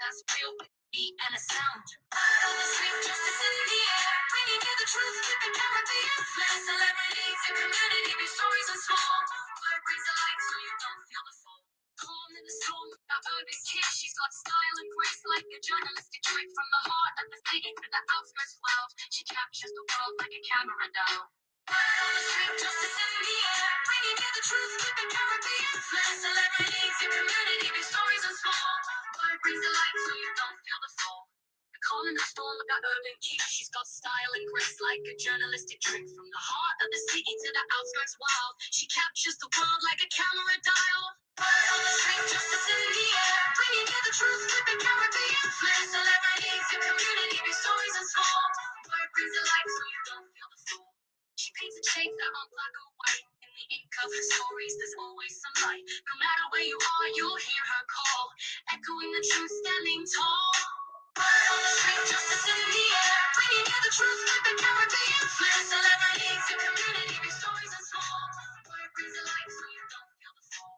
podcast, real beat and a sound. On the street, justice in the air, bringing you the truth, keeping Caribbean flair. Celebrities and community, big stories and small. Word brings the light so you don't feel the fall. Calm in the storm, our urban kid. She's got style and grace like a journalistic trick. From the heart of the city to the outskirts wild, she captures the world like a camera doll. Word on the street, justice in the air, bringing you the truth, keeping Caribbean flair. Celebrities and community, big stories and small. Word brings the light so you don't feel the fall. Calm in the storm of that urban key. She's got style and grace like a journalistic trick. From the heart of the city to the outskirts wild, she captures the world like a camera dial. Word on the street, justice in the air, bringing you the truth, keeping Caribbean flair. Celebrities and community, big stories and small. Word brings the light so you don't feel the fall. She paints a shape that aren't black or white. In the ink of her stories, there's always some light. No matter where you are, you'll hear her call, echoing the truth, standing tall. Word on the street, justice in the air, bringing you the truth, keeping Caribbean flair. Celebrities and community, big stories and small. Word brings the light so you don't feel the fall.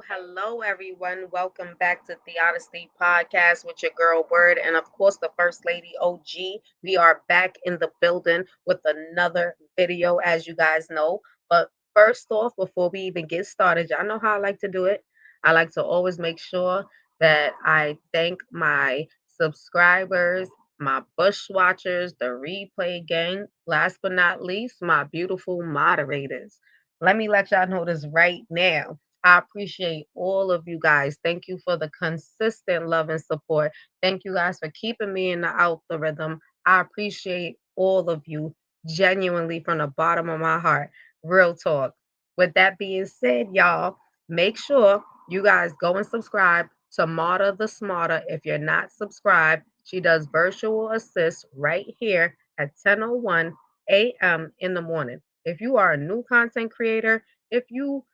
Hello, everyone. Welcome back to the Honesty Podcast with your girl Word and, of course, the First Lady OG. We are back in the building with another video, as you guys know. But first off, before we even get started, y'all know how I like to do it. I like to always make sure that I thank my subscribers, my bush watchers, the replay gang, last but not least, my beautiful moderators. Let me let y'all know this right now. I appreciate all of you guys. Thank you for the consistent love and support. Thank you guys for keeping me in the algorithm. I appreciate all of you genuinely from the bottom of my heart. Real talk. With that being said, y'all, make sure you guys go and subscribe to Marta the Smarter. If you're not subscribed, she does virtual assist right here at 10:01 a.m. in the morning. If you are a new content creator, if you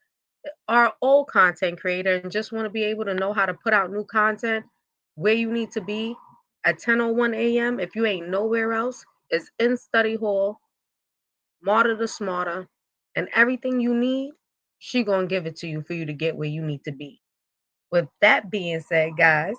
are old content creator and just want to be able to know how to put out new content where you need to be at 10:01 a.m. if you ain't nowhere else, is in study hall, Marta the Smarter, and everything you need, she gonna give it to you for you to get where you need to be. With that being said, guys,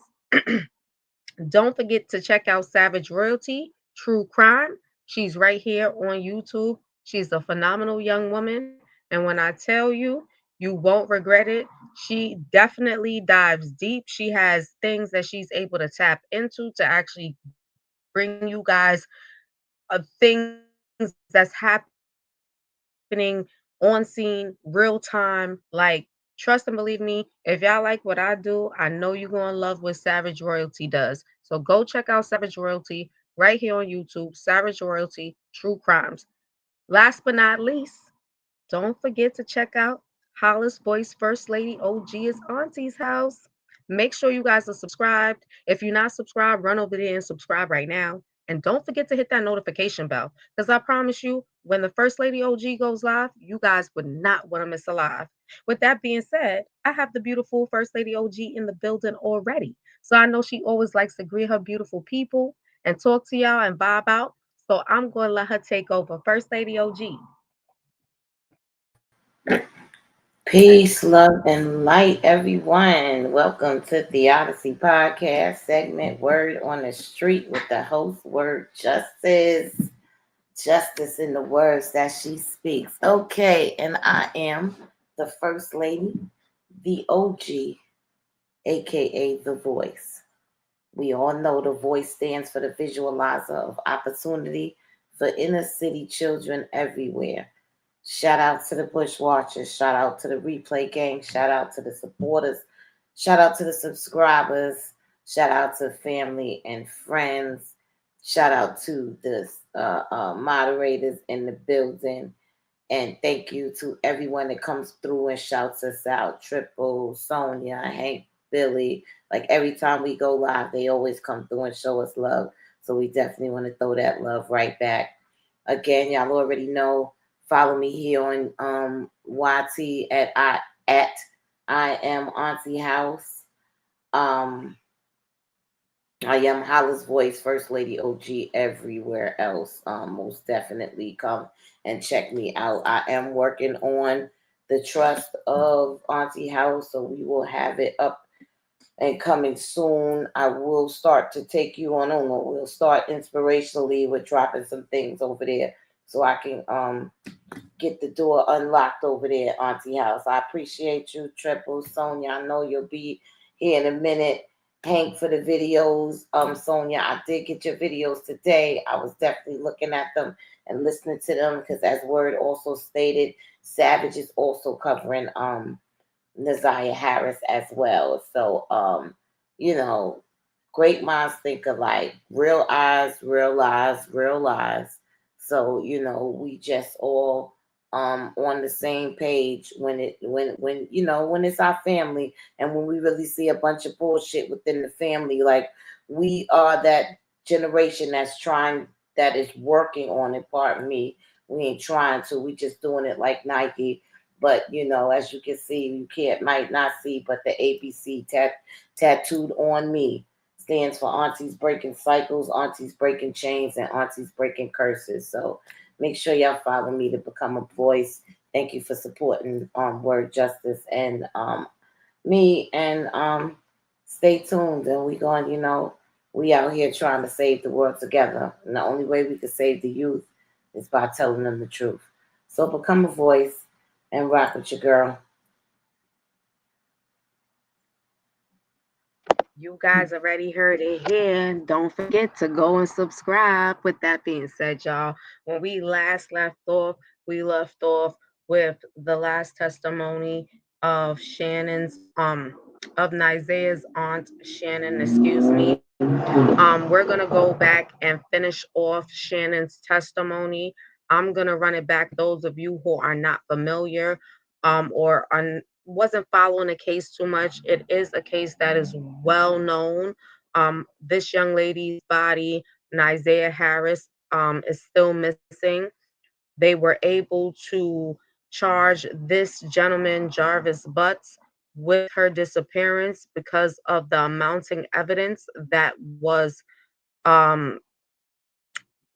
don't forget to check out Savage Royalty, True Crime. She's right here on YouTube. She's a phenomenal young woman. And when I tell you, you won't regret it. She definitely dives deep. She has things that she's able to tap into to actually bring you guys things that's happening on scene, real time. Like, trust and believe me, if y'all like what I do, I know you're going to love what Savage Royalty does. So go check out Savage Royalty right here on YouTube. Savage Royalty, True Crimes. Last but not least, don't forget to check out Hollis Boy's First Lady OG is Auntie's house. Make sure you guys are subscribed. If you're not subscribed, run over there and subscribe right now. And don't forget to hit that notification bell. Because I promise you, when the First Lady OG goes live, you guys would not want to miss a live. With that being said, I have the beautiful First Lady OG in the building already. So I know she always likes to greet her beautiful people and talk to y'all and vibe out. So I'm going to let her take over. First Lady OG. Peace, love, and light, everyone. Welcome to the Odyssey Podcast segment, Word on the Street with the host, Word Justice. Justice in the words that she speaks. Okay, and I am the First Lady, the OG, aka The Voice. We all know the voice stands for the visualizer of opportunity for inner city children everywhere. Shout out to the Bushwatchers. Shout out to the replay gang. Shout out to the supporters. Shout out to the subscribers. Shout out to family and friends. Shout out to the moderators in the building. And thank you to everyone that comes through and shouts us out. Triple, Sonia, Hank, Billy. Like every time we go live, they always come through and show us love. So we definitely want to throw that love right back. Again, y'all already know. Follow me here on YT at I am Auntie House. Um, I am Holla's voice, First Lady OG everywhere else. Most definitely come and check me out. I am working on the trust of Auntie House, so we will have it up and coming soon. I will start to take you on. We'll start inspirationally with dropping some things over there, so I can get the door unlocked over there, Auntie House. I appreciate you, Triple Sonia. I know you'll be here in a minute. Hank for the videos. Sonia, I did get your videos today. I was definitely looking at them and listening to them because, as Word also stated, Savage is also covering Naziah Harris as well. So, you know, great minds think alike. Real eyes, real lies, real lies. So, we just all on the same page when when it's our family and when we really see a bunch of bullshit within the family. Like, we are that generation that is working on it. Pardon me. We ain't trying to. We just doing it like Nike. But as you can see, might not see, but the ABC tattooed on me stands for Aunties Breaking Cycles, Aunties Breaking Chains, and Aunties Breaking Curses. So make sure y'all follow me to become a voice. Thank you for supporting Word Justice and me. And stay tuned. And we out here trying to save the world together. And the only way we can save the youth is by telling them the truth. So become a voice and rock with your girl. You guys already heard it here. Don't forget to go and subscribe. With that being said, y'all, when we last left off, we left off with the last testimony of of Niziah's aunt Shannon, excuse me. We're gonna go back and finish off Shannon's testimony. I'm gonna run it back. Those of you who are not familiar, or wasn't following the case too much, it is a case that is well known. This young lady's body, Niziah Harris, is still missing. They were able to charge this gentleman, Javis Butts, with her disappearance because of the mounting evidence that was um,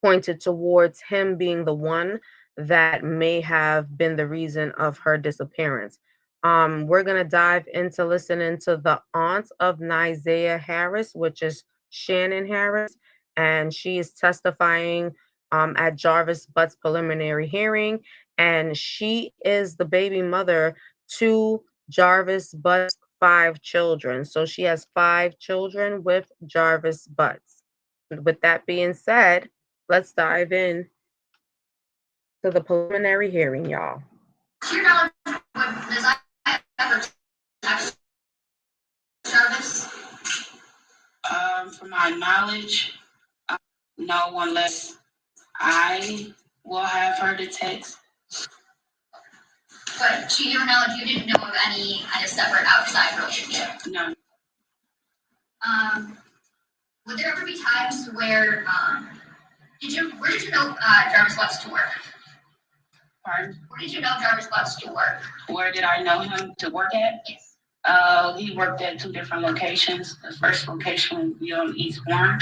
pointed towards him being the one that may have been the reason of her disappearance. We're going to dive into listening to the aunt of Niziah Harris, which is Shannon Harris, and she is testifying at Jarvis Butt's preliminary hearing, and she is the baby mother to Jarvis Butt's 5 children. So she has 5 children with Jarvis Butts. With that being said, let's dive in to the preliminary hearing, y'all. To your knowledge, does I ever touch Jarvis? From my knowledge, no one unless I will have her to text. But to your knowledge, you didn't know of any kind of separate outside relationship? No. Would there ever be times where, where did you know Jarvis Butts to work? Pardon? Where did you know Jarvis Butts to work? Where did I know him to work at? Yes. He worked at 2 different locations. The first location would be on East Warren,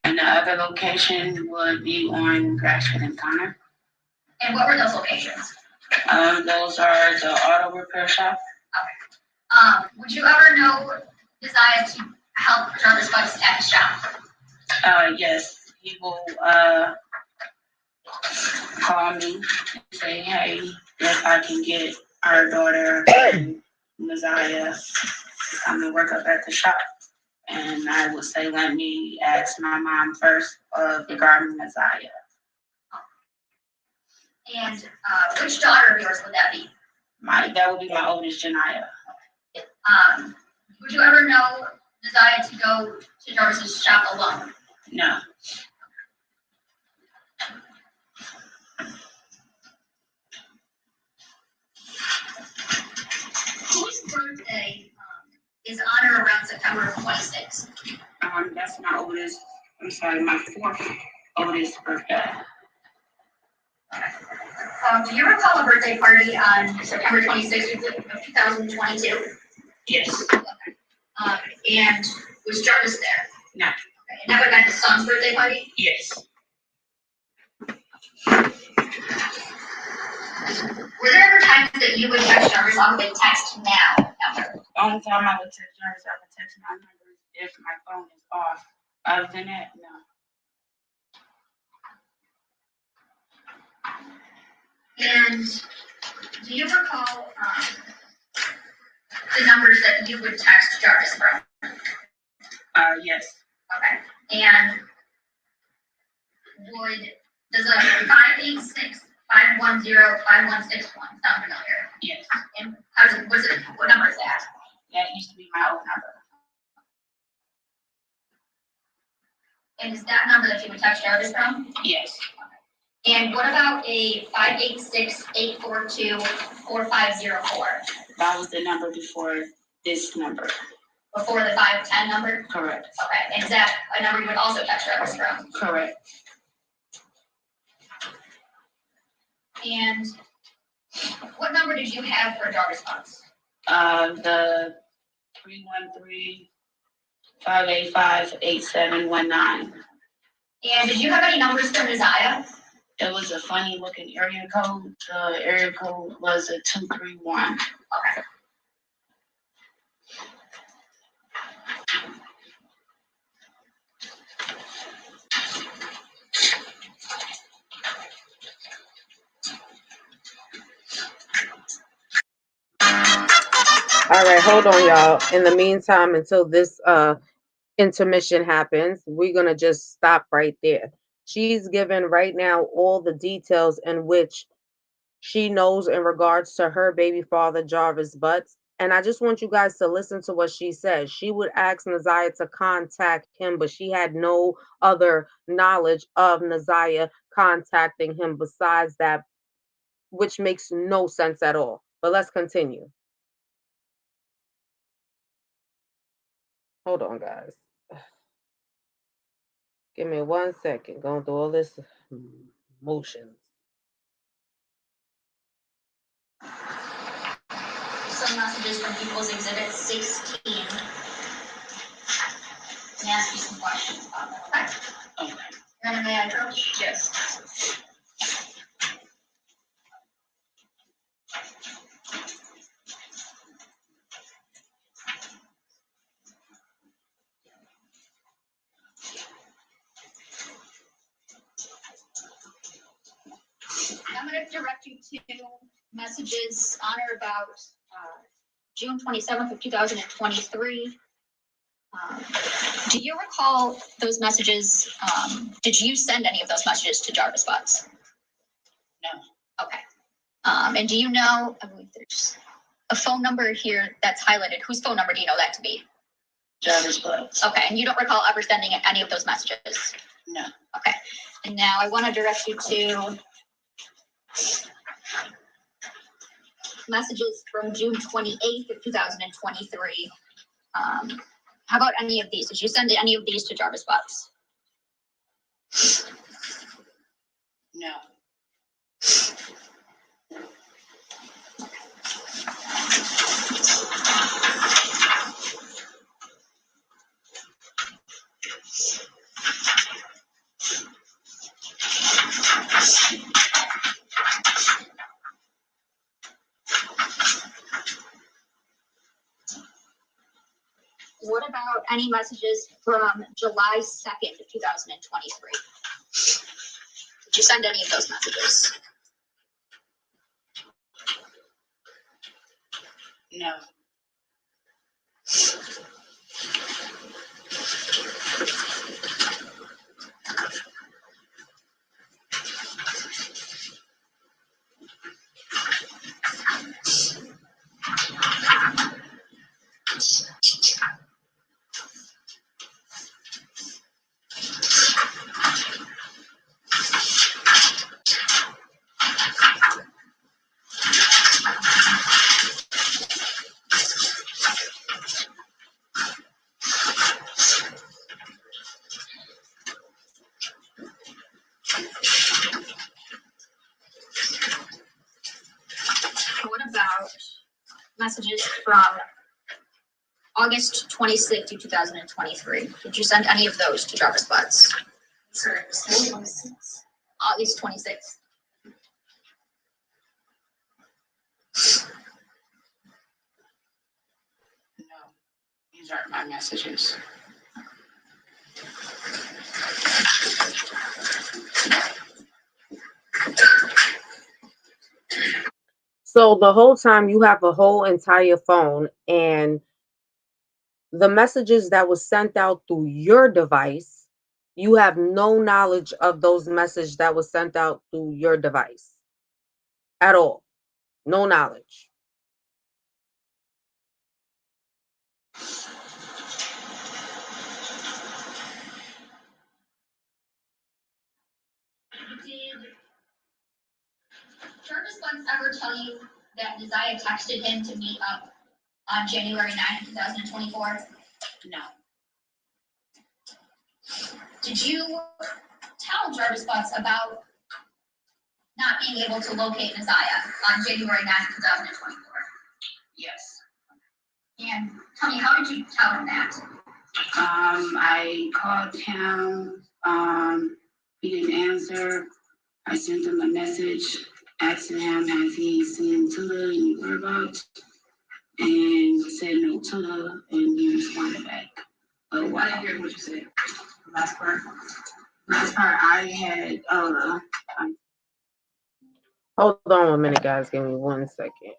and the other location would be on Gratiot and Connor. And what were those locations? Those are the auto repair shop. Okay. Would you ever desire to help Jarvis Butts at the shop? Yes. He will call me and say, hey, if I can get our daughter and Naziah to come and work up at the shop. And I would say, let me ask my mom first regarding Naziah. And which daughter of yours would that be? That would be my oldest, Janiyah. Would you ever know Naziah to go to Jarvis's shop alone? No. is on or around September of 26. That's my oldest. I'm sorry, my fourth oldest birthday. Do you recall a birthday party on September 26th of 2022? Yes. And was Jarvis there? No. Okay. And that would have been his son's birthday party? Yes. Were there ever times that you would text Jarvis off the text now number? The only time I would text Jarvis, I would text my number if my phone is off. Other than that, no. And do you recall the numbers that you would text Jarvis from? Yes. Okay. And does a 586 510 5161 sound familiar? Yes. And what number is that? That used to be my old number. And is that number that you would text Jarvis from? Yes. And what about a 586 842 4504? That was the number before this number. Before the 510 number? Correct. Okay. And is that a number you would also text Jarvis from? Correct. And what number did you have for Jarvis Funds? The 313-585-8719. And did you have any numbers for Messiah? It was a funny looking area code. The area code was a 231. Okay. All right, hold on, y'all. In the meantime, until this intermission happens, we're gonna just stop right there. She's given right now all the details in which she knows in regards to her baby father Jarvis Butts. And I just want you guys to listen to what she says. She would ask Naziah to contact him, but she had no other knowledge of Naziah contacting him besides that, which makes no sense at all. But let's continue. Hold on, guys. Give me 1 second. Going through all this motions. Some messages from People's Exhibit 16. Let me ask you some questions about that. Okay. Then may I approach? Yes. I'm going to direct you to messages on or about June 27th of 2023. Do you recall those messages? Did you send any of those messages to Jarvis Butts? No. Okay. And do you know, I believe there's a phone number here that's highlighted. Whose phone number do you know that to be? Javis Butts. Okay. And you don't recall ever sending any of those messages? No. Okay. And now I want to direct you to messages from June 28th of 2023. How about any of these? Did you send any of these to Jarvis Butts? No. What about any messages from July 2nd of 2023? Did you send any of those messages? No. messages from August 26th, 2023. Did you send any of those to Jarvis Butts? Sure. August 26th. No, these aren't my messages. So the whole time you have a whole entire phone, and the messages that was sent out through your device, you have no knowledge of those messages that was sent out through your device at all. No knowledge. Did Jarvis Butts ever tell you that Desire texted him to meet up on January 9th, 2024? No. Did you tell Jarvis Butts about not being able to locate Nasiah on January 9th, 2024? Yes. And tell me, how did you tell him that? I called him. He didn't answer. I sent him a message asking him, has he seen Tula any whereabouts? And he said no Tula, and he responded back. Oh, wow. I didn't hear what you said. Last part. Last part, I had, Hold on 1 minute, guys. Give me 1 second.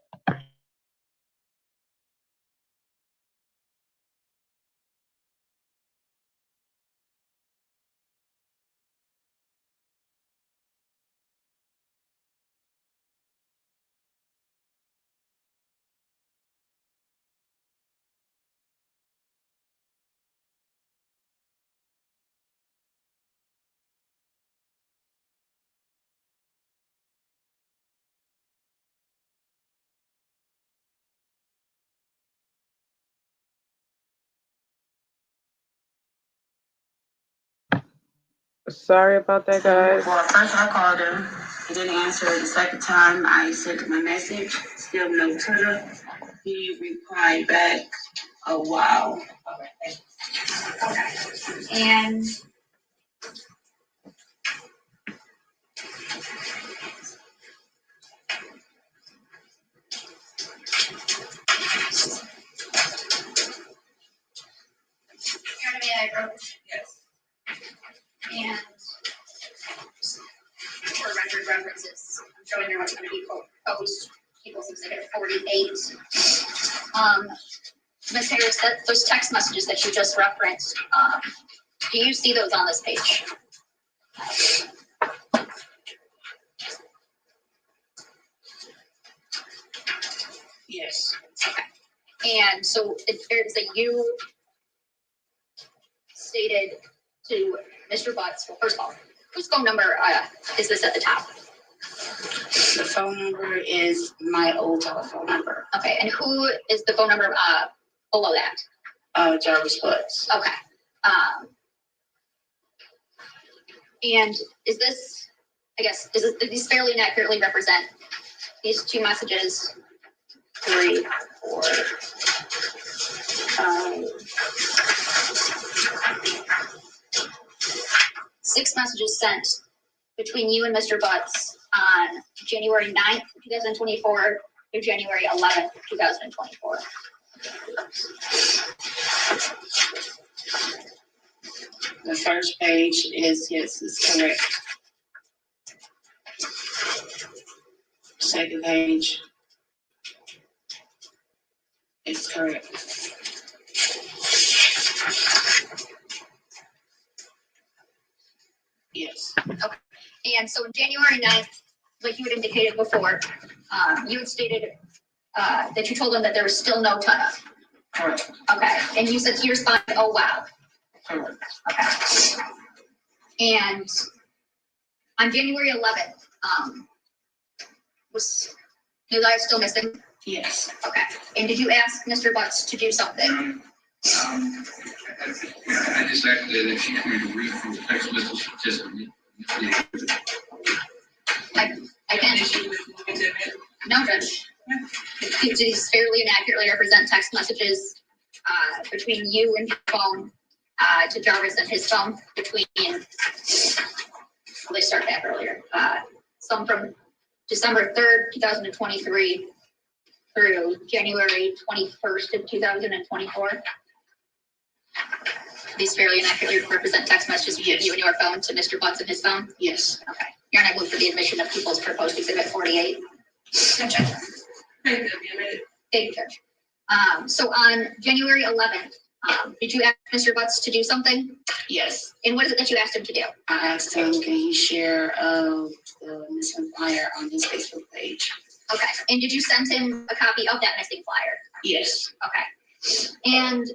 Sorry about that, guys. well, first I called him. He didn't answer. The second time I sent him a message, still no Tula. He replied back, oh, wow. Okay. And I wrote, yes. And for record references, I'm showing you what's going to be proposed. People seems like at 48. Ms. Harris, those text messages that you just referenced, do you see those on this page? Yes. Okay. And so it appears that you stated to Mr. Butts, well, first of all, whose phone number is this at the top? The phone number is my old telephone number. Okay, and who is the phone number below that? Jarvis Butts. Okay. And is this, I guess, do these fairly and accurately represent these two messages? 3, 4, 6 messages sent between you and Mr. Butts on January 9th, 2024 through January 11th, 2024. The first page is, yes, it's correct. Second page, it's correct. Yes. Okay. And so January 9th, like you had indicated before, you had stated that you told him that there was still no ton-up. Correct. Okay. And you said he responded, oh, wow. Correct. Okay. And on January 11th, was Nasiah still missing? Yes. Okay. And did you ask Mr. Butts to do something? I just asked that if she could read from the text message, just. I can. No, Judge. Did these fairly and accurately represent text messages between you and your phone to Jarvis and his phone between, well, they start back earlier, some from December 3rd, 2023 through January 21st of 2024? These fairly and accurately represent text messages between you and your phone to Mr. Butts and his phone? Yes. Okay. You're not moved for the admission of people's proposed exhibit 48? Gotcha. Thank you, Judge. So on January 11th, did you ask Mr. Butts to do something? Yes. And what is it that you asked him to do? I asked him, can he share the missing flyer on his Facebook page? Okay. And did you send him a copy of that missing flyer? Yes. Okay. And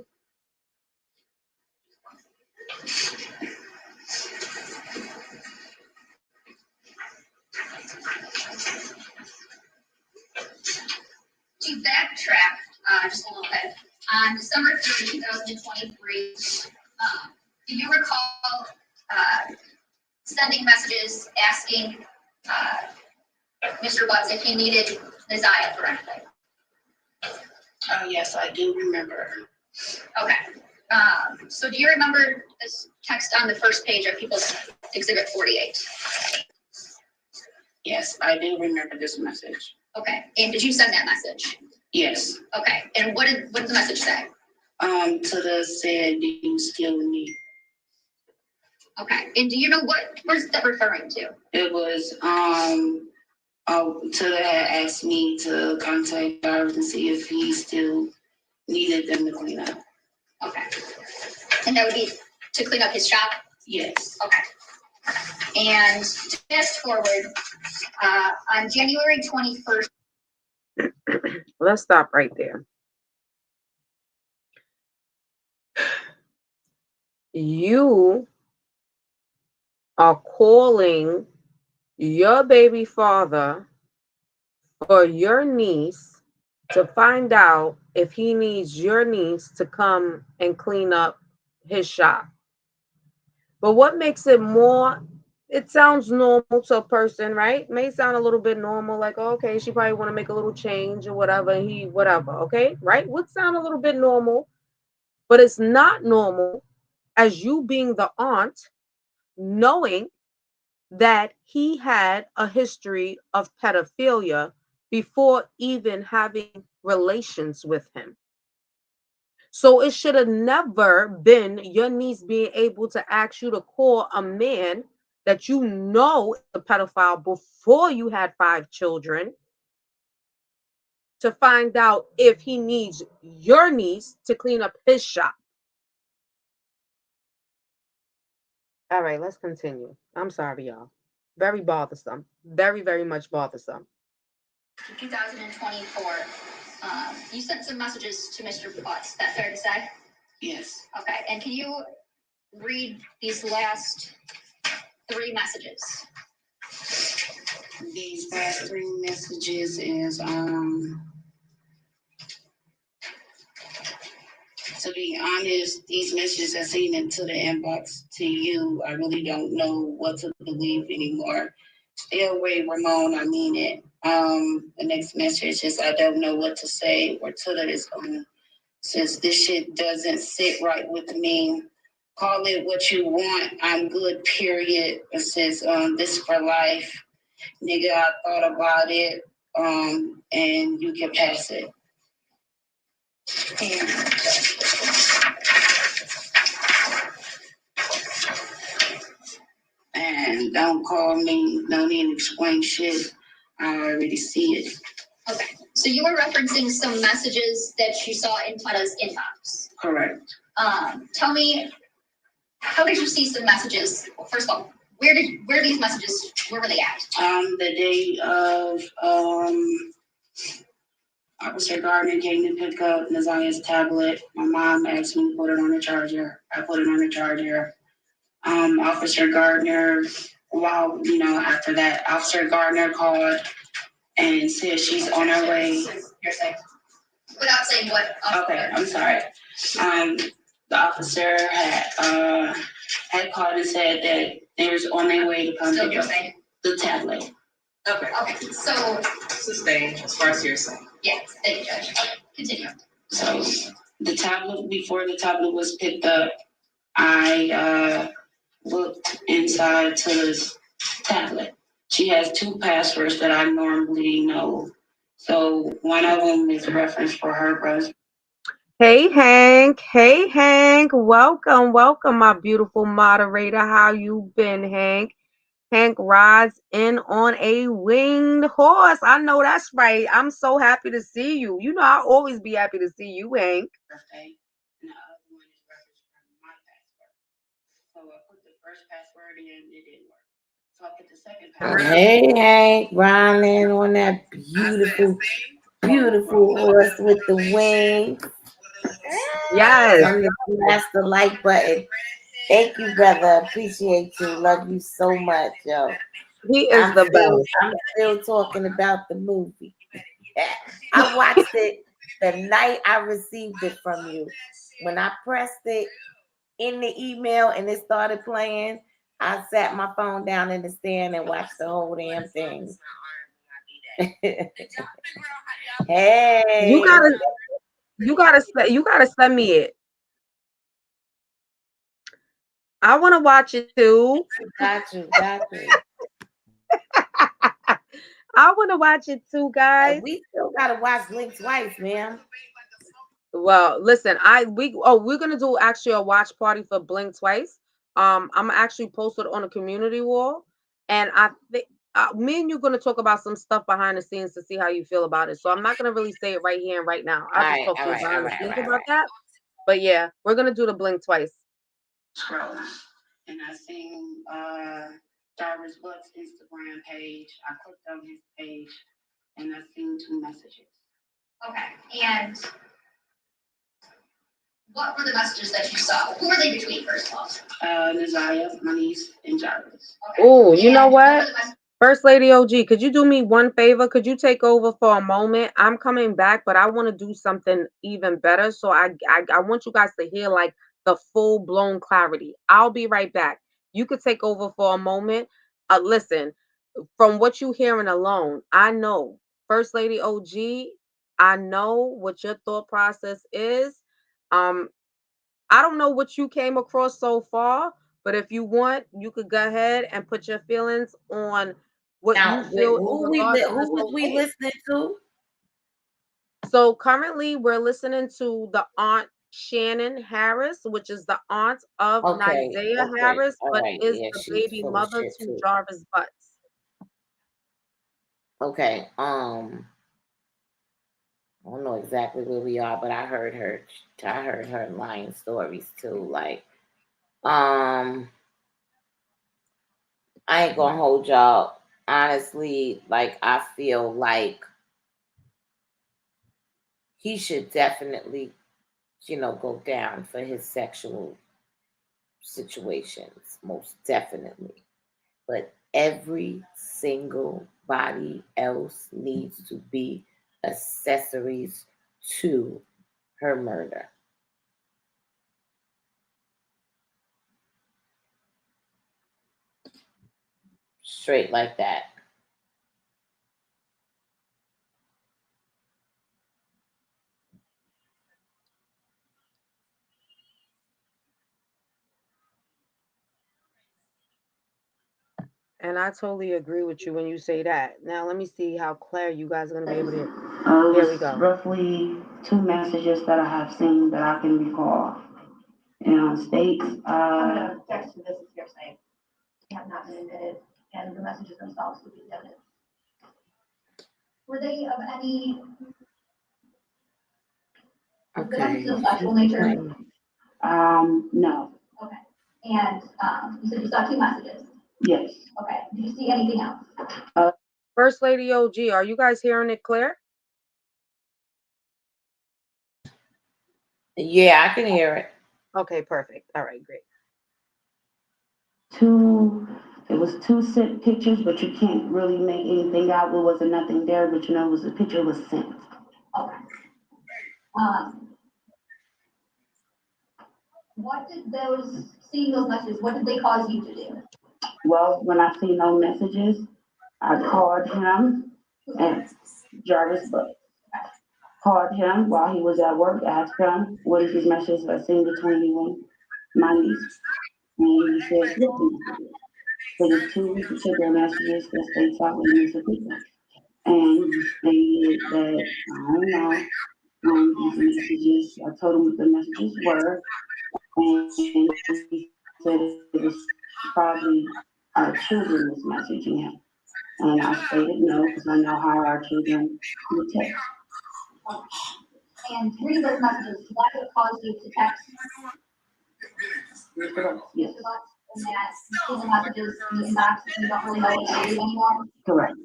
to backtrack just a little bit, on December 3rd, 2023, do you recall sending messages asking Mr. Butts if he needed Nasiah for anything? Yes, I do remember. Okay. So do you remember this text on the first page of People's Exhibit 48? Yes, I do remember this message. Okay. And did you send that message? Yes. Okay. And what did the message say? To the said, do you still need? Okay. And do you know what is that referring to? It was Tilla had asked me to contact Jarvis and see if he still needed them to clean up. Okay. And that would be to clean up his shop? Yes. Okay. And to fast forward, on January 21st. Let's stop right there. You are calling your baby father or your niece to find out if he needs your niece to come and clean up his shop. But what makes it more, it sounds normal to a person, right? It may sound a little bit normal, like, oh, okay, she probably want to make a little change or whatever, whatever, okay, right? Would sound a little bit normal, but it's not normal as you being the aunt, knowing that he had a history of pedophilia before even having relations with him. So it should have never been your niece being able to ask you to call a man that you know is a pedophile before you had 5 children to find out if he needs your niece to clean up his shop. All right, let's continue. I'm sorry, y'all. Very bothersome. Very, very much bothersome. 2024, you sent some messages to Mr. Butts. Is that fair to say? Yes. Okay. And can you read these last 3 messages? These last 3 messages is to be honest, these messages are seen into the inbox to you. I really don't know what to believe anymore. Stay away, Ramon. I mean it. The next message is I don't know what to say or Tilla is on. Says this shit doesn't sit right with me. Call it what you want. I'm good, period. It says this for life. Nigga, I thought about it. And you can pass it. And don't call me, no need to explain shit. I already see it. Okay. So you were referencing some messages that you saw in Tilla's inbox. Correct. Tell me, how did you see some messages? Well, first of all, where these messages, where were they at? The day of Officer Gardner came to pick up Nasiah's tablet. My mom asked me to put it on the charger. I put it on the charger. Officer Gardner, after that, Officer Gardner called and said she's on her way. You're saying? Without saying what? Okay, I'm sorry. The officer had called and said that there's on their way to come pick up the tablet. Okay. So Sustained as far as hearsay. Yes, thank you, Judge. Okay, continue. So the tablet, before the tablet was picked up, I looked inside Tilla's tablet. She has two passwords that I normally know. So one of them is reference for her brother's. Hey Hank, hey Hank, welcome, welcome, my beautiful moderator. How you been, Hank? Hank rides in on a winged horse. I know that's right. I'm so happy to see you. You know, I'll always be happy to see you, Hank. Birthday, and the other one is reference from my password. So I put the first password in, it didn't work. So I put the second password. Hey, Hank, riding on that beautiful, beautiful horse with the wings. Yes, I'm gonna press the like button. Thank you, brother. Appreciate you. Love you so much, yo. he is the best. I'm still talking about the movie. I watched it the night I received it from you. When I pressed it in the email and it started playing, I sat my phone down in the stand and watched the whole damn thing. You Hey, gotta, you gotta send me it. I want to watch it too. got you, got you. I want to watch it too, guys. We still gotta watch Blink twice, man. Well, listen, we're gonna do actually a watch party for Blink twice. I'm actually posted on a community wall, and I think me and you're gonna talk about some stuff behind the scenes to see how you feel about it. So I'm not gonna really say it right here and right now. I'll just talk All to you right, all behind the right, all scenes right, all about right. that. But yeah, we're gonna do the Blink twice. Scroll. And I seen Javis Buck's Instagram page. I clicked on his page and I seen two messages. Okay. And what were the messages that you saw? Who were they between, first of all? Naziah, my niece, and Javis. Okay. Oh, you know And what? were the First Lady OG, could you do me one favor? Could you take over for a moment? I'm coming back, but I want to do something even better. So I want you guys to hear like the full blown clarity. I'll be right back. You could take over for a moment. Listen, from what you hearing alone, I know First Lady OG. I know what your thought process is. Um, I don't know what you came across so far, but if you want, you could go ahead and put your feelings on what you Now, feel in regards to who this was whole we thing. listening to? So currently, we're listening to the aunt Shannon Harris, which is the aunt of Okay, Nizaya okay, Harris, all but right. is Yeah, the she's baby full of mother shit to too. Jarvis Butts. Okay, I don't know exactly where we are, but I heard her lying stories too. Like, I ain't gonna hold y'all. Honestly, like I feel like he should definitely, go down for his sexual situations, most definitely. But every single body else needs to be accessories to her murder. Straight like that. And I totally agree with you when you say that. Now let me see how clear you guys are gonna be able to. Here we go. Roughly two messages that I have seen that I can recall. And on states, I'm gonna text you this is hearsay. They have not been admitted, and the messages themselves would be evidence. Were they of any Okay. sexual nature? No. Okay. And you said you saw two messages. Yes. Okay. Did you see anything else? First Lady OG, are you guys hearing it clear? Yeah, I can hear it. Okay, perfect. All right, great. It was two sent pictures, but you can't really make anything out. There wasn't nothing there, but it was a picture was sent. Okay. Um, what did seeing those messages, what did they cause you to do? Well, when I see no messages, I called him And Jarvis called him while he was at work, asked him, what is this message that's seen between you and my niece? And he said, flipping messages. So there's two particular messages that states out in Mr. People. And he stated that, I don't know, these messages, I told him what the messages were, and he said it was probably our children was messaging him. And I stated no, because I know how our children would text. And reading those messages, that would have caused you to text Mr. Bucks, yes, Mr. Butts, and that you see the messages in the inbox and you don't really know what to read anymore. correct.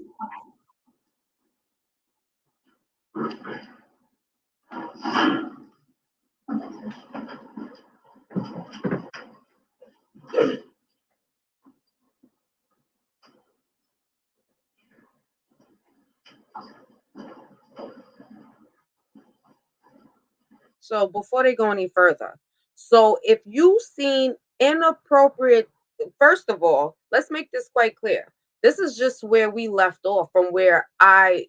So before they go any further, so if you've seen inappropriate, first of all, let's make this quite clear. This is just where we left off from where I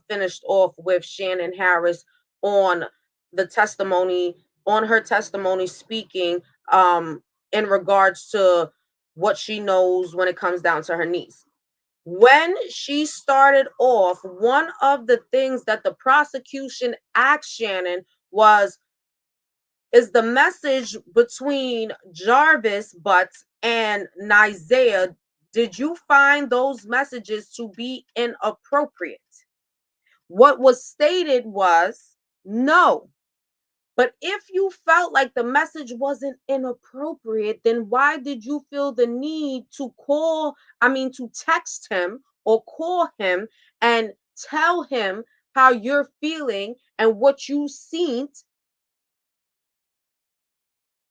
finished off with Shannon Harris on the testimony, on her testimony speaking in regards to what she knows when it comes down to her niece. When she started off, one of the things that the prosecution asked Shannon was, is the message between Jarvis Butts and Nizea, did you find those messages to be inappropriate? What was stated was no. But if you felt like the message wasn't inappropriate, then why did you feel the need to to text him or call him and tell him how you're feeling and what you seen?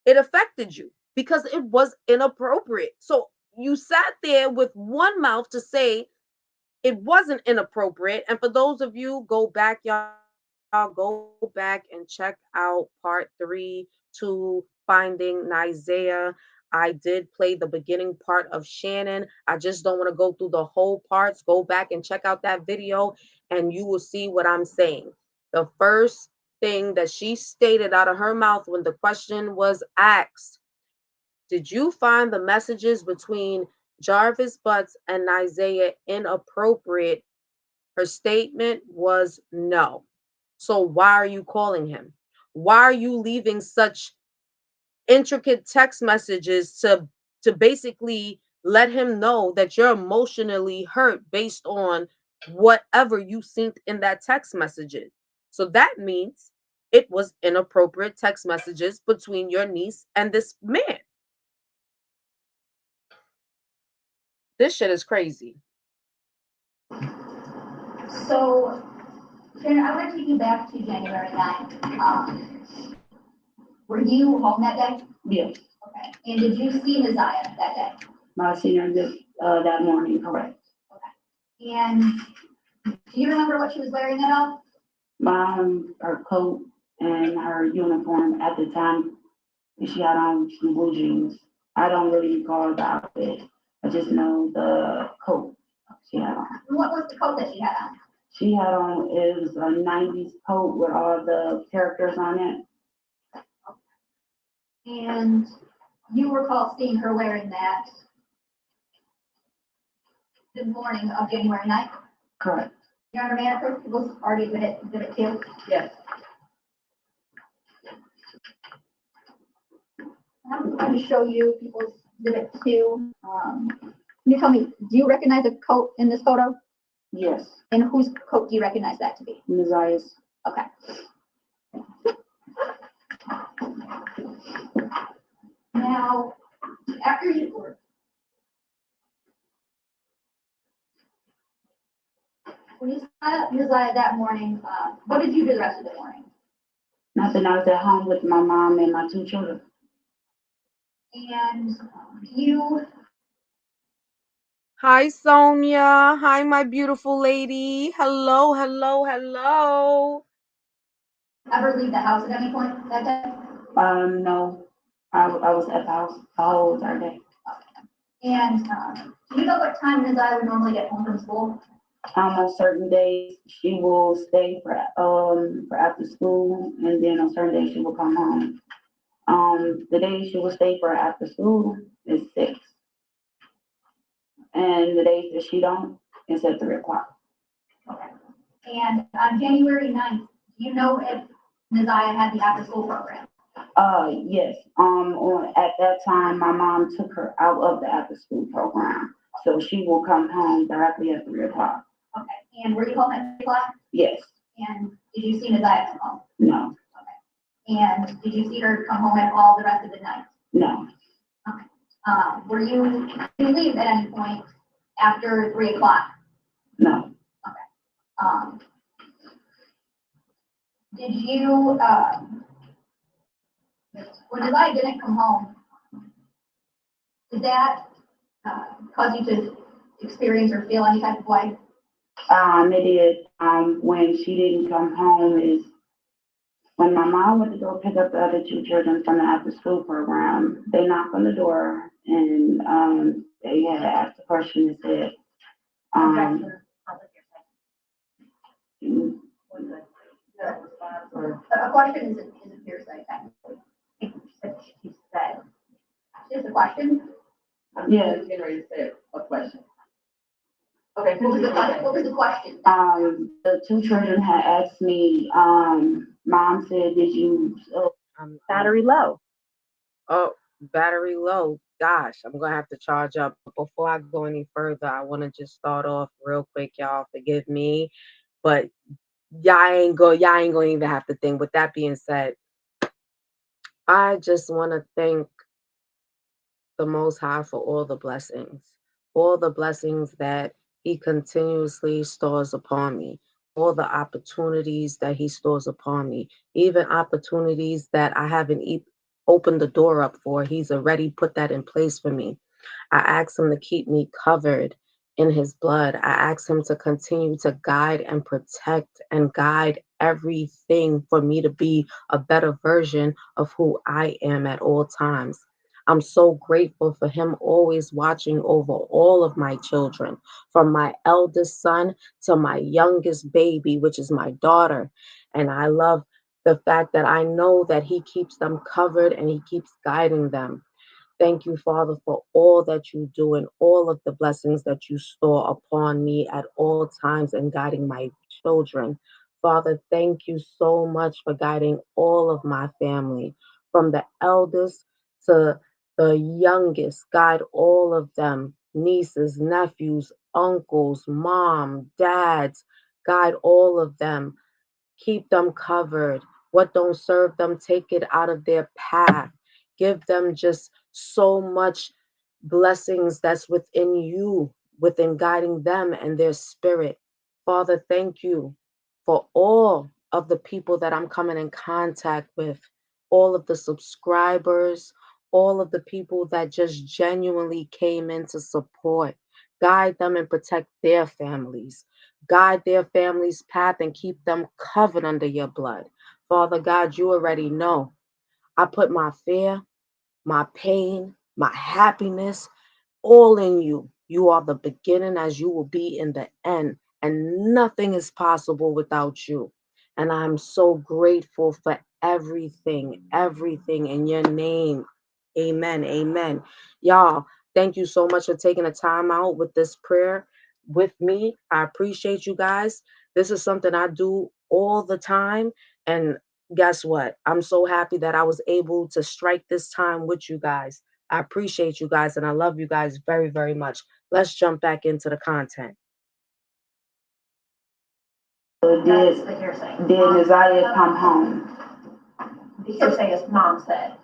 It affected you because it was inappropriate. So you sat there with one mouth to say it wasn't inappropriate. And for those of you, go back, y'all, go back and check out part 3 to Finding Nizea. I did play the beginning part of Shannon. I just don't want to go through the whole parts. Go back and check out that video and you will see what I'm saying. The first thing that she stated out of her mouth when the question was asked, did you find the messages between Jarvis Butts and Nizea inappropriate? Her statement was no. So why are you calling him? Why are you leaving such intricate text messages to basically let him know that you're emotionally hurt based on whatever you seen in that text messages? So that means it was inappropriate text messages between your niece and this man. This shit is crazy. So, Shannon, I want to take you back to January 9th. Were you home that day? Yes, Okay. And did you see Messiah that day? I seen her that morning, correct. Okay. And do you remember what she was wearing at all? Her coat and her uniform at the time, she had on some blue jeans. I don't really recall the outfit. I just know the coat she had on. What was the coat that she had on? She had on, it was a 90s coat with all the characters on it. And you recall seeing her wearing that the morning of January 9th? Correct. Your Honor, may I approach people's already exhibit 2? Yes. I'm going to show you people's exhibit 2. Can you tell me, do you recognize a coat in this photo? Yes. And whose coat do you recognize that to be? Messiah's. Okay. Now, after you were, when you saw Messiah that morning, what did you do the rest of the morning? Nothing. I was at home with my mom and my 2 children. And you Hi, Sonia. Hi, my beautiful lady. Hello, hello, hello. ever leave the house at any point that day? No. I was at the house the whole entire day. And do you know what time Messiah would normally get home from school? On certain days, she will stay for after school, and then on certain days she will come home. The days she will stay for after school is 6, and the days that she don't is at 3 o'clock. Okay. And on January 9th, do you know if Naziah had the after-school program? Yes. At that time, my mom took her out of the after school program, so she will come home directly at 3 o'clock. Okay. And were you home at 3 o'clock? Yes. And did you see Naziah come home? No. Okay. And did you see her come home at all the rest of the night? No. Okay. Did you leave at any point after 3 o'clock? No. Did you, when Naziah didn't come home, did that cause you to experience or feel any type of way? It did. When she didn't come home is when my mom went to go pick up the other 2 children from the after school program. They knocked on the door, and they had asked a question and said, Objection. Public mm, a question isn't hearsay, technically. She said, just a question. yeah. Getting ready to say a question. Okay. What was the question? The 2 children had asked me, Mom said, did you, battery low? Oh, battery low. Gosh, I'm gonna have to charge up. But before I go any further, I want to just start off real quick, y'all. Forgive me, but y'all ain't gonna even have to think. With that being said, I just want to thank the Most High for all the blessings that He continuously stores upon me, all the opportunities that He stores upon me, even opportunities that I haven't opened the door up for. He's already put that in place for me. I ask Him to keep me covered in His blood. I ask Him to continue to guide and protect and guide everything for me to be a better version of who I am at all times. I'm so grateful for Him always watching over all of my children, from my eldest son to my youngest baby, which is my daughter. And I love the fact that I know that He keeps them covered and He keeps guiding them. Thank you, Father, for all that you do and all of the blessings that you store upon me at all times and guiding my children. Father, thank you so much for guiding all of my family, from the eldest to the youngest. Guide all of them, nieces, nephews, uncles, mom, dads. Guide all of them. Keep them covered. What don't serve them, take it out of their path. Give them just so much blessings that's within you, within guiding them and their spirit. Father, thank you for all of the people that I'm coming in contact with, all of the subscribers, all of the people that just genuinely came in to support. Guide them and protect their families. Guide their families' path and keep them covered under your blood. Father God, you already know. I put my fear, my pain, my happiness, all in you. You are the beginning as you will be in the end, and nothing is possible without you. And I'm so grateful for everything, everything in your name. Amen. Amen. Y'all, thank you so much for taking the time out with this prayer with me. I appreciate you guys. This is something I do all the time. And guess what? I'm so happy that I was able to strike this time with you guys. I appreciate you guys and I love you guys very, very much. Let's jump back into the content. That's the hearsay. Did Naziah come home? The hearsay is mom said.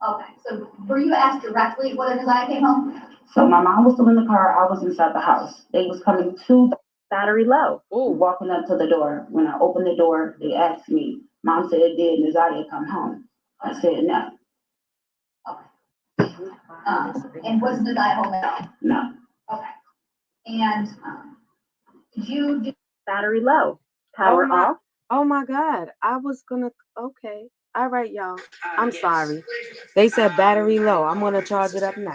Okay, so were you asked directly whether Naziah came home? So my mom was still in the car. I was inside the house. They was coming to the battery low. Ooh. Walking up to the door. When I opened the door, they asked me. Mom said, did Naziah come home? I said no. Okay. And was Naziah home at all? No. Okay. And did you do Battery low. Power off. Oh my God. I was gonna okay. All right, y'all. I'm sorry. They said battery low. I'm gonna charge it up now.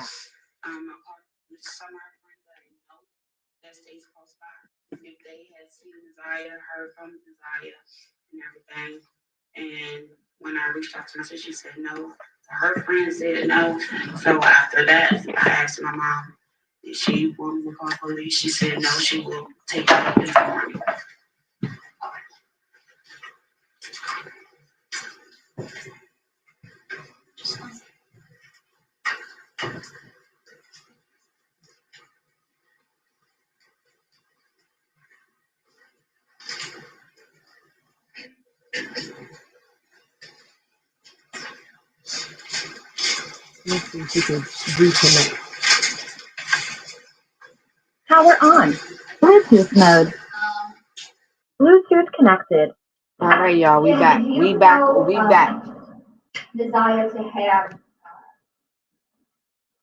Desire, heard from Desire and everything. And when I reached out to my sister, she said no. Her friend said no. So after that, I asked my mom if she will call police. She said no, she will take it up in the morning. Let's see if we can reconnect. Power on. Bluetooth mode. Bluetooth connected. All right, y'all. We back. We back. We back. Desire to have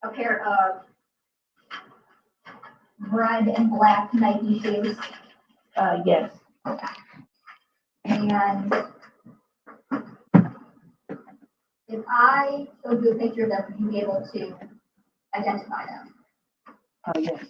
a pair of red and black Nike shoes. Yes. And if I showed you a picture of them, would you be able to identify them? Yes.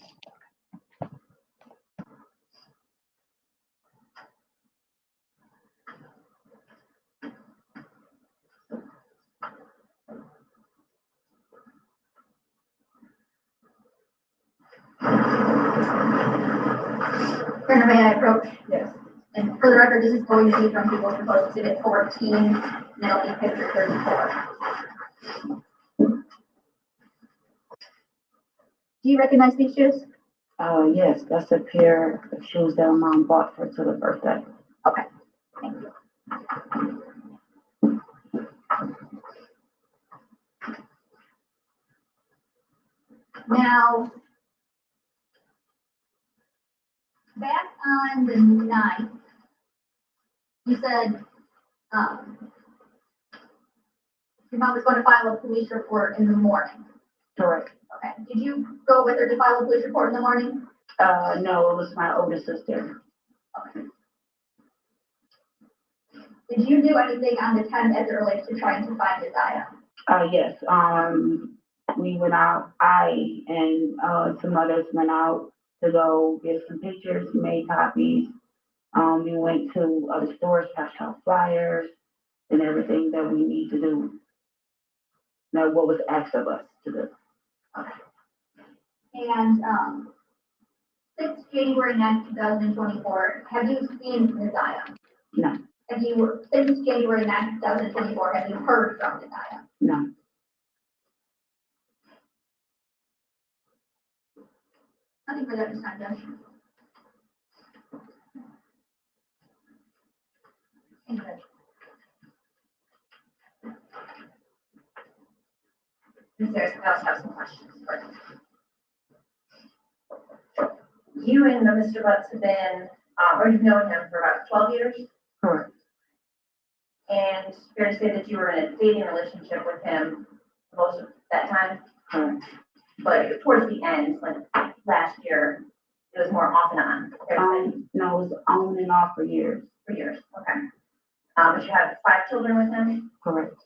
Brenda, may I approach? Yes. And for the record, this is going to be from People's Proposed Exhibit 14, and it'll be picture 34. Do you recognize these shoes? Yes, that's a pair of shoes that my mom bought for to the birthday. Okay, thank you. Now, back on the 9th, you said your mom was going to file a police report in the morning. Correct. Okay. Did you go with her to file a police report in the morning? No, it was my older sister. Okay. Did you do anything on the 10th as it relates to trying to find Desire? Yes. We went out. I and some others went out to go get some pictures, made copies. We went to other stores, passed out flyers, and everything that we need to do. Now, what was asked of us to do. And since January 9th, 2024, have you seen Desire? No. Have you, since January 9th, 2024, have you heard from Desire? No. Nothing for that this time, Judge. Thank you. Ms. Harris, I also have some questions for you. You and Mr. Butts have been, or you've known him for about 12 years? Correct. And fair to say that you were in a dating relationship with him most of that time? Correct. But towards the end, like last year, it was more off and on. No, it was on and off for years. For years, okay. But you have 5 children with him? Correct.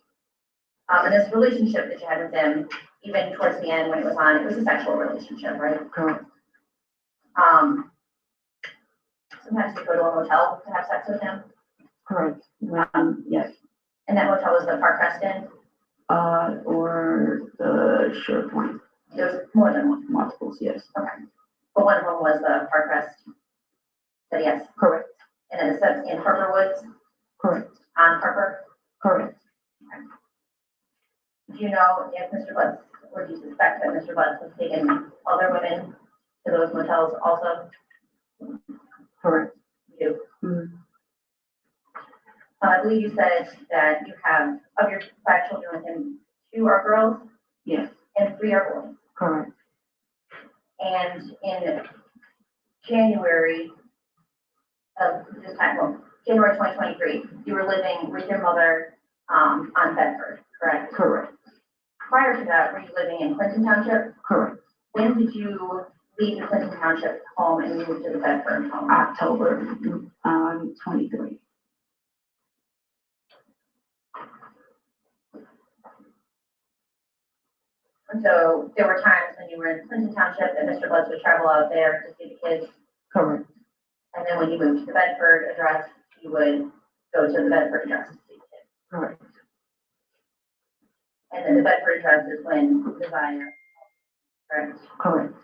And this relationship that you had with him, even towards the end when it was on, it was a sexual relationship, right? Correct. Sometimes you go to a hotel to have sex with him? Correct. Yes. And that hotel was the Park Reston? Or the Sure Point. There's more than one? Multiples, yes. Okay. But one of them was the Park Rest? So yes? Correct. And then it says in Harper Woods? Correct. On Harper? Correct. Okay. Do you know if Mr. Butts, or do you suspect that Mr. Butts has taken other women to those motels also? Correct. You do? Mm-hmm. I believe you said that you have, of your 5 children with him, 2 are girls? Yes. And 3 are boys? Correct. And in January of this time, well, January 2023, you were living with your mother on Bedford, correct? Correct. Prior to that, were you living in Clinton Township? Correct. When did you leave the Clinton Township home and move to the Bedford home? October 23. And so there were times when you were in Clinton Township that Mr. Butts would travel out there to see the kids? Correct. And then when you moved to the Bedford address, you would go to the Bedford address to see the kid. Correct. And then the Bedford address is when Desire, correct? Correct.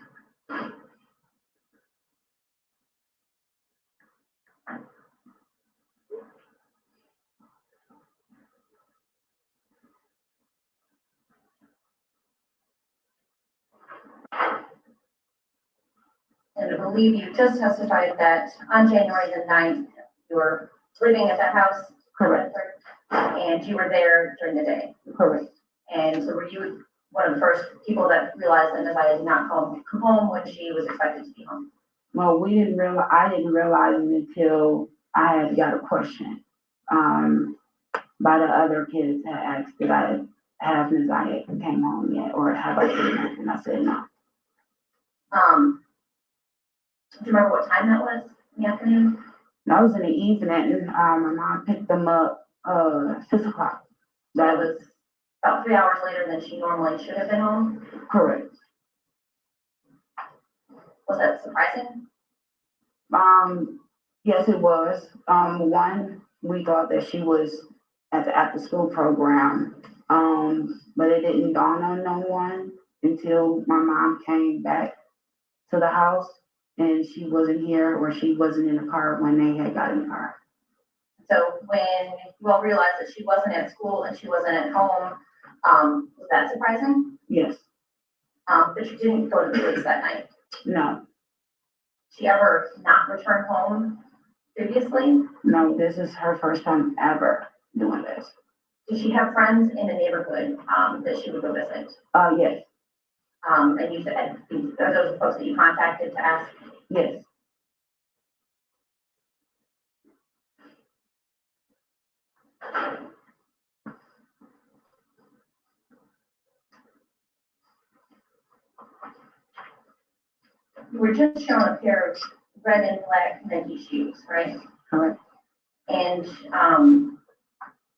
And I believe you just testified that on January the 9th, you were living at that house. Correct. And you were there during the day. Correct. And so were you one of the first people that realized that Desire did not come home when she was expected to be home? Well, I didn't realize it until I had got a question by the other kids that asked did I have Desire came home yet or have I seen her? And I said no. Do you remember what time that was in the afternoon? That was in the evening. My mom picked them up 6 o'clock. That was about 3 hours later than she normally should have been home. Correct. Was that surprising? Yes, it was. One, we thought that she was at the after school program, but it didn't dawn on no one until my mom came back to the house and she wasn't here or she wasn't in the car when they had got in the car. So when you all realized that she wasn't at school and she wasn't at home, was that surprising? Yes. But you didn't go to the police that night. No. She ever not returned home previously? No, this is her first time ever doing this. Did she have friends in the neighborhood that she would go visit? Yes. And you said, are those the folks that you contacted to ask? Yes. You were just shown a pair of red and black Nike shoes, right? Correct. And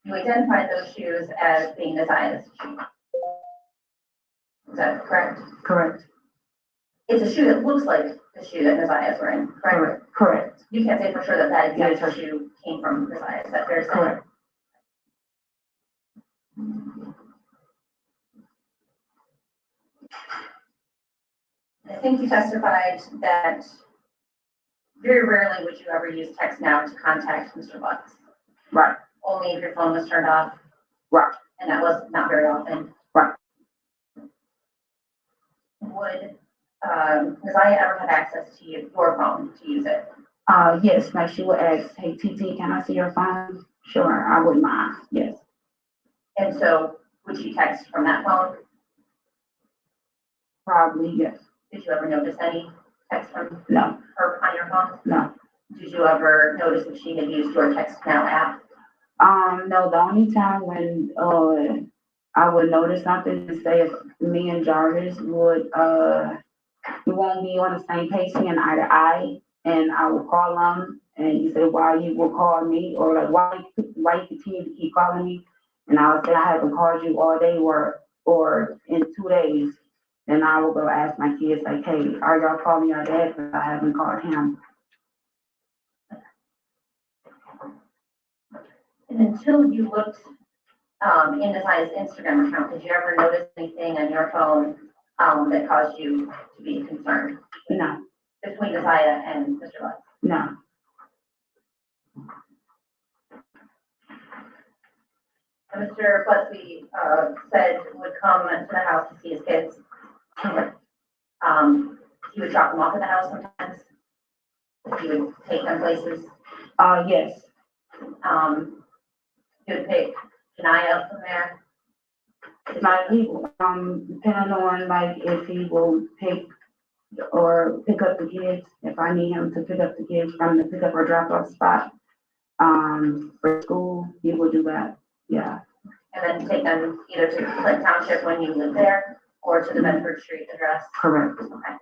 you identified those shoes as being Desira's shoes. Is that correct? Correct. It's a shoe that looks like the shoe that Desira's wearing, correct? Correct. You can't say for sure that that exact shoe came from Desire, is that fair to say? Correct. I think you testified that very rarely would you ever use text now to contact Mr. Lutz. Right. Only if your phone was turned off. Right. And that was not very often. Right. Would Desire ever have access to your phone to use it? Yes, like she would ask, hey, TT, can I see your phone? Sure, I wouldn't mind, yes. And so would she text from that phone? Probably, yes. Did you ever notice any text from No. her on your phone? No. Did you ever notice if she had used your Text Now app? No, the only time when I would notice something is say if me and Jarvis would we won't be on the same page seeing eye to eye, and I will call him and he said why you will call me or like why you continue to keep calling me, and I would say I haven't called you all day or in 2 days. Then I will go ask my kids like, hey, are y'all calling your dad? Because I haven't called him. And until you looked in Desira's Instagram account, did you ever notice anything on your phone that caused you to be concerned? No. Between Desire and Mr. Lutz? No. And Mr. Butsby said would come to the house to see his kids. He would drop them off at the house sometimes. He would take them places. Yes. He would pick Janaya up from there. Like he, depending on like if he will pick up the kids, if I need him to pick up the kids from the pickup or drop off spot, for school, he will do that, yeah. And then take them either to Clinton Township when you live there, or to the Bedford Street address. Correct. Okay.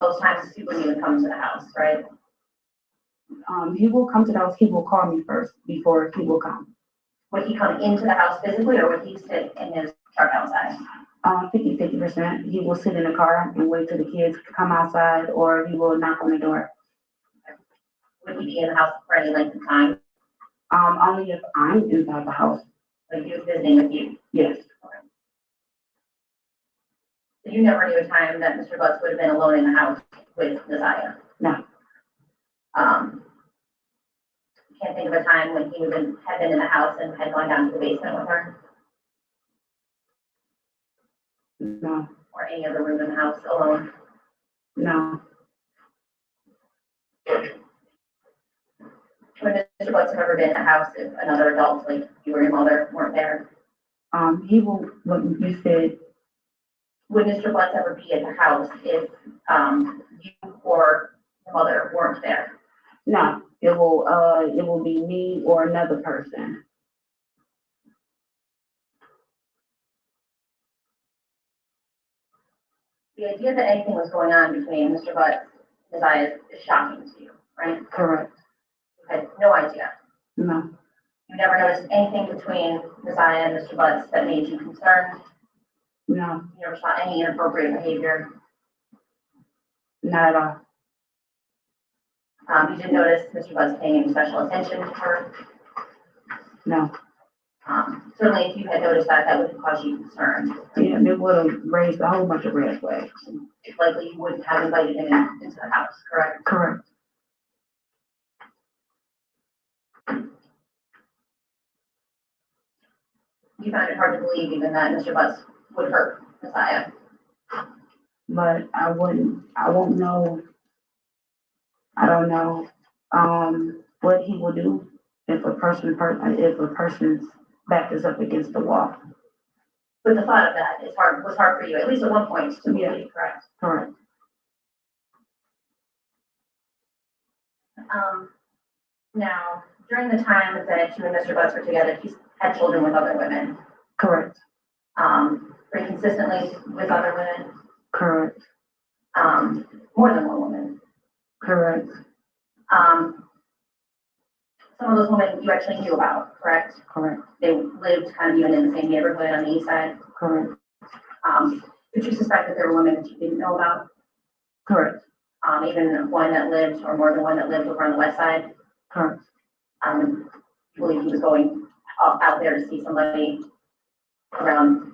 Those times he wouldn't even come to the house, right? He will come to the house, he will call me first before he will come. Would he come into the house physically, or would he sit in his truck outside? 50%. He will sit in the car and wait till the kids come outside, or he will knock on the door. Would he be in the house for any length of time? Only if I'm inside the house. Like he was visiting with you? Yes. So you never knew a time that Mr. Butts would have been alone in the house with Messiah? No. Can't think of a time when he had been in the house and had gone down to the basement with her? No. Or any other room in the house alone? No. Would Mr. Butts have ever been in the house if another adult, like you or your mother, weren't there? He will, what you said. Would Mr. Butts ever be at the house if you or your mother weren't there? No, it will be me or another person. The idea that anything was going on between Mr. Butts and Messiah is shocking to you, right? Correct. You had no idea. No. You never noticed anything between Messiah and Mr. Butts that made you concerned? No. You never saw any inappropriate behavior? Not at all. You didn't notice Mr. Butts paying any special attention to her? No. Certainly, if you had noticed that, that would cause you concern. Yeah, it would have raised a whole bunch of red flags. It's likely you wouldn't have invited him into the house, correct? Correct. You found it hard to believe even that Mr. Butts would hurt Messiah. But I won't know. I don't know what he will do if a person's back is up against the wall. But the thought of that was hard for you, at least at one point, to believe, Yeah. correct? Correct. Now, during the time that you and Mr. Butts were together, he's had children with other women. Correct. Pretty consistently with other women. Correct. More than one woman. Correct. Some of those women you actually knew about, correct? Correct. They lived kind of even in the same neighborhood on the east side. Correct. Did you suspect that there were women that you didn't know about? Correct. Even one that lived, or more than one that lived over on the west side? Correct. You believe he was going out there to see somebody around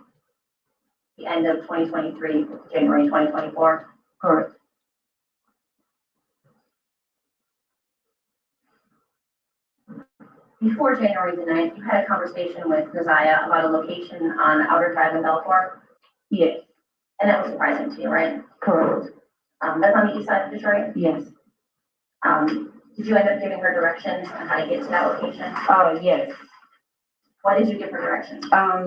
the end of 2023, January 2024? Correct. Before January the 9th, you had a conversation with Messiah about a location on Outer Drive in Belfort? Yes. And that was surprising to you, right? Correct. That's on the east side of Detroit? Yes. Did you end up giving her directions on how to get to that location? Yes. Why did you give her directions? I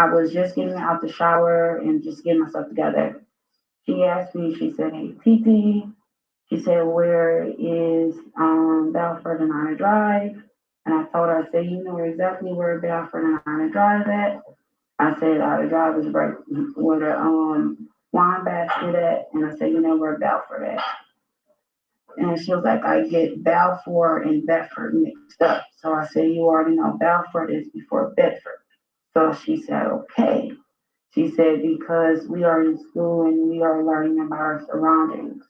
was just getting out the shower and just getting myself together. She asked me, she said, "Hey, Titi," she said, "where is Belford and Honor Drive?" And I told her, I said, "You know exactly where Belford and Honor Drive at?" I said, "Honor Drive is right where the wine basket at." And I said, "You know where Belford at?" And she was like, "I get Balfour and Bedford mixed up." So I said, "You already know Balford is before Bedford." So she said, "Okay." She said, "Because we are in school and we are learning about our surroundings."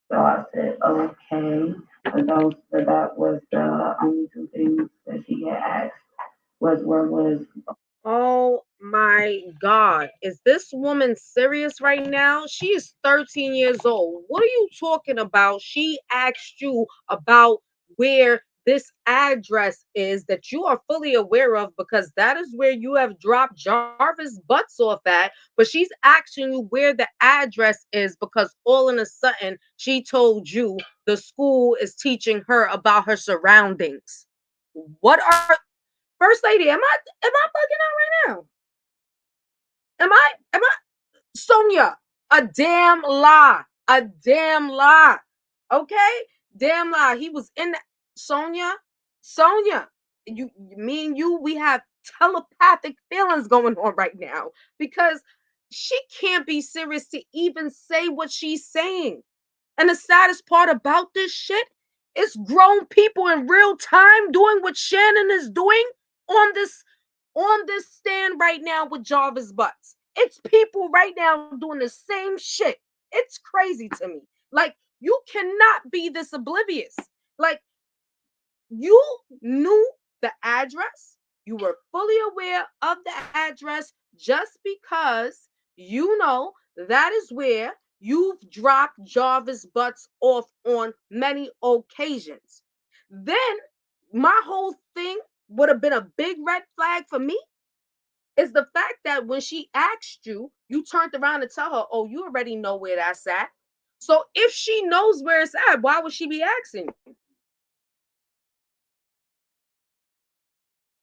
So I said, "Okay." That was the only two things that she had asked was where was. Oh my God. Is this woman serious right now? She is 13 years old. What are you talking about? She asked you about where this address is that you are fully aware of because that is where you have dropped Jarvis butts off at. But she's asking you where the address is because all in a sudden she told you the school is teaching her about her surroundings. What are First lady, am I bugging out right now? Am I Sonia? A damn lie. A damn lie. Okay? Damn lie. He was in the Sonia. Sonia. Me and you, we have telepathic feelings going on right now because she can't be serious to even say what she's saying. And the saddest part about this shit is grown people in real time doing what Shannon is doing on this stand right now with Jarvis butts. It's people right now doing the same shit. It's crazy to me. Like You cannot be this oblivious. Like, you knew the address, you were fully aware of the address just because you know that is where you've dropped Jarvis butts off on many occasions. Then my whole thing would have been a big red flag for me is the fact that when she asked you, you turned around and tell her, oh, you already know where that's at. So if she knows where it's at, why would she be asking you?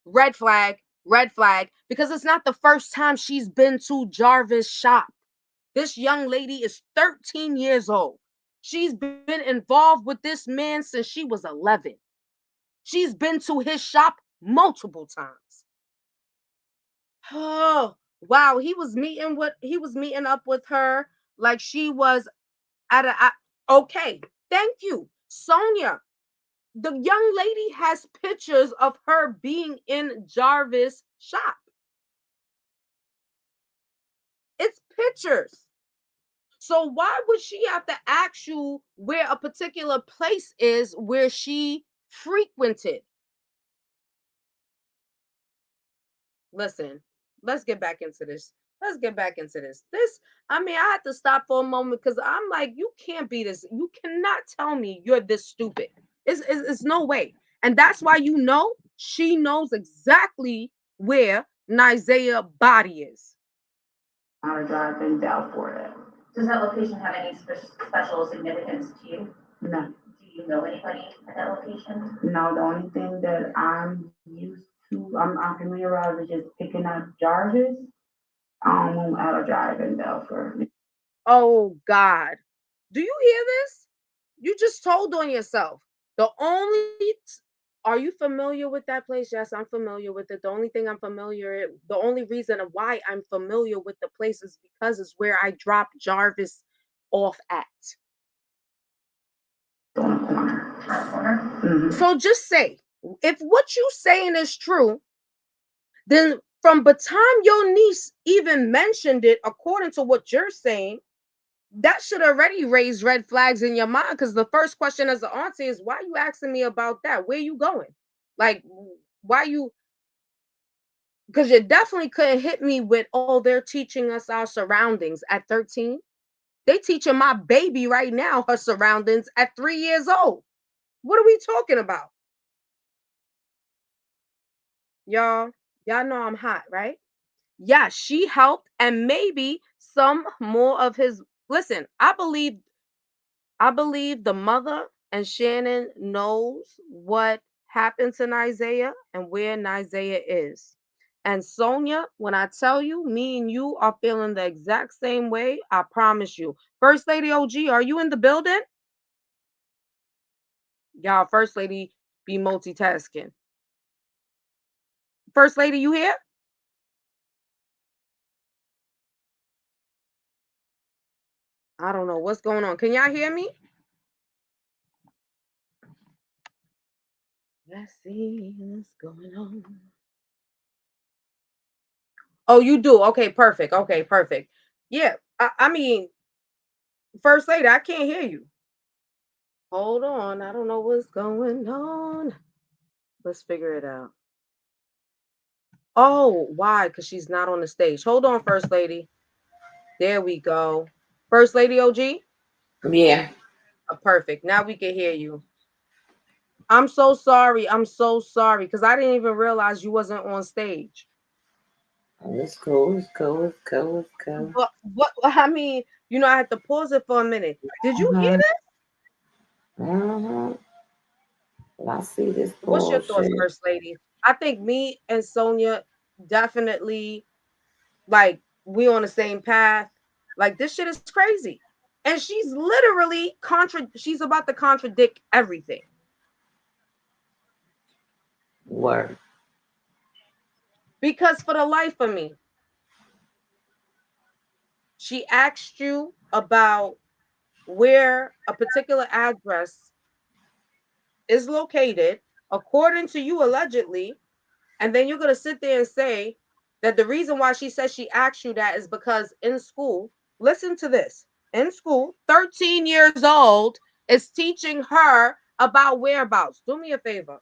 Red flag, because it's not the first time she's been to Jarvis' shop. This young lady is 13 years old. She's been involved with this man since she was 11. She's been to his shop multiple times. Oh, wow, he was meeting up with her like she was at a okay. Thank you. Sonia, the young lady has pictures of her being in Jarvis' shop. It's pictures. So why would she have to ask you where a particular place is where she frequented? Listen, let's get back into this. Let's get back into this. I mean, I had to stop for a moment because I'm like, you can't be this. You cannot tell me you're this stupid. It's no way. And that's why you know she knows exactly where Nizaiah's body is. I drive in doubt for it. Does that location have any special significance to you? No, Do you know anybody at that location? no, the only thing that I'm used to, I'm familiarized with just picking up Jarvis at a drive in Delaware. Oh God. Do you hear this? You just told on yourself. The only Are you familiar with that place? Yes, I'm familiar with it. The only reason of why I'm familiar with the place is because it's where I dropped Jarvis off at. On the corner. On the corner? So just say, if what you saying is true, then from the time your niece even mentioned it, according to what you're saying, that should already raise red flags in your mind because the first question as an auntie is, why are you asking me about that? Where you going? Like, why you? Because you definitely couldn't hit me with, oh, they're teaching us our surroundings at 13. They teaching my baby right now her surroundings at 3 years old. What are we talking about? Y'all, y'all know I'm hot, right? Yeah, she helped, and maybe some more of his. Listen, I believe the mother and Shannon knows what happened to Nizaiah and where Nizaiah is. And Sonia, when I tell you, me and you are feeling the exact same way, I promise you. First Lady OG, are you in the building? Y'all, First Lady be multitasking. First Lady, you here? I don't know what's going on. Can y'all hear me? Let's see what's going on. Oh, you do? Okay, perfect. Okay, perfect. Yeah, I mean, First Lady, I can't hear you. Hold on. I don't know what's going on. Let's figure it out. Oh, why? Because she's not on the stage. Hold on, First Lady. There we go. First Lady OG? Yeah. Perfect. Now we can hear you. I'm so sorry. I'm so sorry. Because I didn't even realize you wasn't on stage. It's cool. It's cool. It's cool. It's cool. But what I mean, I had to pause it for a minute. Did you hear Mm-hmm. that? Mm-hmm. I see this What's your thoughts, bullshit. First Lady? I think me and Sonia definitely, like, we on the same path. Like, this shit is crazy. And she's about to contradict everything. Word. Because for the life of me, she asked you about where a particular address is located, according to you allegedly, and then you're going to sit there and say that the reason why she says she asked you that is because in school, listen to this, in school, 13 years old, It's teaching her about whereabouts. Do me a favor.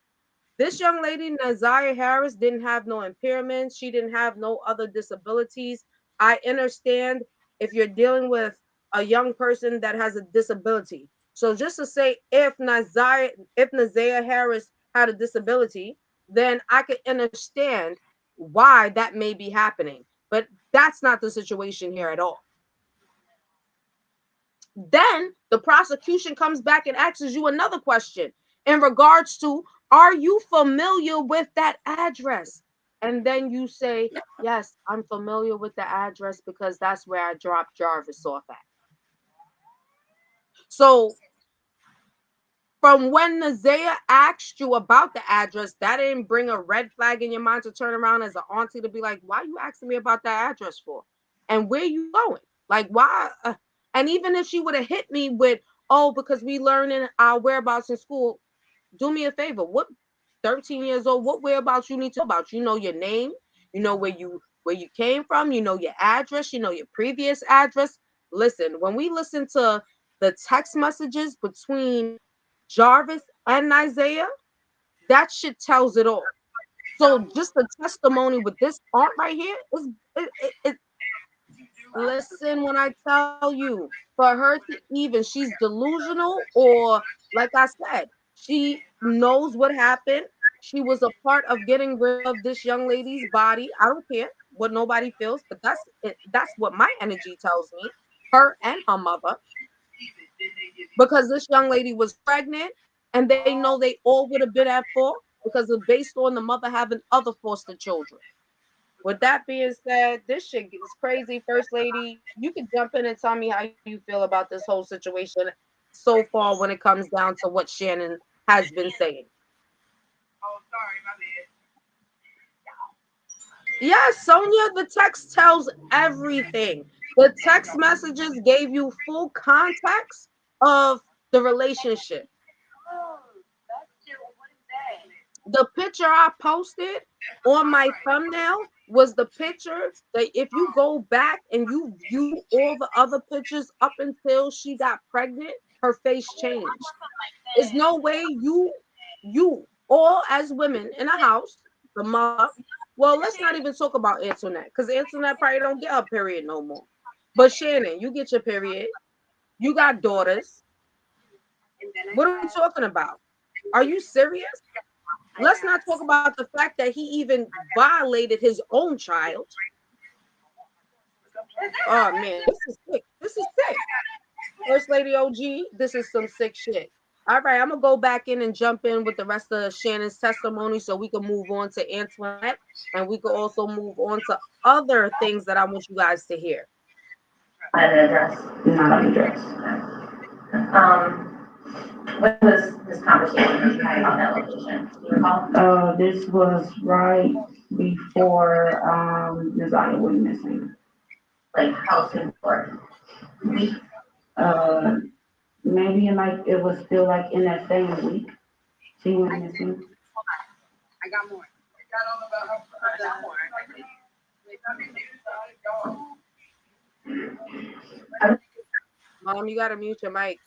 This young lady, Nazaria Harris, didn't have no impairments. She didn't have no other disabilities. I understand if you're dealing with a young person that has a disability. So just to say, if Nazaria Harris had a disability, then I could understand why that may be happening. But that's not the situation here at all. Then the prosecution comes back and asks you another question in regards to, are you familiar with that address? And then you say, yes, I'm familiar with the address because that's where I dropped Jarvis off at. So from when Nazaya asked you about the address, that didn't bring a red flag in your mind to turn around as an auntie to be like, why are you asking me about that address for? And where you going? Like, why? And even if she would have hit me with, oh, because we learning our whereabouts in school, do me a favor. What 13 years old, what whereabouts you need to know about? You know your name, you know where you came from, you know your address, you know your previous address. Listen, when we listen to the text messages between Jarvis and Isaiah, that shit tells it all. So just the testimony with this aunt right here is listen when I tell you, for her to even, she's delusional, or like I said, she knows what happened. She was a part of getting rid of this young lady's body. I don't care what nobody feels, but that's it. That's what my energy tells me. Her and her mother, because this young lady was pregnant, and they know they all would have been at fault because of based on the mother having other foster children. With that being said, this shit is crazy. First lady, you can jump in and tell me how you feel about this whole situation so far when it comes down to what Shannon has been saying. Oh, sorry, my bad. Yes, Sonia, the text tells everything. The text messages gave you full context of the relationship. Oh, that's cute. What is that? The picture I posted on my thumbnail was the picture that if you go back and you view all the other pictures up until she got pregnant, her face changed. There's no way you all as women in a house, the mother. Well, let's not even talk about Antoinette, because Antoinette probably don't get her period no more. But Shannon, you get your period. You got daughters. And then I What are we have, talking about? Are you serious? I Let's not have, talk about the fact that he even violated his own child. Oh man, this is sick. This is sick. First Lady OG, this is some sick shit. All right, I'm gonna go back in and jump in with the rest of Shannon's testimony so we can move on to Antoinette, and we can also move on to other things that I want you guys to hear. Not an address. Not an address. When was this conversation that you had about that location? Do you recall? This was right before Nazaria went missing. Like how soon before? Week? Maybe in like it was still like in that same week she went missing. I got more. I got more. Mom, you gotta mute your mic.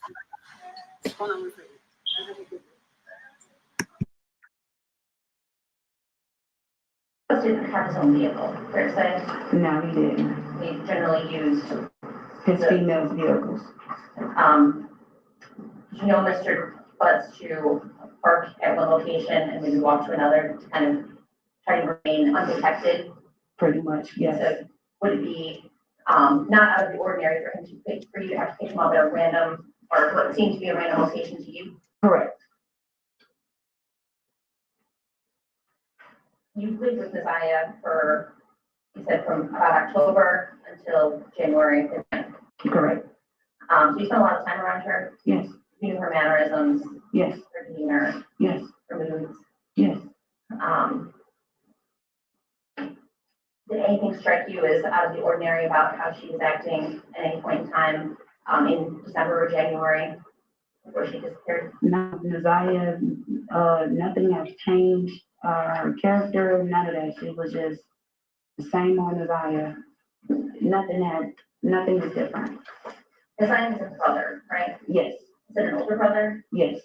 Hold on one second. Didn't have his own vehicle, fair to say. No, he didn't. He generally used, His female's vehicles. did you know Mr. Butts to park at one location and maybe walk to another to kind of try to remain undetected? Pretty much, yes. So would it be not out of the ordinary for him to for you to have to pick him up at a random or what seemed to be a random location to you? Correct. You lived with Messiah for, you said, from about October until January 5th. Correct. So you spent a lot of time around her. Yes. You knew her mannerisms, Yes. her demeanor, Yes. her moods. Yes. Did anything strike you as out of the ordinary about how she was acting at any point in time in December or January before she disappeared? No, Nazaria, nothing has changed. Her character, none of that. She was just the same on Nazaria. Nothing is different. Messiah is a brother, right? Yes. Is it an older brother? Yes,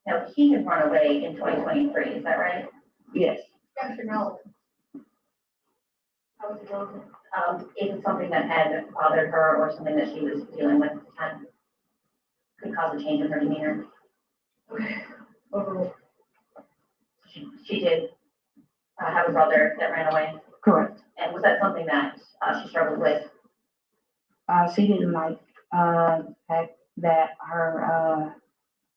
Now, he had run away in 2023, is that right? yes. Yes or no? How was it going? Is it something that had bothered her or something that she was dealing with at the time? Could cause a change in her demeanor? Overall. She did have a brother that ran away. Correct. And was that something that she struggled with? She didn't like the fact that her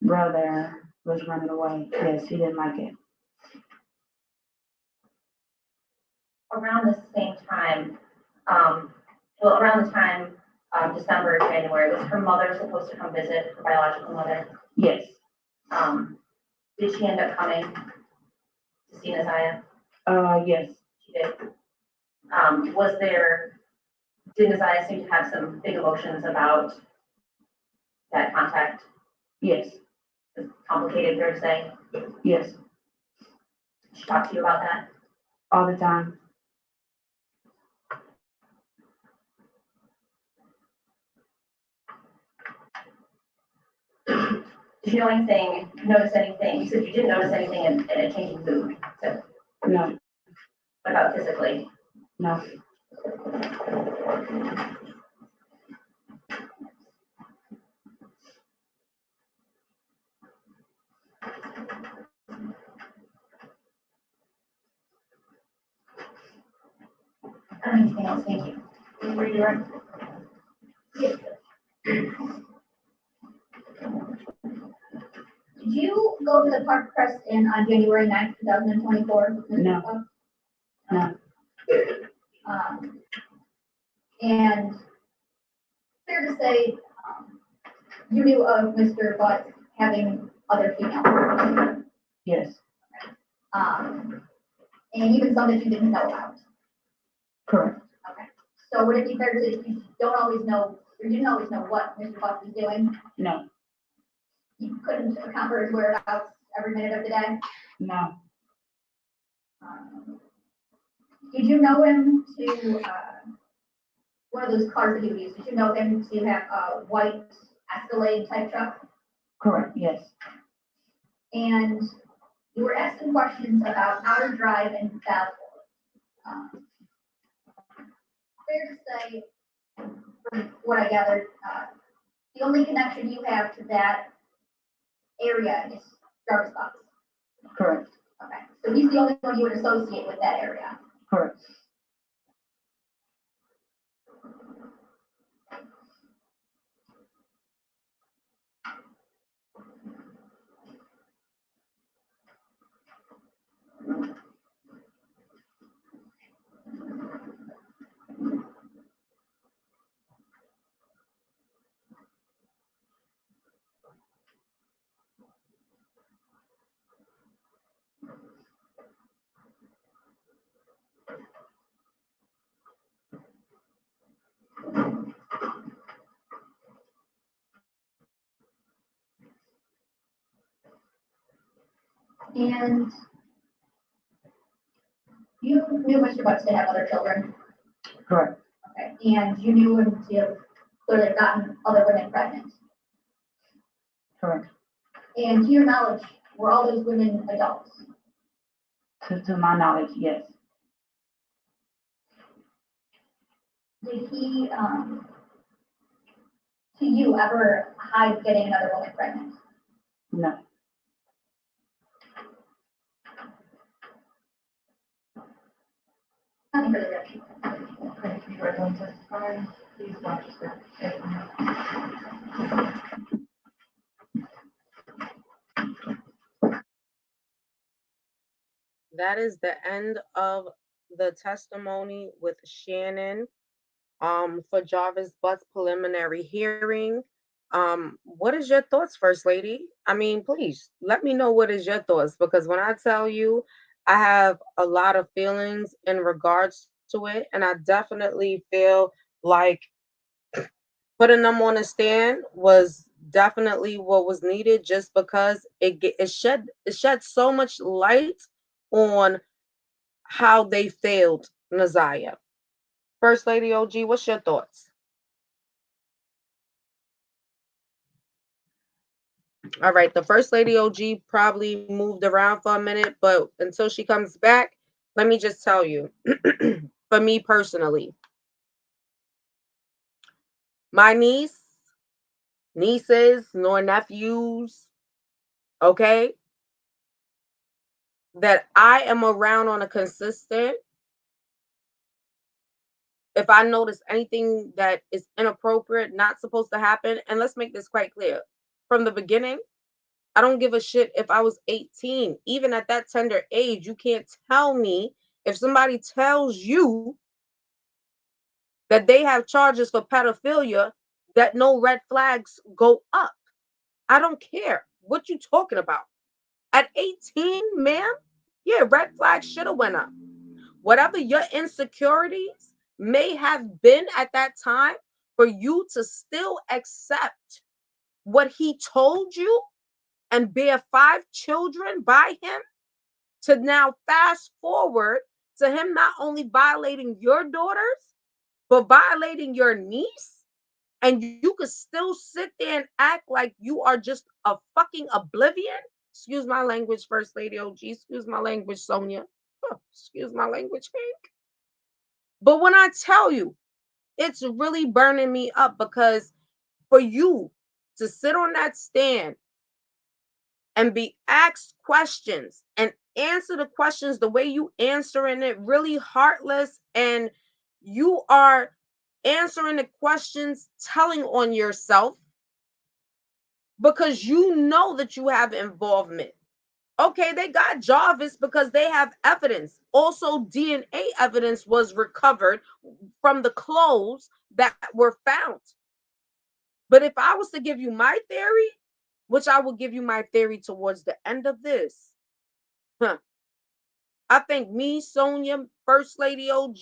brother was running away. Yes, she didn't like it. Around the same time, around the time, December, January, was her mother supposed to come visit, her biological mother? Yes. Did she end up coming to see Nasiah? Yes. She did. Did Nasiah seem to have some big emotions about that contact? Yes. It's complicated, fair to say? Yes. Did she talk to you about that? All the time. Did you notice anything? You said you didn't notice anything in a changing mood. So No. what about physically? No. I don't have anything else, thank you. Redirect. Did you go to the Park Crest Inn on January 9th, 2024? No. No. And fair to say, you knew of Mr. Butt having other females. Yes. And even some that you didn't know about. Correct. Okay. So would it be fair to say that you don't always know, or you didn't always know what Mr. Butt was doing? No. You couldn't account for his whereabouts every minute of the day? No. Did you know him to, one of those cars that he would use, did you know him to have a white Escalade type truck? Correct. Yes. And you were asking questions about Outer Drive and Southwood. Fair to say, from what I gathered, the only connection you have to that area is Jarvis Box. Correct. Okay, so he's the only one you would associate with that area. Correct. And you knew Mr. Butts to have other children. Correct. Okay, and you knew him to have clearly gotten other women pregnant. Correct. And to your knowledge, were all those women adults? To my knowledge, yes. Did he, to you, ever hide getting another woman pregnant? No. Nothing for the record. Okay, if you are going to testify, please watch that. That is the end of the testimony with Shannon for Jarvis Butt's preliminary hearing. What is your thoughts, First Lady? I mean, please let me know what is your thoughts, because when I tell you, I have a lot of feelings in regards to it, and I definitely feel like putting them on a stand was definitely what was needed, just because it shed so much light on how they failed Nasiah. First Lady OG, what's your thoughts? All right, the first lady OG probably moved around for a minute, but until she comes back, let me just tell you, for me personally, my nieces, nor nephews, okay, that I am around on a consistent, if I notice anything that is inappropriate, not supposed to happen, and let's make this quite clear from the beginning, I don't give a shit if I was 18. Even at that tender age, you can't tell me if somebody tells you that they have charges for pedophilia that no red flags go up. I don't care what you talking about. At 18, ma'am, yeah, red flags should have went up. Whatever your insecurities may have been at that time, for you to still accept what he told you and bear 5 children by him, to now fast forward to him not only violating your daughters, but violating your niece, and you could still sit there and act like you are just a fucking oblivion. Excuse my language, First Lady OG. Excuse my language, Sonia. Excuse my language, Hank. But when I tell you, it's really burning me up, because for you to sit on that stand and be asked questions and answer the questions the way you answering it, really heartless, and you are answering the questions telling on yourself because you know that you have involvement. Okay, they got Javis because they have evidence. Also, DNA evidence was recovered from the clothes that were found. But if I was to give you my theory, which I will give you my theory towards the end of this, huh, I think me, Sonia, First Lady OG,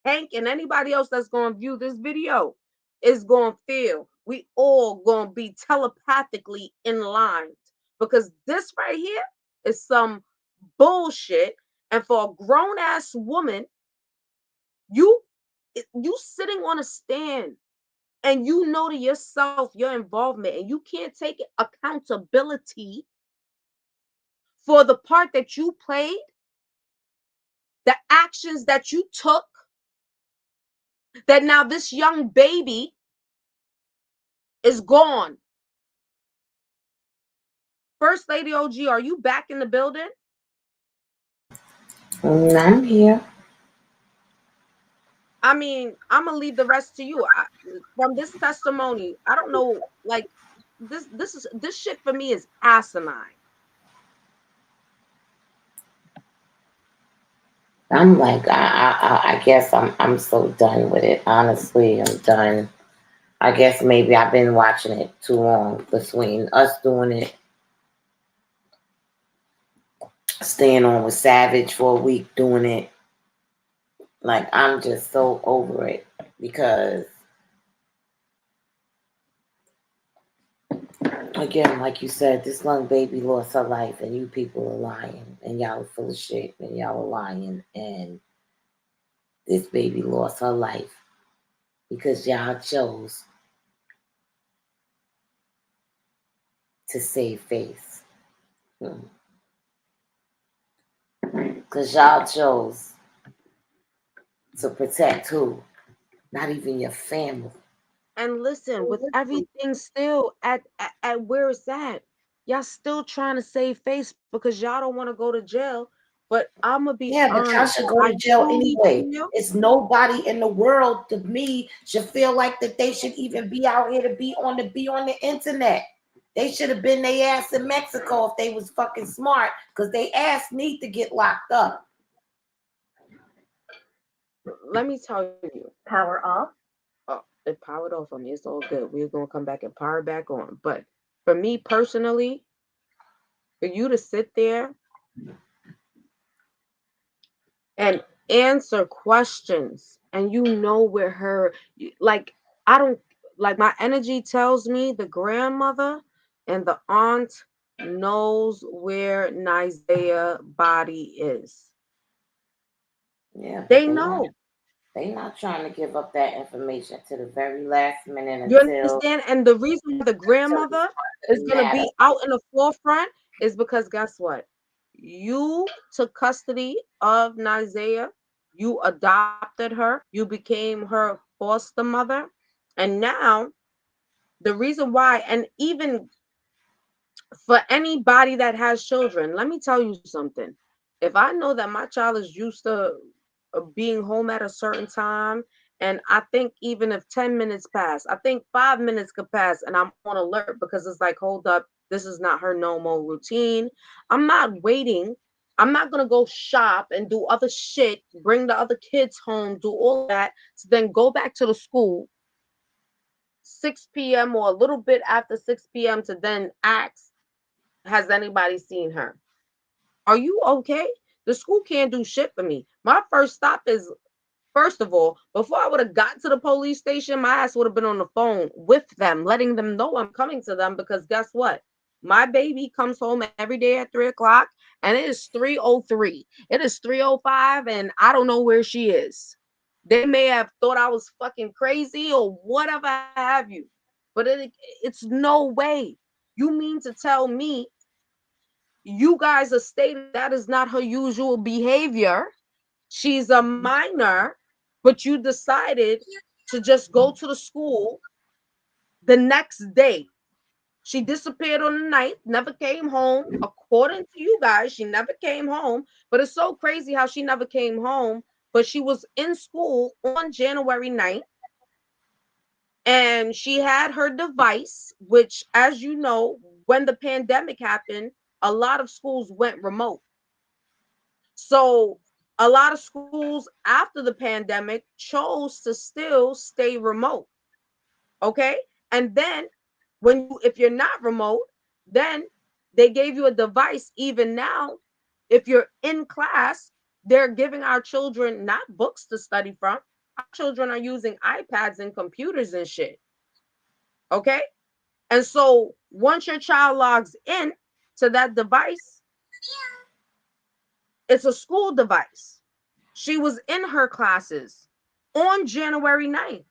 Hank, and anybody else that's going to view this video is going to feel we all going to be telepathically in line, because this right here is some bullshit. And for a grown ass woman, you you sitting on a stand and you know to yourself your involvement, and you can't take accountability for the part that you played, the actions that you took, that now this young baby is gone. First Lady OG, are you back in the building? I'm here. I mean, I'm gonna leave the rest to you. From this testimony, I don't know, like this shit for me is asinine. I'm like, I guess I'm so done with it. Honestly, I'm done. I guess maybe I've been watching it too long between us doing it, staying on with Savage for a week, doing it. Like, I'm just so over it because, again, like you said, this young baby lost her life, and you people are lying, and y'all are full of shit, and y'all are lying, and this baby lost her life because y'all chose to save face. Because y'all chose to protect who? Not even your family. And listen, with everything still at where it's at, y'all still trying to save face because y'all don't want to go to jail. But I'm gonna be Yeah, but y'all honest. should go I to jail truly anyway. feel It's nobody in the world to me should feel like that they should even be out here to be on the internet. They should have been their ass in Mexico if they was fucking smart, because they ass need to get locked up. let me tell you. Power off. Oh, it powered off on me. It's all good. We're gonna come back and power it back on. But for me personally, for you to sit there and answer questions, and you know where like, I don't, like, my energy tells me the grandmother and the aunt knows where Nigeria body is. Yeah, but They they don't. know. They not trying to give up that information to the very last minute You until understand? And the reason why the it's grandmother is going going to to matter. be out in the forefront is because guess what? You took custody of Nizaya, you adopted her, you became her foster mother, and now the reason why, and even for anybody that has children, let me tell you something. If I know that my child is used to being home at a certain time, and I think even if 10 minutes pass, I think 5 minutes could pass, and I'm on alert because it's like, hold up, this is not her normal routine. I'm not waiting. I'm not going to go shop and do other shit, bring the other kids home, do all that, to then go back to the school 6 p.m. or a little bit after 6 p.m. to then ask, has anybody seen her? Are you okay? The school can't do shit for me. My first stop is, first of all, before I would have got to the police station, my ass would have been on the phone with them, letting them know I'm coming to them because guess what? My baby comes home every day at 3 o'clock and it is 3:03. It is 3:05 and I don't know where she is. They may have thought I was fucking crazy or whatever have you. But it's no way. You mean to tell me you guys are stating that is not her usual behavior? She's a minor, but you decided to just go to the school the next day. She disappeared on the night, never came home. According to you guys, she never came home. But it's so crazy how she never came home. But she was in school on January 9th and she had her device, which, as you know, when the pandemic happened, a lot of schools went remote. So a lot of schools after the pandemic chose to still stay remote. Okay. And then when you, if you're not remote, then they gave you a device. Even now, if you're in class, they're giving our children not books to study from. Our children are using iPads and computers and shit. Okay. And so once your child logs in to that device, it's a school device. She was in her classes on January 9th.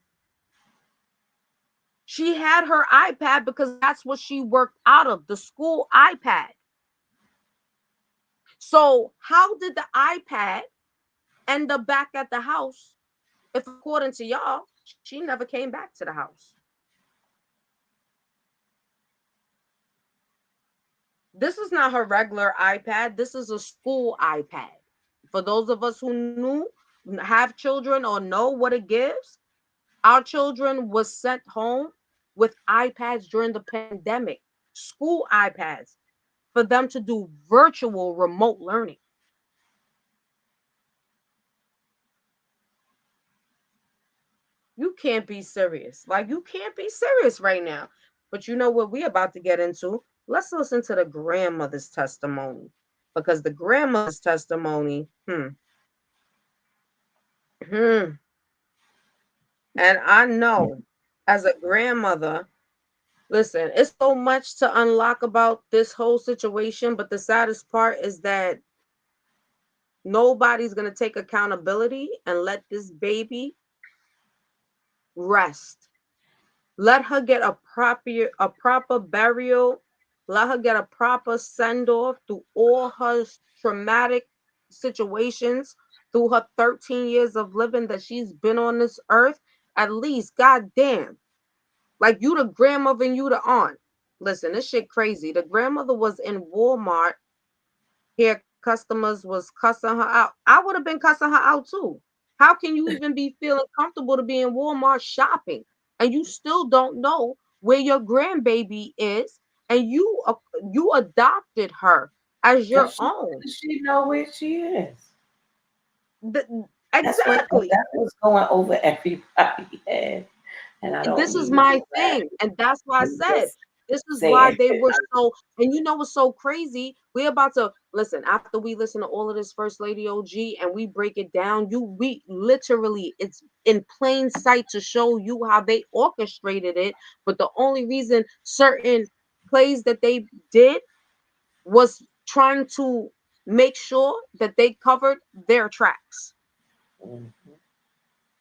She had her iPad because that's what she worked out of, the school iPad. So, how did the iPad end up back at the house if, according to y'all, she never came back to the house? This is not her regular iPad. This is a school iPad. For those of us who have children, or know what it gives, our children was sent home with iPads during the pandemic, school iPads, for them to do virtual remote learning. You can't be serious. Like, you can't be serious right now. But you know what we're about to get into? Let's listen to the grandmother's testimony. Because the grandmother's testimony, hmm. And I know as a grandmother, listen, it's so much to unlock about this whole situation. But the saddest part is that nobody's going to take accountability and let this baby rest. Let her get a proper burial. Let her get a proper send off through all her traumatic situations, through her 13 years of living that she's been on this earth. At least, goddamn, like, you the grandmother and you the aunt. Listen, this shit crazy. The grandmother was in Walmart. Here, customers was cussing her out. I would have been cussing her out too. How can you even be feeling comfortable to be in Walmart shopping and you still don't know where your grandbaby is, and you adopted her as your own? Does she know where she is? Exactly. That's what's going over everybody's head. And I don't This is mean to my be thing. bad. And that's why I I'm said, just this is why saying. they were so, and you know what's so crazy? We're about to listen, after we listen to all of this First Lady OG and we break it down, we literally, it's in plain sight to show you how they orchestrated it. But the only reason certain plays that they did was trying to make sure that they covered their tracks. Mhm.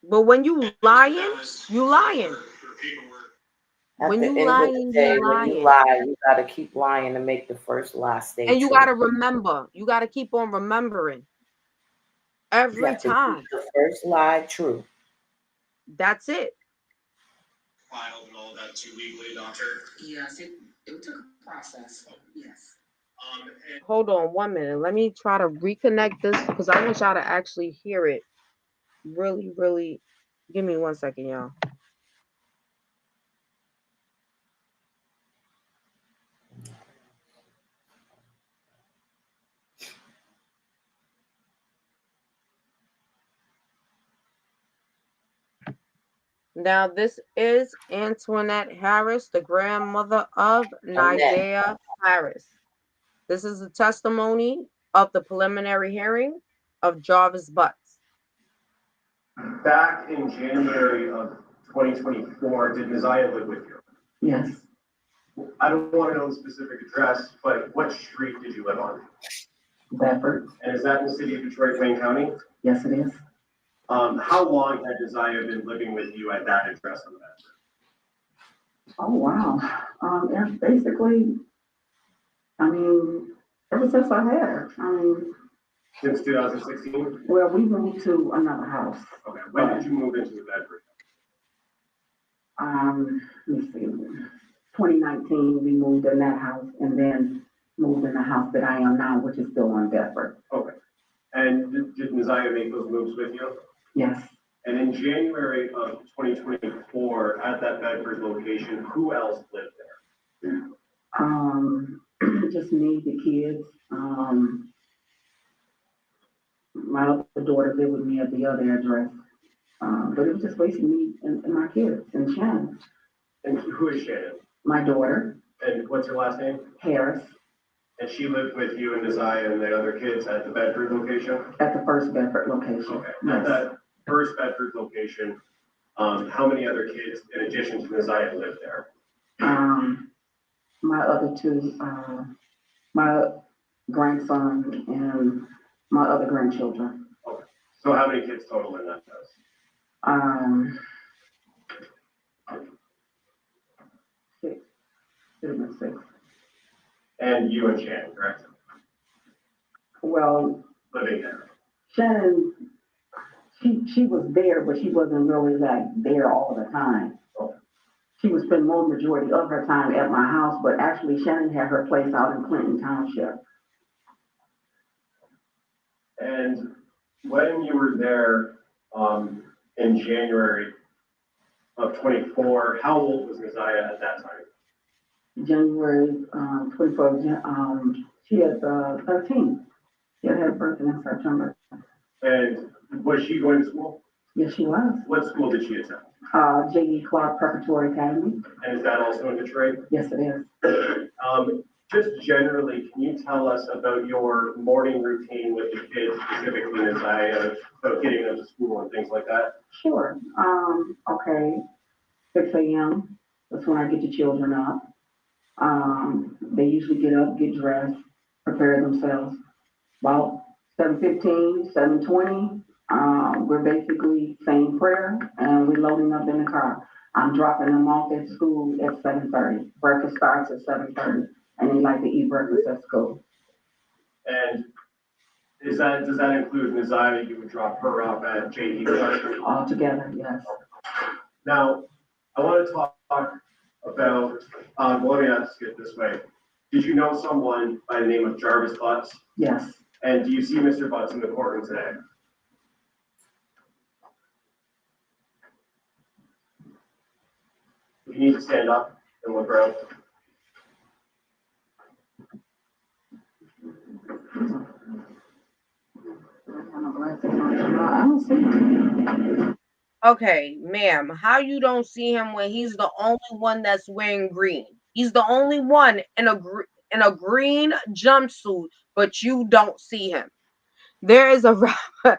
But when you lying, you lying. At When the you end of the lying, you day, when you lying. lie, you gotta keep lying to make the first lie stay And you true. gotta remember. You gotta keep on remembering You every have to keep time. the first lie true. That's it. Filed and all that too legally, doctor? Yes, it took a process. Yes. And Hold on 1 minute. Let me try to reconnect this because I want y'all to actually hear it. Really, really. Give me 1 second, y'all. Now, this is Antoinette Harris, the grandmother of Annette, Nigea Harris. This is the testimony of the preliminary hearing of Jarvis Butts. Back in January of 2024, did Messiah live with you? Yes, I don't want to know the specific address, but what street did you live on? Bedford. And is that in the city of Detroit, Wayne County? Yes, it is. How long had Messiah been living with you at that address on that? Oh, wow. Yeah, basically, I mean, ever since I had her, Since 2016? well, we moved to another house. Okay, when did you move into the Bedford? Let me see, 2019, we moved in that house and then moved in the house that I am now, which is still on Bedford. Okay. And did Messiah make those moves with you? Yes. And in January of 2024, at that Bedford location, who else lived there? Just me, the kids. My other daughter lived with me at the other address. But it was just basically me and my kids and Shannon. And who is Shannon? My daughter, And what's her last name? Harris, And she lived with you and Messiah and the other kids at the Bedford location? at the first Bedford location. Okay. At Yes. that first Bedford location, how many other kids in addition to Messiah lived there? My other two, my grandson and my other grandchildren. Okay. So how many kids total in that house? Um, Six. Should have been six. And you and Shannon, correct? Well, Living there. Shannon, she was there, but she wasn't really like there all the time. Okay. She would spend more majority of her time at my house, but actually Shannon had her place out in Clinton Township. And when you were there in January of 24, how old was Messiah at that time? January 24th, she had 13. She had her birthday in September. And was she going to school? Yes, she was. What school did she attend? J.E. Clark Preparatory Academy. And is that also in Detroit? Yes, it is. Just generally, can you tell us about your morning routine with the kids, specifically Messiah, about getting them to school and things like that? Sure. Okay. 6 a.m. That's when I get the children up. They usually get up, get dressed, prepare themselves. About 7:15, 7:20, we're basically saying prayer and we're loading up in the car. I'm dropping them off at school at 7:30. Breakfast starts at 7:30 and they like to eat breakfast at school. And does that include Messiah? You would drop her off at J.E. Clark? All together, yes. Now, I want to talk about, let me ask it this way. Did you know someone by the name of Jarvis Butts? Yes. And do you see Mr. Butts in the courtroom today? If you need to stand up and look around. I don't see him. Okay, ma'am, how you don't see him when he's the only one that's wearing green? He's the only one in a green jumpsuit, but you don't see him. There is a rapper,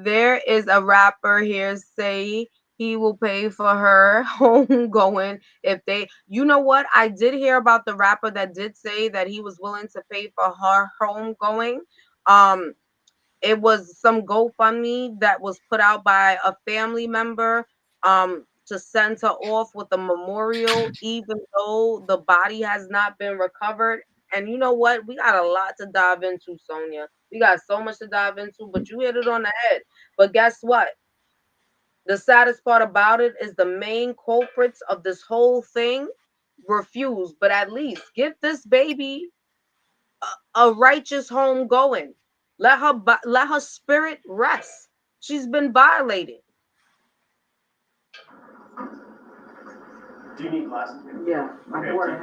there is a rapper here say he will pay for her home going if they, you know what? I did hear about the rapper that did say that he was willing to pay for her home going. Um, It was some GoFundMe that was put out by a family member to send her off with a memorial, even though the body has not been recovered. And you know what? We got a lot to dive into, Sonia. We got so much to dive into, but you hit it on the head. But guess what? The saddest part about it is the main culprits of this whole thing refuse, but at least give this baby a righteous home going. Let her spirit rest. She's been violated. Do you need glasses? Yeah, my daughter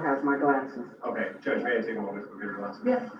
has my glasses. Okay, Judge, may I take a moment to go get your glasses? Yes.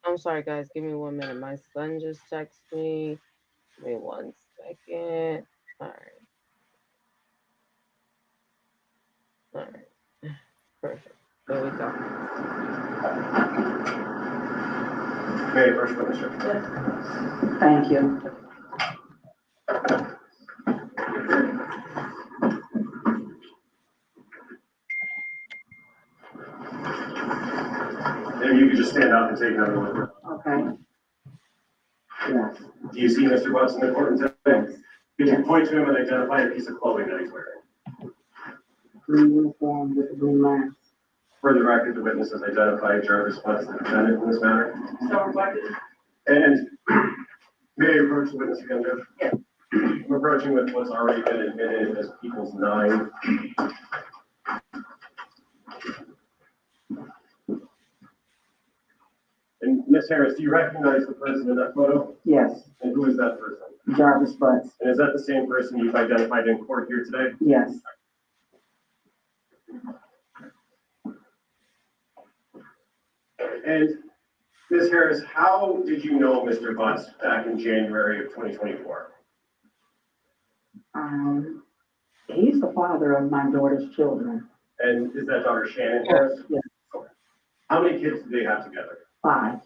I'm sorry, guys. Give me 1 minute. My son just texted me. Give me 1 second. All right. All right. Perfect. There we go. May I first witness, sir? Thank you. Maybe you could just stand up and take another look. Okay. Yes. Do you see Mr. Butts in the court today? Could you point to him and identify a piece of clothing that he's wearing? Blue uniform with the blue mask. For the record, the witness has identified Javis Butts, the defendant in this matter. And may I approach the witness again, Judge? Yes. I'm approaching with what's already been admitted as People's 9. And Ms. Harris, do you recognize the person in that photo? Yes. And who is that person? Jarvis Butts. And is that the same person you've identified in court here today? Yes. And Ms. Harris, how did you know Mr. Butts back in January of 2024? He's the father of my daughter's children. And is that daughter Shannon Harris? Yes. Okay. How many kids do they have together? 5.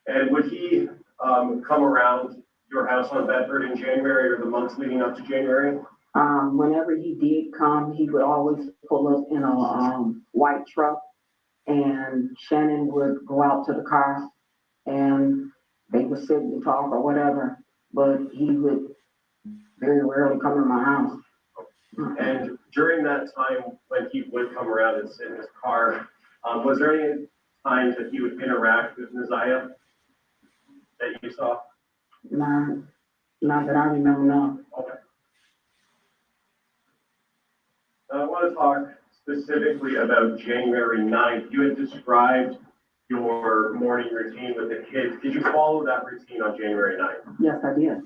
And would he come around your house on Bedford in January or the months leading up to January? Whenever he did come, he would always pull up in a white truck, and Shannon would go out to the car, and they would sit and talk or whatever, but he would very rarely come to my house. And during that time when he would come around and sit in his car, was there any times that he would interact with Messiah that you saw? Not that I remember, no. Okay. I want to talk specifically about January 9th. You had described your morning routine with the kids. Did you follow that routine on January 9th? Yes, I did.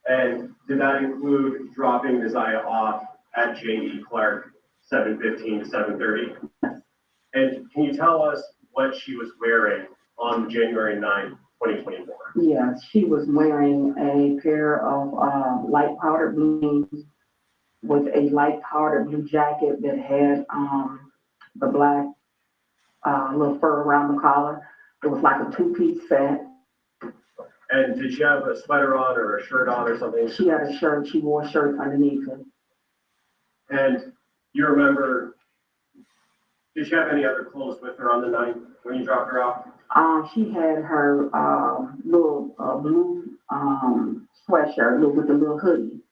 And did that include dropping Messiah off at J.E. Clark 7:15 to 7:30? And can you tell us what she was wearing on January 9th, 2024? Yes, she was wearing a pair of light powder blue jeans with a light powder blue jacket that had the black little fur around the collar. It was like a 2-piece set. And did she have a sweater on or a shirt on or something? She had a shirt. She wore a shirt underneath it. And you remember, did she have any other clothes with her on the 9th when you dropped her off? She had her little blue sweatshirt with a little hoodie.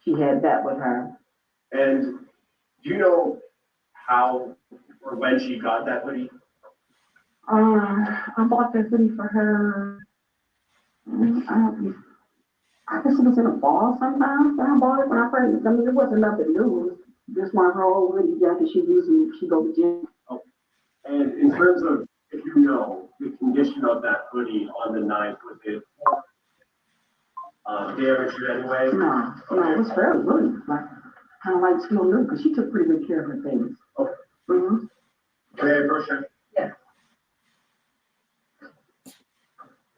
She had that with her. And do you know how or when she got that hoodie? I bought that hoodie for her. I guess it was in the fall sometime. I bought it when I first. I mean, it wasn't nothing new. It was just one of her old hoodie jacket she used when she go to gym. Okay. And in terms of, if you know, the condition of that hoodie on the 9th, was it damage you anyway? No, it was fairly good, like, kind of like still new, because she took pretty good care of her things. Okay. Mm-hmm. May I approach her? Yes.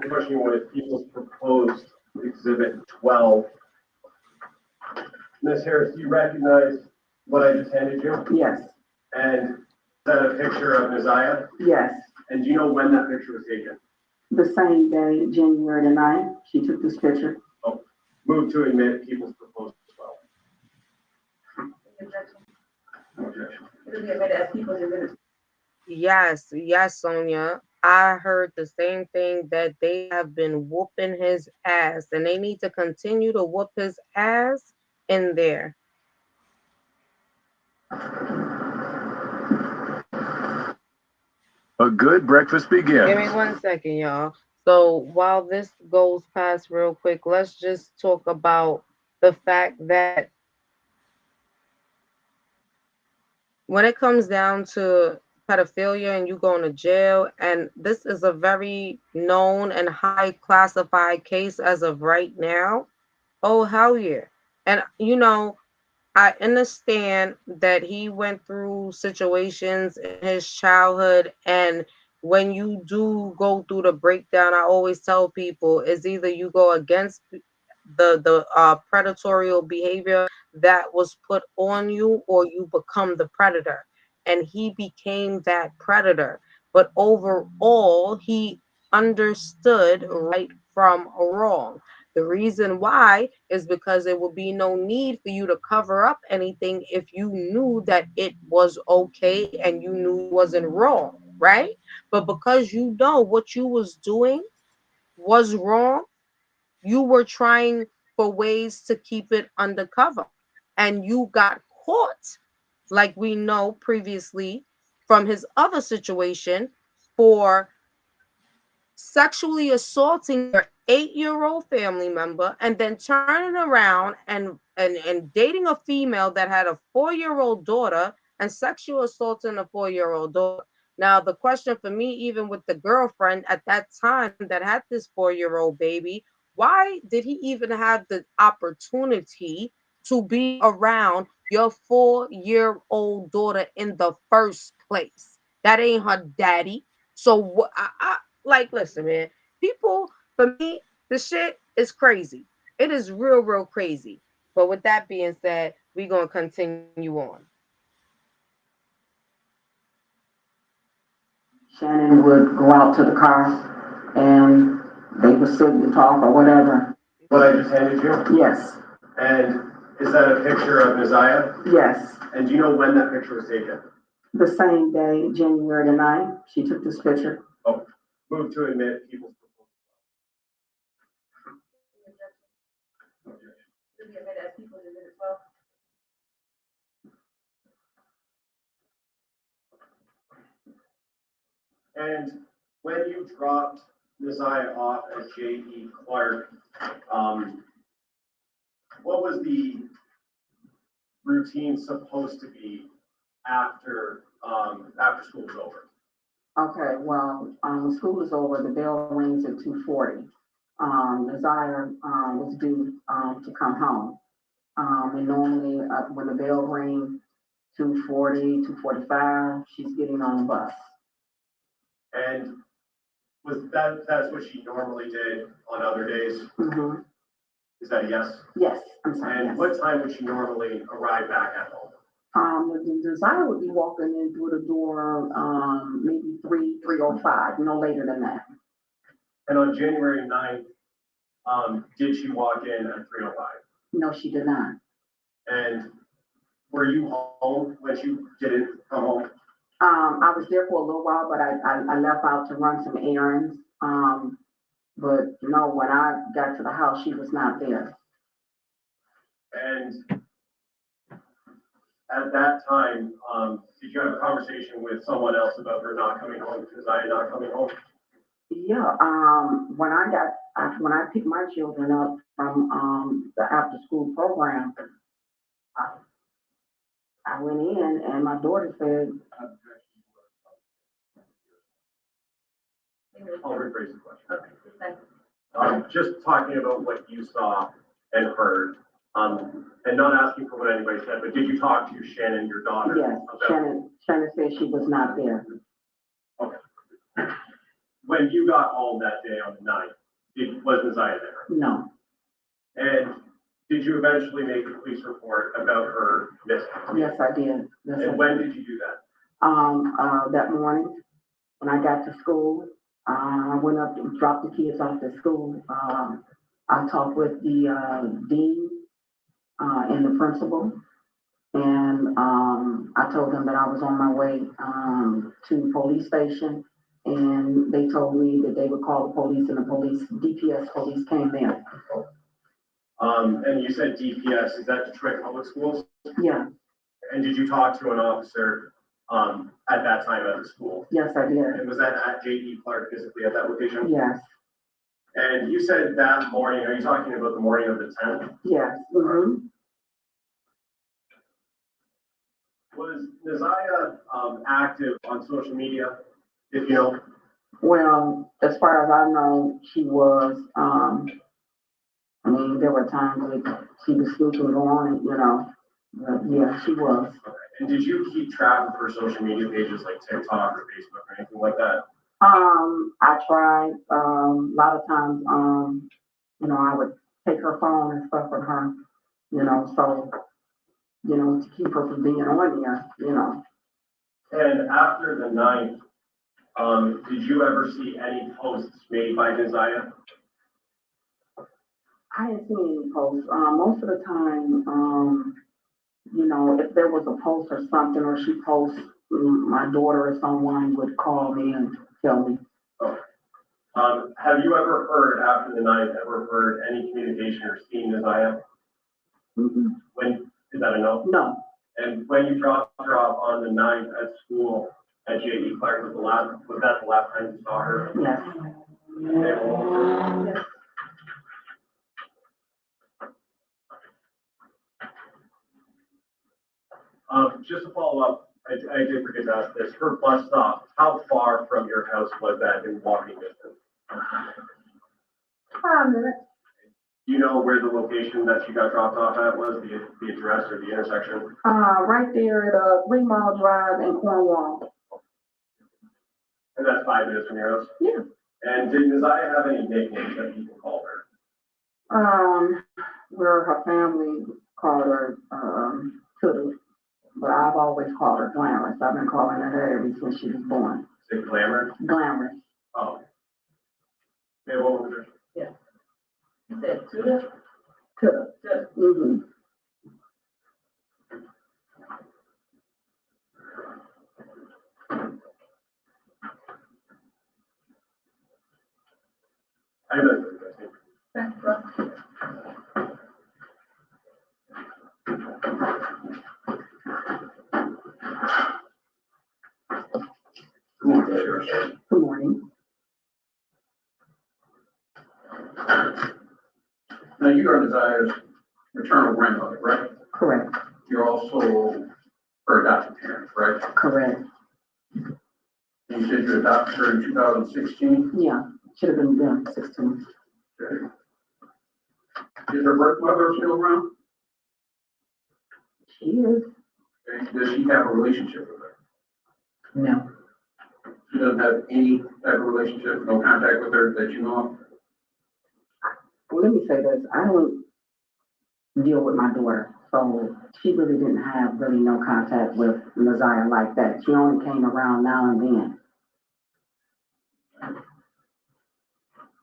Approaching you with People's Proposed Exhibit 12. Ms. Harris, do you recognize what I just handed you? Yes, And is that a picture of Messiah? yes. And do you know when that picture was taken? The same day, January the 9th, she took this picture. Oh, move to admit People's Proposed 12. No objection. It'll be admitted as people's exhibit. Yes, yes, Sonia. I heard the same thing, that they have been whooping his ass and they need to continue to whoop his ass in there. A good breakfast begins. Give me 1 second, y'all. So while this goes past real quick, let's just talk about the fact that when it comes down to pedophilia and you going to jail, and this is a very known and high classified case as of right now, oh hell yeah. And I understand that he went through situations in his childhood, and when you do go through the breakdown, I always tell people is either you go against the predatory behavior that was put on you, or you become the predator. And he became that predator. But overall, he understood right from wrong. The reason why is because there would be no need for you to cover up anything if you knew that it was okay and you knew it wasn't wrong, right? But because you know what you was doing was wrong, you were trying for ways to keep it undercover, and you got caught, like we know previously from his other situation, for sexually assaulting your 8-year-old family member and then turning around and dating a female that had a 4-year-old daughter and sexual assaulting a 4-year-old daughter. Now, the question for me, even with the girlfriend at that time that had this 4-year-old baby, why did he even have the opportunity to be around your 4-year-old daughter in the first place? That ain't her daddy. So what? Like, listen, man. People, for me, the shit is crazy. It is real, real crazy. But with that being said, we're gonna continue on. Shannon would go out to the car and they would sit and talk or whatever. What I just handed you? Yes, And is that a picture of Messiah? yes. And do you know when that picture was taken? The same day, January the 9th, she took this picture. Oh, move to admit People's Proposed 12. No objection. It'll be admitted as people's exhibit 12. And when you dropped Messiah off at J.E. Clark, what was the routine supposed to be after school was over? Okay, well, when school is over, the bell rings at 2:40. Desire, was due, to come home. And normally, when the bell rings, 2:40, 2:45, she's getting on the bus. And that's what she normally did on other days? Mm-hmm. Is that a yes? Yes, I'm sorry, And yes. what time would she normally arrive back at home? The Desire would be walking in through the door, maybe 3:05, no later than that. And on January 9th, did she walk in at 3:05? No, she did not. And were you home when she didn't come home? I was there for a little while, but I left out to run some errands. But no, when I got to the house, she was not there. And at that time, did you have a conversation with someone else about her not coming home because I not coming home? Yeah, when I picked my children up from the after school program, I went in and my daughter said, I'll rephrase the question. Okay, thank you. Just talking about what you saw and heard, and not asking for what anybody said, but did you talk to Shannon, your daughter? Yes, about- Shannon said she was not there. Okay. When you got home that day on the 9th, was Messiah there? No, And did you eventually make a police report about her missing? yes, I did. Yes, I And did. when did you do that? That morning, when I got to school, I went up and dropped the kids off at school. I talked with the, dean, and the principal. And, I told them that I was on my way, to the police station. And they told me that they would call the police, and the DPS police came there. And you said DPS, is that Detroit Public Schools? Yeah, And did you talk to an officer, at that time at the school? yes, I did. And was that at J.E. Clark physically at that location? Yes, And you said that morning, are you talking about the morning of the 10th? yes. Mm-hmm. Was Naziah, active on social media, if you know? Well, as far as I know, she was, I mean, there were times when she was sneaking on, you know, but yeah, she was. And did you keep track of her social media pages like TikTok or Facebook or anything like that? I tried, a lot of times, you know, I would take her phone and stuff from her, you know, so, you know, to keep her from being on there, you know. And after the 9th, did you ever see any posts made by Naziah? I didn't see any posts. Most of the time, you know, if there was a post or something, or she posts, my daughter or someone would call me and tell me. Have you ever heard after the 9th, ever heard any communication or seen Naziah? Mm-hmm. When, is that a no? No, And when you dropped her off on the 9th at school at J.E. Clark, was that the last time you saw her? yes. Just to follow up, I did forget to ask this. Her bus stop, how far from your house was that in walking distance? 5 minutes. Do you know where the location that she got dropped off at was, the address or the intersection? Right there at, 3 Mile Drive in Cornwall. And that's 5 minutes from your house? Yeah. And did Naziah have any nicknames that people called her? Where her family called her, Toodle, but I've always called her Glamorous. I've been calling her ever since she was born. Is it Glamour? Glamorous. Oh. Yeah, what was it? You said Toodle? Toodle. Mm-hmm. I have that. That's right. Good morning, Sheriff. Good morning. Now, you are Naziah's maternal grandmother, right? Correct. You're also her adopted parent, right? Correct. And you said you adopted her in 2016? Yeah, should have been, 16. Okay. Is her birth mother still around? She is. Okay. Does she have a relationship with her? No. She doesn't have any type of relationship, no contact with her that you know of? Well, let me say this. I don't deal with my daughter, so she really didn't have really no contact with Naziah like that. She only came around now and then.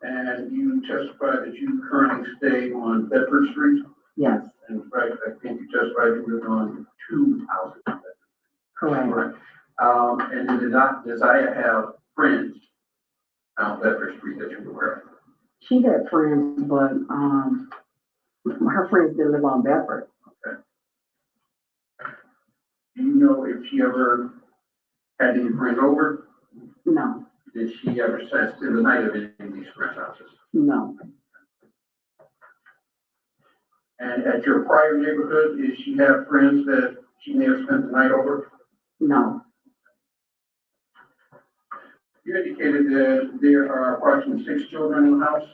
And you testified that you currently stay on Bedford Street? Yes, And right, I think you testified you live on 2 houses. correct. Right. And did Naziah have friends on Bedford Street that you were aware of? She had friends, but her friends didn't live on Bedford. Do you know if she ever had any friends over? No, Did she ever spend the night at any of these friends' houses? no, And at your prior neighborhood, did she have friends that she may have spent the night over? no. You indicated that there are approximately 6 children in the house.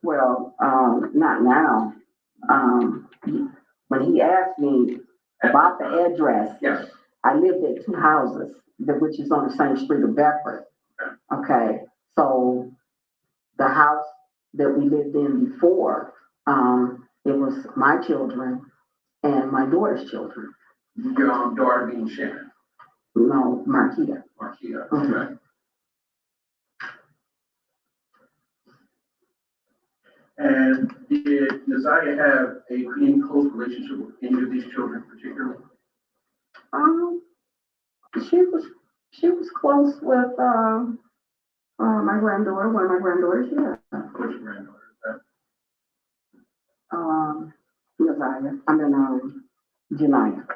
Well, not now. When he asked me about the address, Yes. I lived at two houses, which is on the same street of Bedford. Okay, so the house that we lived in before, it was my children and my daughter's children. Your daughter being Shannon. No, Marquita. Marquita, Mhm. okay. And did Desire have any close relationship with any of these children particularly? Um, she was close with my granddaughter, one of my granddaughters, yeah. Which granddaughter is that? Josiah, Janiyah.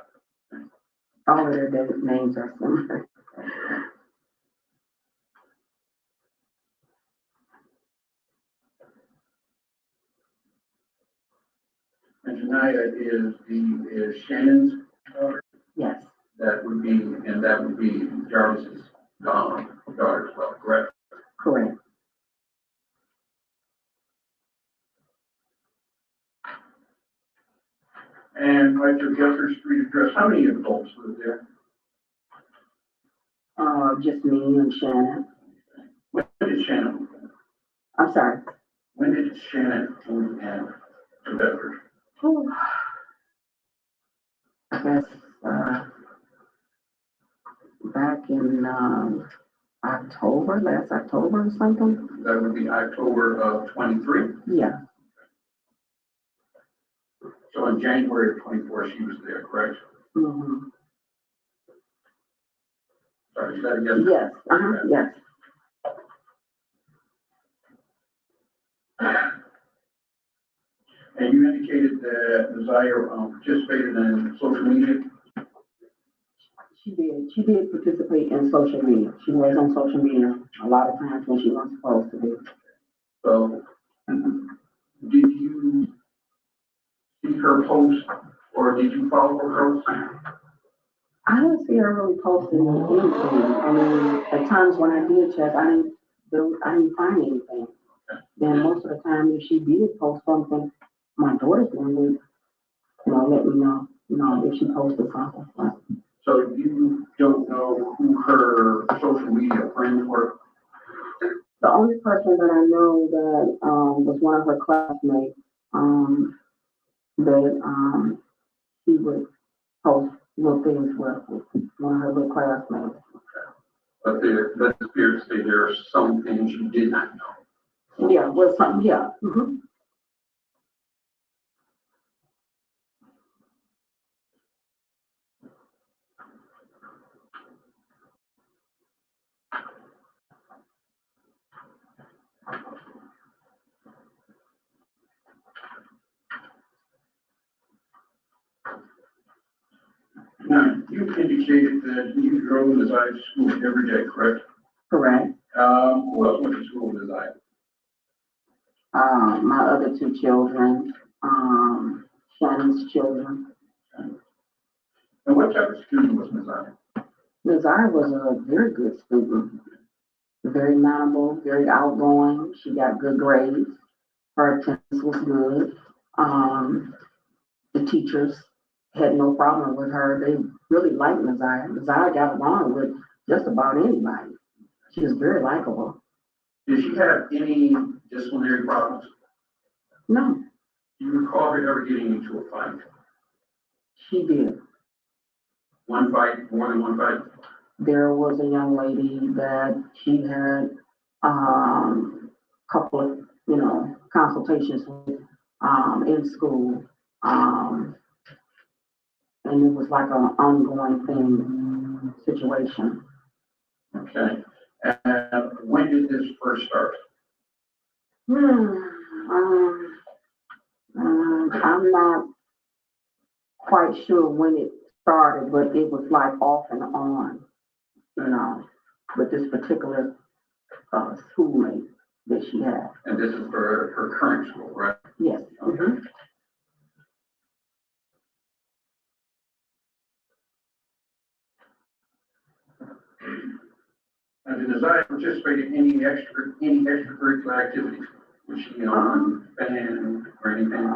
All of their names are similar. And Janiyah is Shannon's daughter? Yes, That would be Jarvis's daughter as well, correct? correct. And at your Bedford Street address, how many adults live there? Just me and Shannon. When did Shannon? I'm sorry. When did Shannon move in to Bedford? I guess, back in, October, last October or something. That would be October of 23. Yeah. So in January of 24, she was there, correct? Mm-hmm. Sorry, is that a yes? Yes, yes. And you indicated that Desire participated in social media. She did participate in social media. She was on social media a lot of times when she wasn't supposed to be. So, did you see her post or did you follow her post? I didn't see her really posting anything. I mean, at times when I did check, I didn't find anything. Then most of the time, if she did post something, my daughter's one would, let me know, if she posted something. So you don't know who her social media friends were? The only person that I know that was one of her classmates that she would post little things with one of her little classmates. But that appears to say there are some things you did not know. Yeah, well, something, yeah. Mm-hmm. Now, you indicated that you drove Desire to school every day, correct? Correct. Who else went to school with Desire? My other two children, Shannon's children. And what type of student was Desire? Desire was a very good student, very malleable, very outgoing. She got good grades. Her attendance was good. The teachers had no problem with her. They really liked Desire. Desire got along with just about anybody. She was very likable. Did she have any disciplinary problems? No, Do you recall her ever getting into a fight? she did. One fight, more than one fight? There was a young lady that she had couple of, consultations with in school. And it was like an ongoing situation. Okay. And when did this first start? I'm not quite sure when it started, but it was like off and on, with this particular schoolmate that she had. And this is for her current school, right? Yes. Okay. Mm-hmm. And did Desire participate in any extracurricular activities? Was she fan or anything?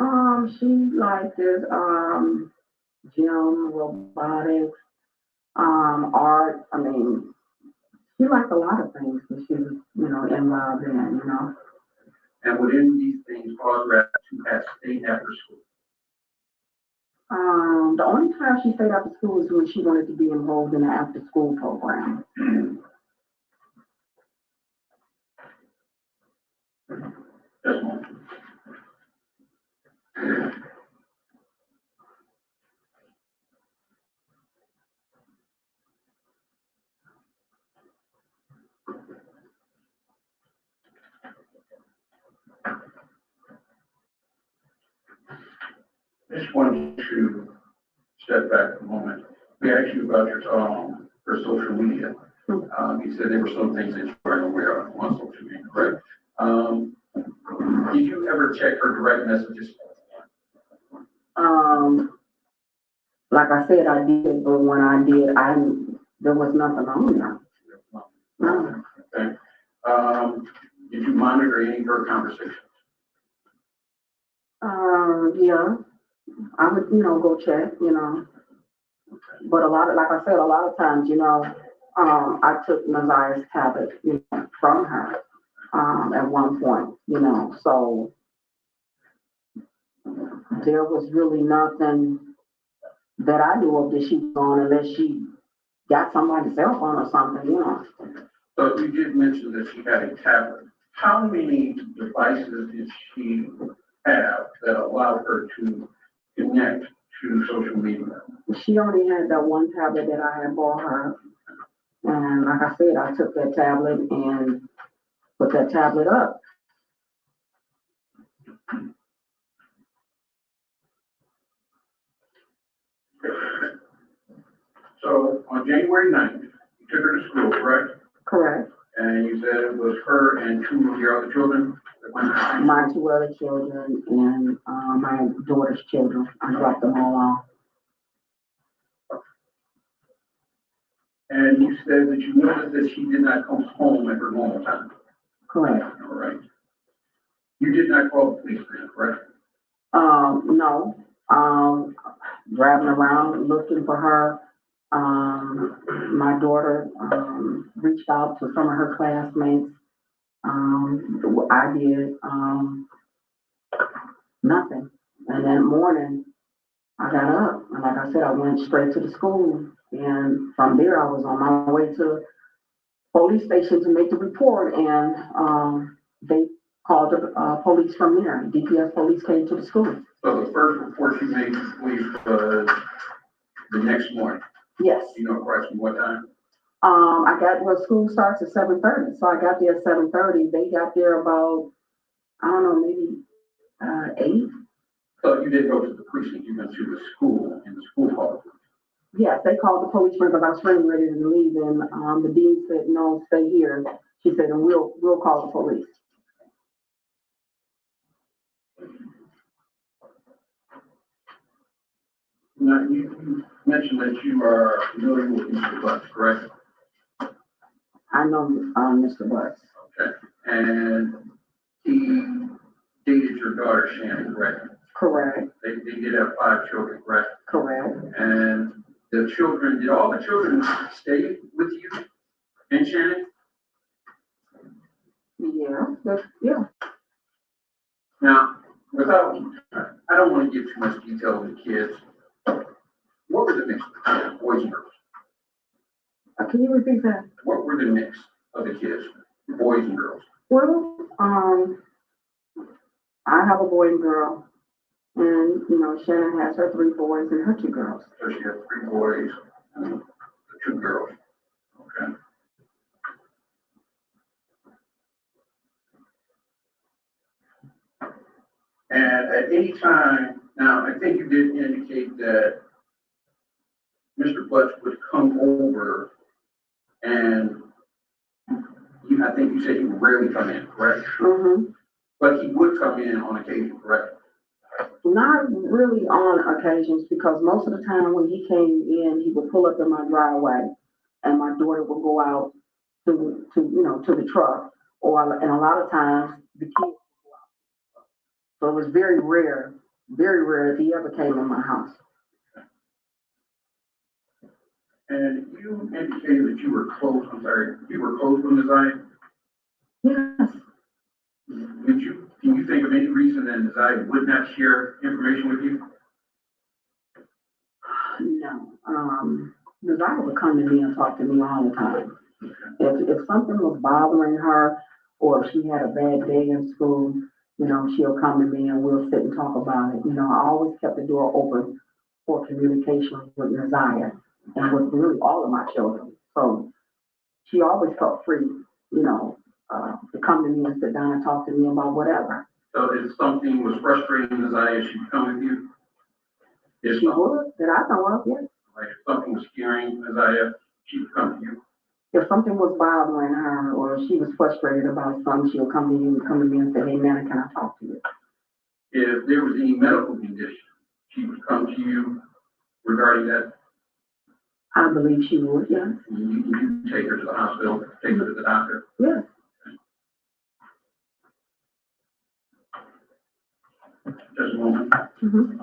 She liked it, gym, robotics, art. I mean, she liked a lot of things that she was, involved in, And within these things, cause her to have stayed after school. The only time she stayed after school was when she wanted to be enrolled in an after-school program. Just one. Just wanted to step back a moment. We asked you about your social media. You said there were some things that you weren't aware of on social media, correct? Did you ever check her direct messages? Like I said, I did, but when I did, there was nothing on there. No. Okay. Did you monitor any of her conversations? Yeah, I would, go check, But like I said, a lot of times, I took Maziah's tablet, from her, at one point, so there was really nothing that I knew of that she was on unless she got somebody's cell phone or something. So you did mention that she had a tablet. How many devices did she have that allowed her to connect to social media? She only had that one tablet that I had bought her. And like I said, I took that tablet and put that tablet up. So on January 9th, you took her to school, correct? Correct. And you said it was her and two of your other children? My two other children and my daughter's children. I dropped them all off. And you said that you noticed that she did not come home at her normal time. Correct. All right. You did not call the police then, correct? No. Driving around looking for her. My daughter reached out to some of her classmates. I did nothing. And that morning, I got up, and like I said, I went straight to the school. And from there, I was on my way to police station to make the report, and they called the police from there. DPS police came to the school. So the first report you made to police was the next morning? Yes. You know approximately what time? School starts at 7:30, so I got there at 7:30. They got there about, I don't know, maybe 8. So you didn't go to the precinct, you went to the school, and the school called. Yes, they called the policeman because I was getting ready to leave, and the dean said, "No, stay here." She said, "And we'll call the police." Now, you mentioned that you are familiar with Mr. Butts, correct? I know Mr. Butts. Okay. And he dated your daughter, Shannon, correct? Correct. They did have 5 children, correct? Correct. And the children, did all the children stay with you and Shannon? Yeah. Now, I don't want to give too much detail on the kids. What were the mix of the kids, boys and girls? Can you repeat that? What were the mix of the kids, boys and girls? Well, I have a boy and girl, and Shannon has her 3 boys and her 2 girls. So she had 3 boys and 2 girls. Okay. And at any time, now I think you did indicate that Mr. Butts would come over, and I think you said he would rarely come in, correct? Mm-hmm. But he would come in on occasion, correct? Not really on occasions, because most of the time when he came in, he would pull up in my driveway, and my daughter would go out to the truck, and a lot of times the kids would go out So it was very rare if he ever came in my house. And you indicated that you were close, you were close with Naziah? Yes. Can you think of any reason that Naziah would not share information with you? No. Naziah would come to me and talk to me all the time. If something was bothering her, or if she had a bad day in school, you know, she'll come to me and we'll sit and talk about it. You know, I always kept the door open for communication with Naziah and with really all of my children. So she always felt free, you know, to come to me and sit down and talk to me about whatever. So if something was frustrating Naziah, she would come with you? She would, that I know of, yes. Like if something was scaring Naziah, she would come to you? If something was bothering her or she was frustrated about something, she'll come to me and say, hey, Nana, can I talk to you? If there was any medical condition, she would come to you regarding that? I believe she would, yes. You take her to the hospital, take her to the doctor? Yes. Just a moment. Mm-hmm.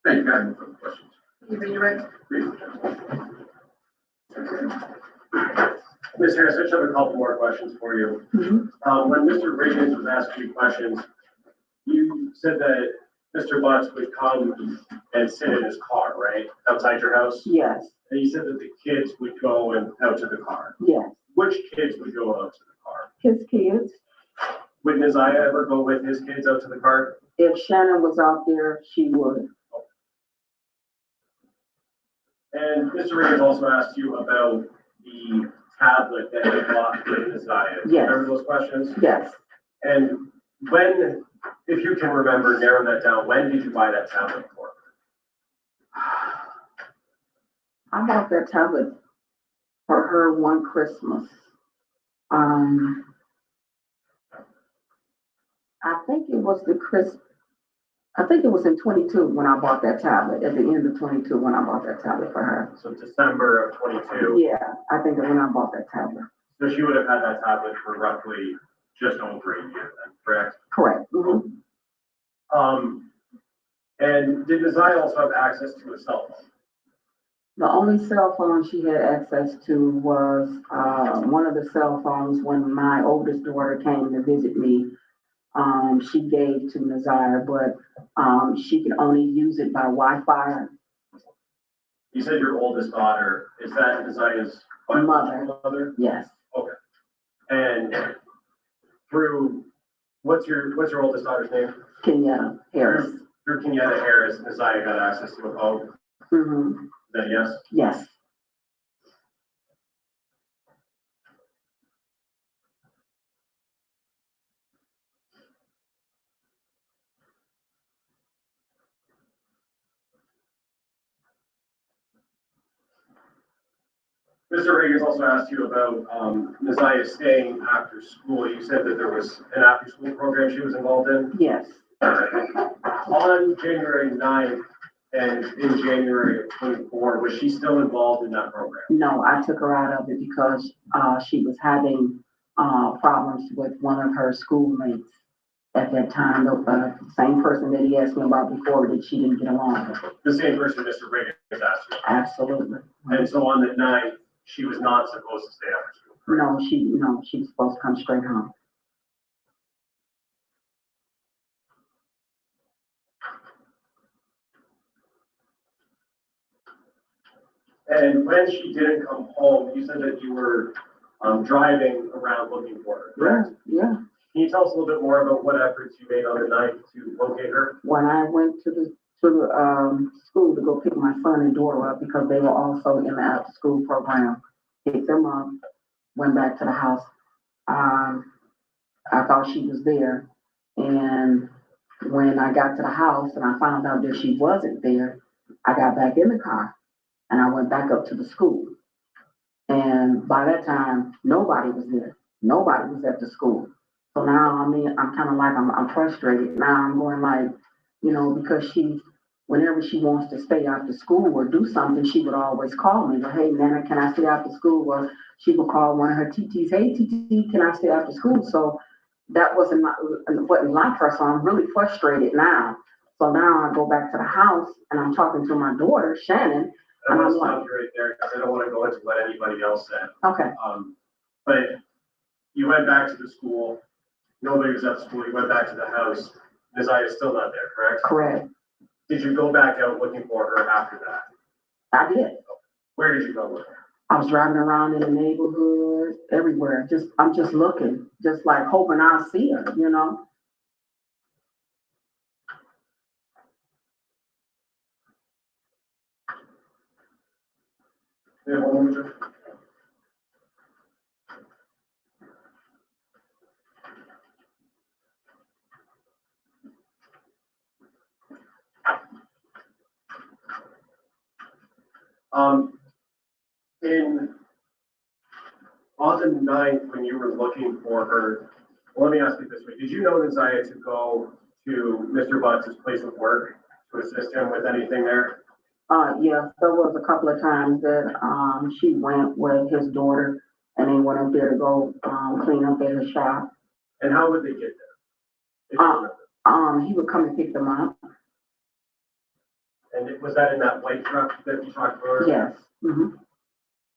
Thank you, guys. No further questions. You ready? Ms. Harris, I just have a couple more questions for you. Mm-hmm. When Mr. Riggins was asking you questions, you said that Mr. Butts would come and sit in his car, right, outside your house? Yes. And you said that the kids would go and out to the car. Yes. Which kids would go out to the car? His kids. Would Naziah ever go with his kids out to the car? If Shannon was out there, she would. And Mr. Riggins also asked you about the tablet that he bought for Naziah. Yes. Remember those questions? Yes. And when, if you can remember, narrow that down, when did you buy that tablet for? I bought that tablet for her one Christmas. I think it was in 22 when I bought that tablet, at the end of 22 when I bought that tablet for her. So December of 22. Yeah, I think that when I bought that tablet. So she would have had that tablet for roughly just over a year then, correct? Correct. Mm-hmm. And did Naziah also have access to a cell phone? The only cell phone she had access to was one of the cell phones when my oldest daughter came to visit me. She gave to Naziah, but she could only use it by Wi-Fi. You said your oldest daughter, is that Naziah's mother? Yes. Okay. And through, what's your oldest daughter's name? Kenyatta Harris. Through Kenyatta Harris, Naziah got access to a phone? Mm-hmm. Is that a yes? Yes. Mr. Riggins also asked you about Naziah staying after school. You said that there was an after-school program she was involved in? Yes. On January 9th and in January of 24, was she still involved in that program? No, I took her out of it because she was having problems with one of her schoolmates at that time. The same person that he asked me about before that she didn't get along with. The same person Mr. Riggins asked you? Absolutely. And so on the 9th, she was not supposed to stay after school? Correct? No, she was supposed to come straight home. And when she didn't come home, you said that you were driving around looking for her, correct? Yeah. Can you tell us a little bit more about what efforts you made on the night to locate her? When I went to the school to go pick my son and daughter up because they were also in the after school program, picked them up, went back to the house. I thought she was there, and when I got to the house and I found out that she wasn't there, I got back in the car and I went back up to the school. And by that time, nobody was there. Nobody was at the school. So now, I mean, I'm kind of like, I'm frustrated. Now I'm going like, because whenever she wants to stay after school or do something, she would always call me. Well, hey, Nana, can I stay after school? Well, she would call one of her TTs, hey, TT, can I stay after school? So that wasn't like her. So I'm really frustrated now. So now I go back to the house and I'm talking to my daughter, Shannon. I want to stop you right there because I don't want to go into what anybody else said. Okay. But you went back to the school. Nobody was at the school. You went back to the house. Isaiah is still not there, correct? Correct. Did you go back out looking for her after that? I did. Where did you go with her? I was driving around in the neighborhood, everywhere. I'm just looking, just like hoping I'll see her, Yeah, one more. In on the 9th, when you were looking for her, well, let me ask you this way: did you know Isaiah to go to Mr. Butts' place of work to assist him with anything there? Yes, there was a couple of times that she went with his daughter and they went up there to go clean up at his shop. And how would they get there? He would come and pick them up. And was that in that white truck that you talked about? Yes. Mm-hmm.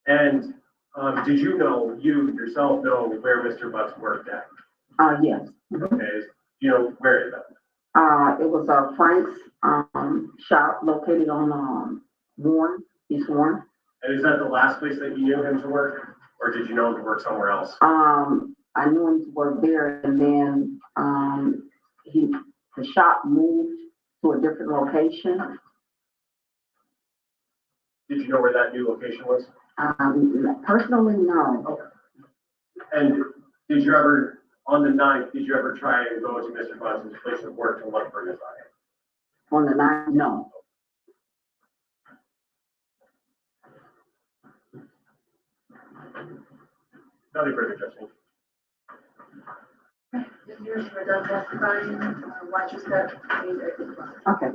And did you yourself know where Mr. Butts worked at? Yes. Okay. Do you know where is that? It was Frank's shop located on East Warren. And is that the last place that you knew him to work, or did you know him to work somewhere else? I knew him to work there, and then the shop moved to a different location. Did you know where that new location was? Personally, no. Okay. And did you ever, on the 9th, did you ever try and go to Mr. Butts' place of work to look for Isaiah? On the 9th, no. Nothing further, Justin. If you're done testifying, watch your step, please exit. Okay.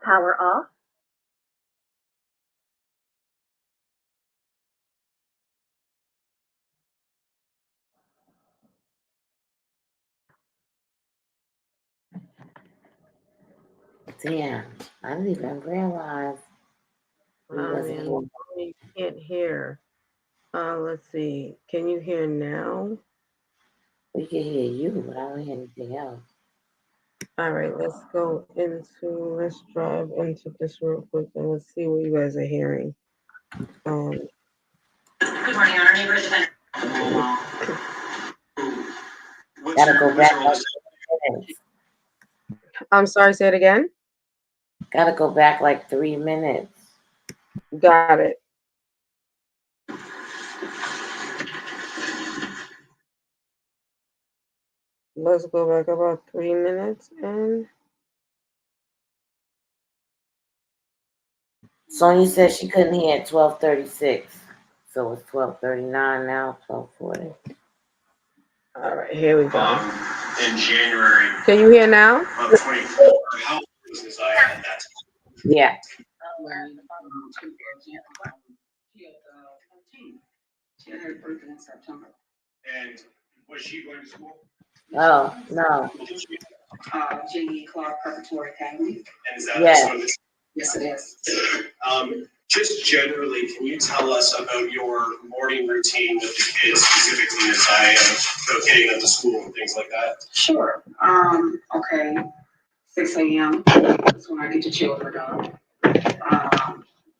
Power off. Damn, I didn't even realize we wasn't here. You can't hear. Let's see. Can you hear now? We can hear you, but I don't hear anything else. All right, let's drive into this real quick and let's see what you guys are hearing. Good morning, our neighbors. Gotta go back like 3 minutes. I'm sorry, say it again. Gotta go back like 3 minutes. Got it. Let's go back about 3 minutes and Sonya said she couldn't hear at 12:36. So it's 12:39 now, 12:40. all right, here we go. In January Can you hear now? of 24, how old was Isaiah at that time? Yeah. She had her birthday in September. And was she going to school? Oh, no. J.E. Clark Preparatory Academy. And is that Yeah. sort of Yes, it is. just generally, can you tell us about your morning routine with the kids, specifically Isaiah, getting them to school and things like that? Sure. Okay. 6 a.m. That's when I get the children done.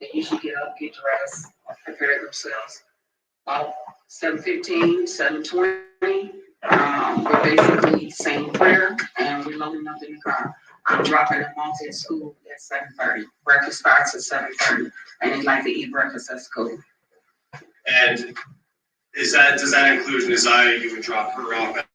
They usually get up, get dressed, prepare themselves. About 7:15, 7:20. We're basically saying prayer and we're loading up in the car. I'm dropping them off at school at 7:30. Breakfast starts at 7:30, and they like to eat breakfast at school. And does that include Isaiah? You would drop her off at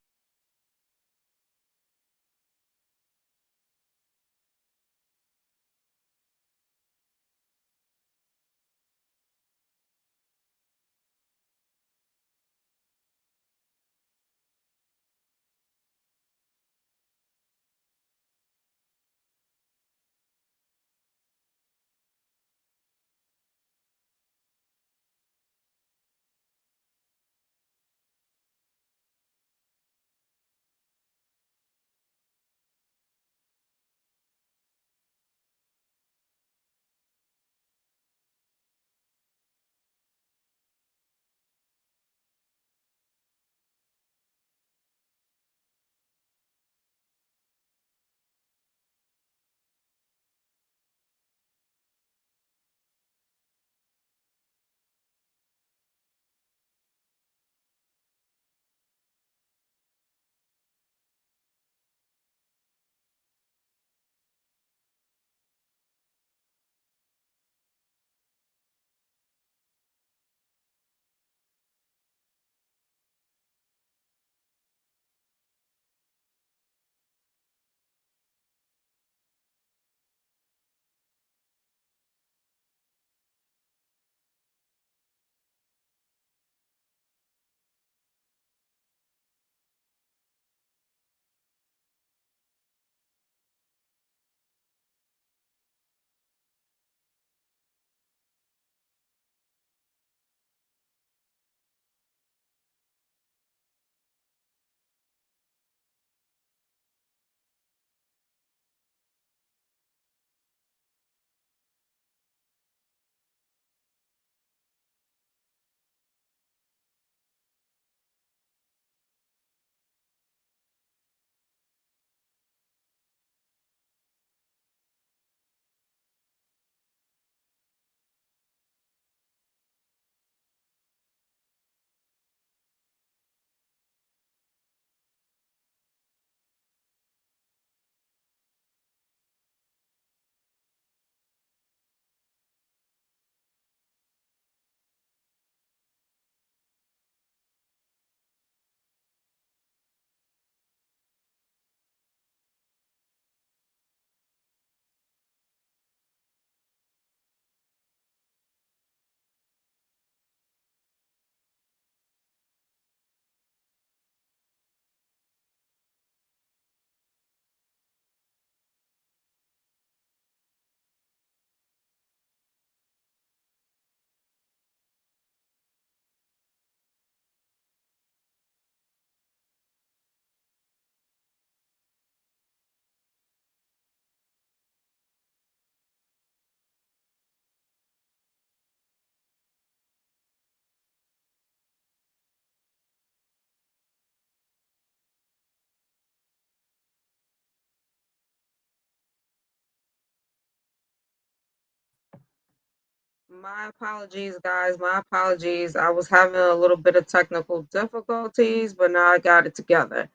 My apologies, guys. My apologies. I was having a little bit of technical difficulties, but now I got it together.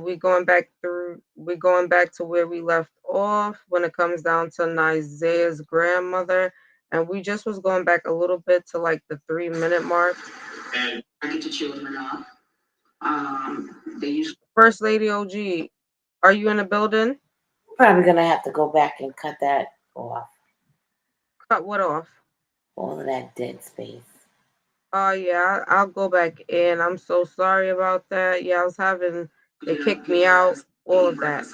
We going back to where we left off when it comes down to Nizea's grandmother, and we just was going back a little bit to like the 3 minute mark. And I get the children off. They usually First Lady OG, are you in the building? Probably gonna have to go back and cut that off. Cut what off? All of that dead space. Oh yeah, I'll go back in. I'm so sorry about that. Yeah, I was having they kicked me out. All of that.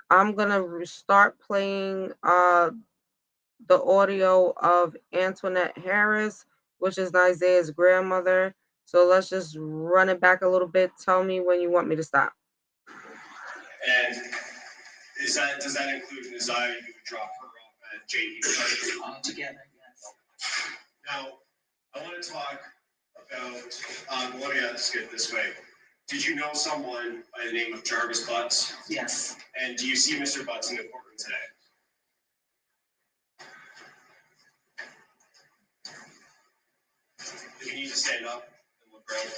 I'm gonna start playing the audio of Antoinette Harris, which is Isaiah's grandmother. So let's just run it back a little bit. Tell me when you want me to stop. And does that include Isaiah? You would drop her off at JE all together, yes. Now, I want to talk about, let me ask it this way. Did you know someone by the name of Jarvis Butts? Yes. And do you see Mr. Butts in the courtroom today? If you need to stand up and look around.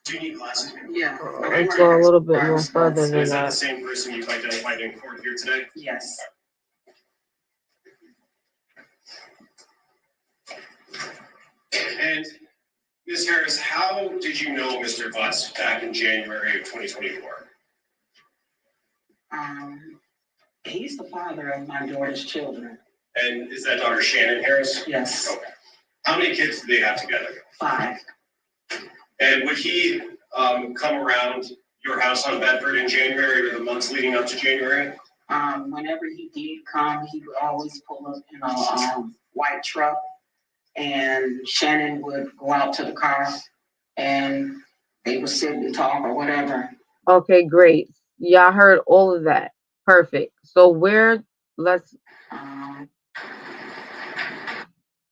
Do you need glasses? Yeah. Let's go a little bit more further than Is that the that. same person you've identified in court here today? Yes. And Ms. Harris, how did you know Mr. Butts back in January of 2024? He's the father of my daughter's children. And is that daughter Shannon Harris? Yes. Okay. How many kids do they have together? 5. And would he come around your house on Bedford in January or the months leading up to January? Whenever he did come, he would always pull up in a white truck, and Shannon would go out to the car, and they would sit and talk or whatever. Okay, great. Yeah, I heard all of that. Perfect. So let's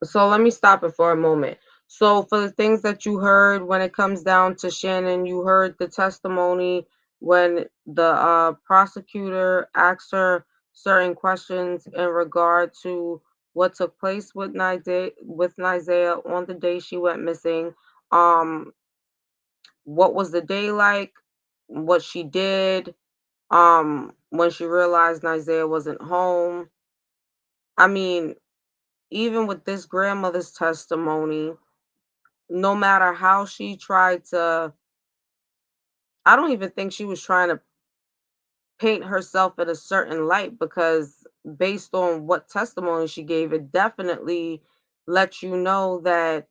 so let me stop it for a moment. So for the things that you heard when it comes down to Shannon, you heard the testimony when the prosecutor asked her certain questions in regard to what took place with Nizea on the day she went missing. Um, what was the day like? What she did? When she realized Nizea wasn't home. I mean, even with this grandmother's testimony, no matter how she tried to, I don't even think she was trying to paint herself in a certain light, because based on what testimony she gave, it definitely lets you know that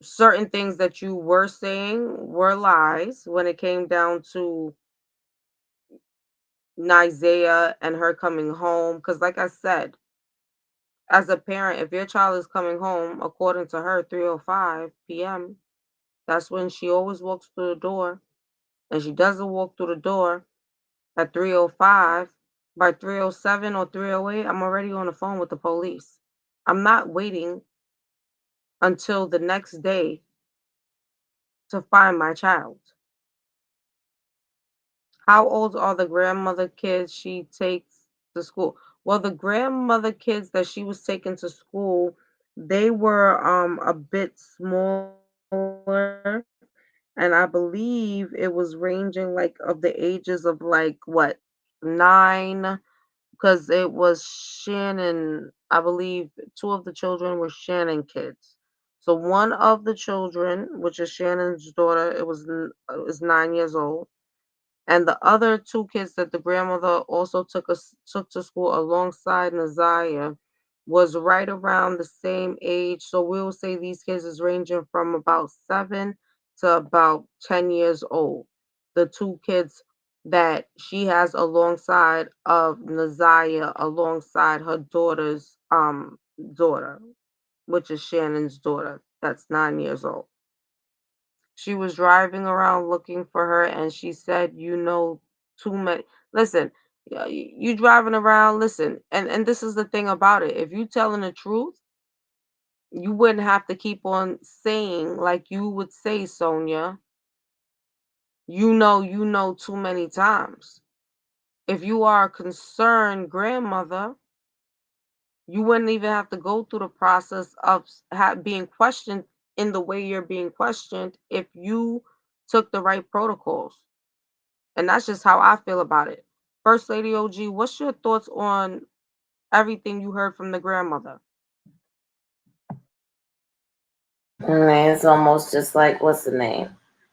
certain things that you were saying were lies when it came down to Nizea and her coming home. Because, like I said, as a parent, if your child is coming home, according to her, 3:05 p.m., that's when she always walks through the door, and she doesn't walk through the door at 3:05. By 3:07 or 3:08, I'm already on the phone with the police. I'm not waiting until the next day to find my child. How old are the grandmother kids she takes to school? Well, the grandmother kids that she was taking to school, they were a bit smaller, and I believe it was ranging like of the ages of like what, 9, because it was Shannon. I believe 2 of the children were Shannon kids. So one of the children, which is Shannon's daughter, is 9 years old, and the other 2 kids that the grandmother also took to school alongside Naziah was right around the same age. So we'll say these kids is ranging from about 7 to about 10 years old. The 2 kids that she has alongside of Naziah, alongside her daughter's daughter, which is Shannon's daughter, that's 9 years old. She was driving around looking for her, and she said, too many. Listen, you driving around, listen, and this is the thing about it. If you telling the truth, you wouldn't have to keep on saying, like you would say, Sonia, you know too many times. If you are a concerned grandmother, you wouldn't even have to go through the process of being questioned in the way you're being questioned if you took the right protocols. And that's just how I feel about it. First Lady OG, what's your thoughts on everything you heard from the grandmother? Man, it's almost just like, what's the name?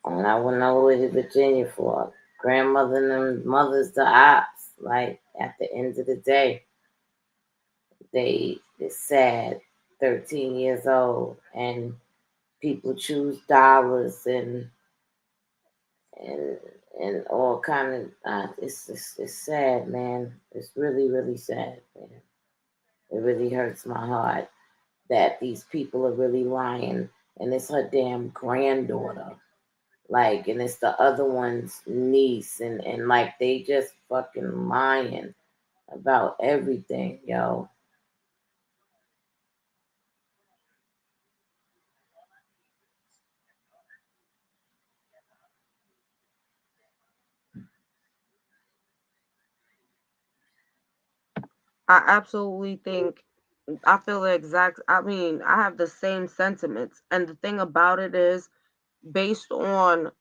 And I went all the way to Virginia for grandmother and them mothers to ops. Like, at the end of the day, it's sad, 13 years old, and people choose dollars and and all kind of, it's sad, man. It's really, really sad, man. It really hurts my heart that these people are really lying, and it's her damn granddaughter. Like, and it's the other one's niece, and like they just fucking lying about everything, yo. I absolutely think I feel the exact I mean, I have the same sentiments. And the thing about it is based on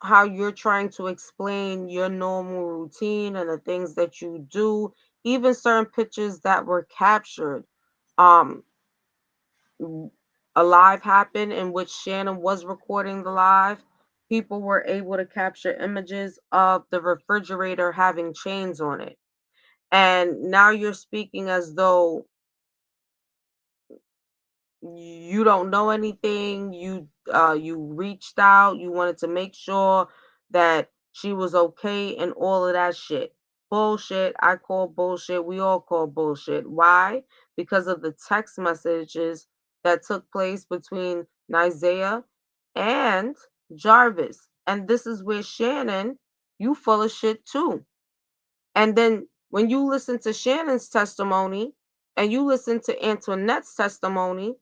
how you're trying to explain your normal routine and the things that you do, even certain pictures that were captured. Um, a live happened in which Shannon was recording the live. People were able to capture images of the refrigerator having chains on it. And now you're speaking as though you don't know anything, you reached out, you wanted to make sure that she was okay and all of that shit. Bullshit. I call bullshit. We all call bullshit. Why? Because of the text messages that took place between Nizea and Jarvis. And this is where Shannon, you full of shit too. And then when you listen to Shannon's testimony and you listen to Antoinette's testimony,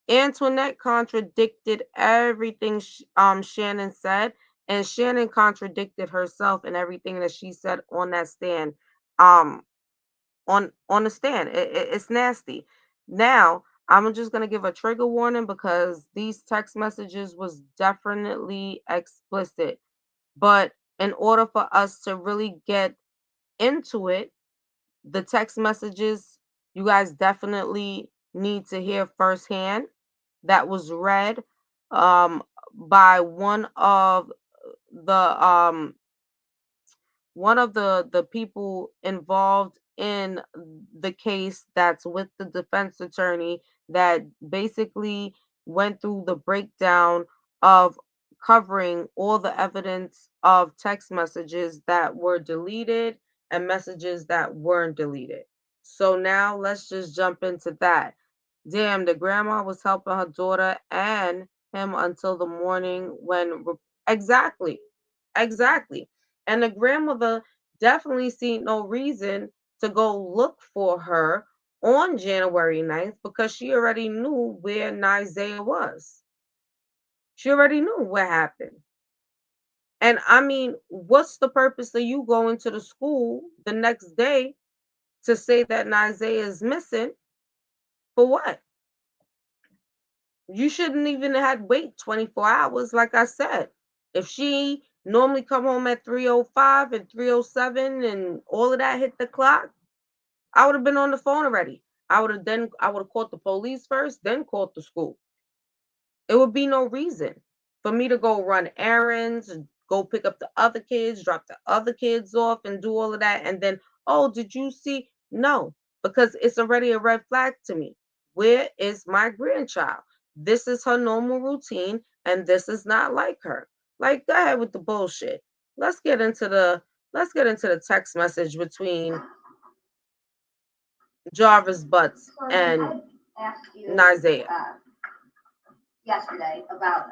Antoinette contradicted everything Shannon said, and Shannon contradicted herself and everything that she said on that stand. Um, on the stand, it's nasty. Now, I'm just gonna give a trigger warning because these text messages was definitely explicit. But in order for us to really get into it, the text messages you guys definitely need to hear firsthand that was read by the um one of the people involved in the case that's with the defense attorney that basically went through the breakdown of covering all the evidence of text messages that were deleted and messages that weren't deleted. So now let's just jump into that. Damn, the grandma was helping her daughter and him until the morning exactly, exactly. And the grandmother definitely seen no reason to go look for her on January 9th because she already knew where Nizea was. She already knew what happened. And I mean, what's the purpose of you going to the school the next day to say that Nizea is missing? For what? You shouldn't even have wait 24 hours, like I said. If she normally come home at 3:05 and 3:07 and all of that hit the clock, I would have been on the phone already. I would have called the police first, then called the school. It would be no reason for me to go run errands and go pick up the other kids, drop the other kids off, and do all of that. And then, oh, did you see? No, because it's already a red flag to me. Where is my grandchild? This is her normal routine, and this is not like her. Like, go ahead with the bullshit. Let's get into the text message between Jarvis Butts and I asked you, Nizea. Yesterday about,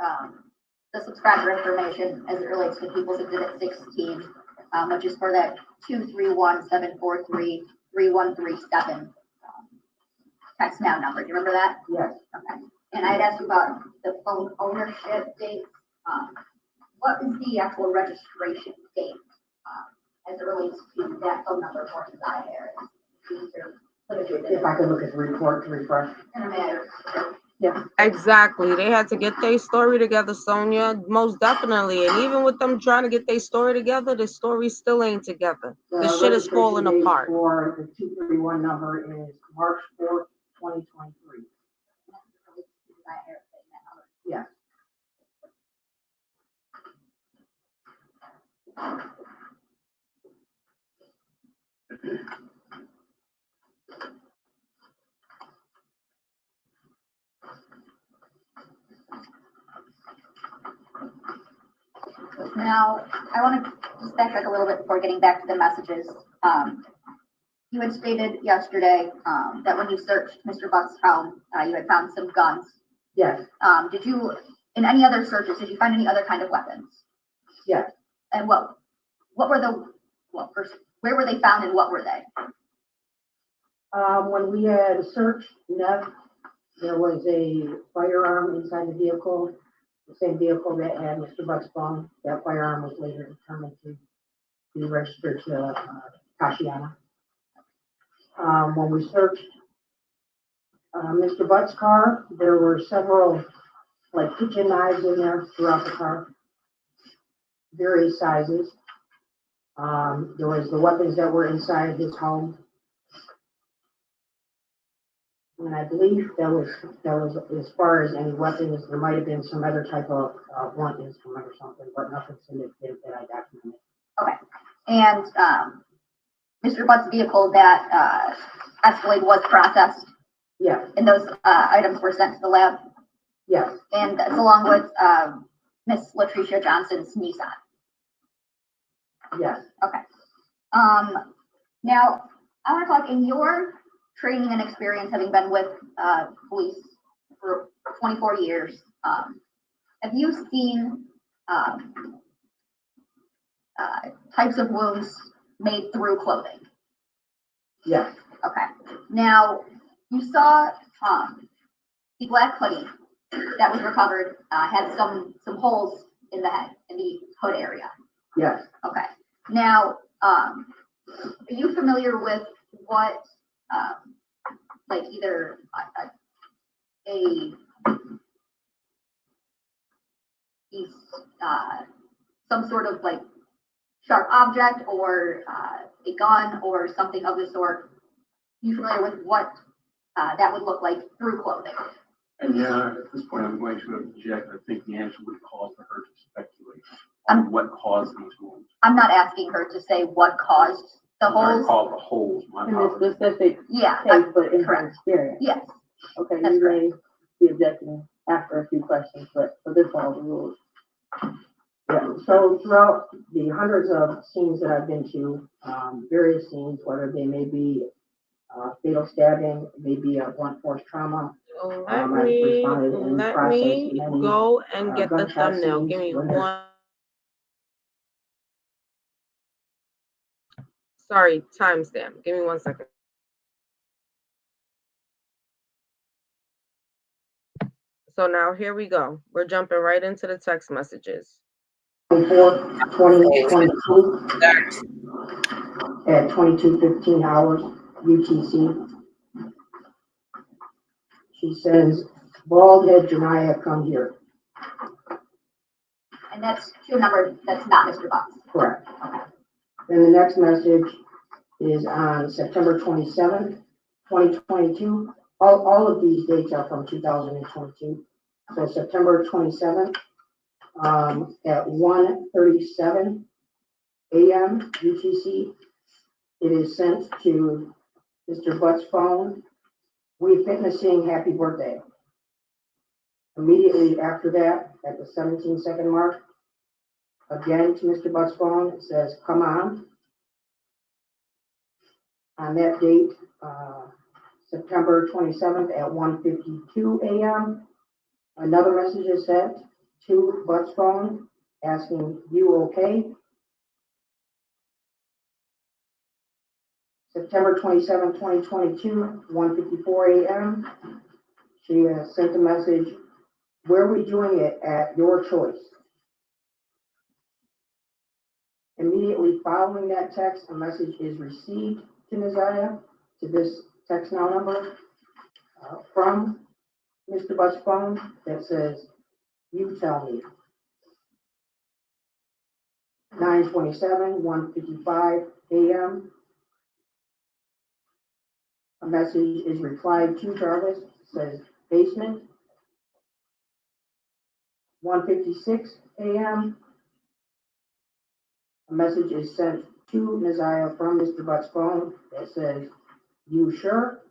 the subscriber information as it relates to People's Exhibit 16, which is for that 231-743-3137 text now number. Do you remember that? Yes. Okay. And I had asked you about the phone ownership date. What is the actual registration date as it relates to that phone number for Desire? If I could look at the report to refresh. In a matter. Yeah. Exactly. They had to get their story together, Sonia, most definitely. And even with them trying to get their story together, the story still ain't together. The shit is falling registration date apart. For the 231 number is March 4th, 2023. Yeah. Now, I want to just backtrack a little bit before getting back to the messages. You had stated yesterday that when you searched Mr. Buck's home, you had found some guns. Yes. Did you, in any other searches, did you find any other kind of weapons? Yes. And what were the, well, first, where were they found and what were they? When we had searched Neff, there was a firearm inside the vehicle, the same vehicle that had Mr. Buck's phone. That firearm was later determined to be registered to Kashiana. When we searched Mr. Buck's car, there were several like kitchen knives in there throughout the car, various sizes. There was the weapons that were inside his home. And I believe that was as far as any weapons. There might have been some other type of blunt instrument or something, but nothing significant that I documented. Okay. And Mr. Butt's vehicle that Escalade was processed. Yeah. And those items were sent to the lab. Yes. And it's along with Miss Latricia Johnson's Nissan. Yes. Okay. Now I want to talk in your training and experience, having been with police for 24 years. Have you seen types of wounds made through clothing? Yes. Okay. Now you saw the black hoodie that was recovered had some holes in the head, in the hood area. Yes. Okay. Now, are you familiar with what, like either some sort of like sharp object or a gun or something of the sort? Are you familiar with what that would look like through clothing? And yeah, at this point, I'm going to object. I think the answer would cause for her to speculate on what caused these wounds. I'm not asking her to say what caused the holes. Called the holes. In this specific Yeah, case, but in her correct. experience. Yes. Okay, That's you correct. may be objecting after a few questions, but for this one, the rules. Yeah. So throughout the hundreds of scenes that I've been to, various scenes, whether they may be fatal stabbing, maybe a blunt force trauma. Let me go and get the thumbnail. Give me one. Sorry, timestamp. Give me 1 second. So now here we go. We're jumping right into the text messages. 2022 at 22:15 hours UTC. She says, bald head Janiyah, come here. And that's your number, that's not Mr. Buck's. Correct. Then the next message is on September 27th, 2022. All of these dates are from 2022. So September 27th at 1:37 a.m. UTC. It is sent to Mr. Butt's phone. We fitnessing, happy birthday. Immediately after that, at the 17-second mark, again to Mr. Butt's phone, it says, come on. On that date, September 27th at 1:52 a.m., another message is sent to Butt's phone asking, you okay? September 27, 2022, 1:54 a.m. She sent a message, "Where are we doing it at your choice?" Immediately following that text, a message is received to Neziah to this text now number from Mr. Butt's phone that says, "You tell me." 9:27, 1:55 a.m. A message is replied to Jarvis, says basement. 1:56 a.m. A message is sent to Neziah from Mr. Butt's phone that says, "You sure?"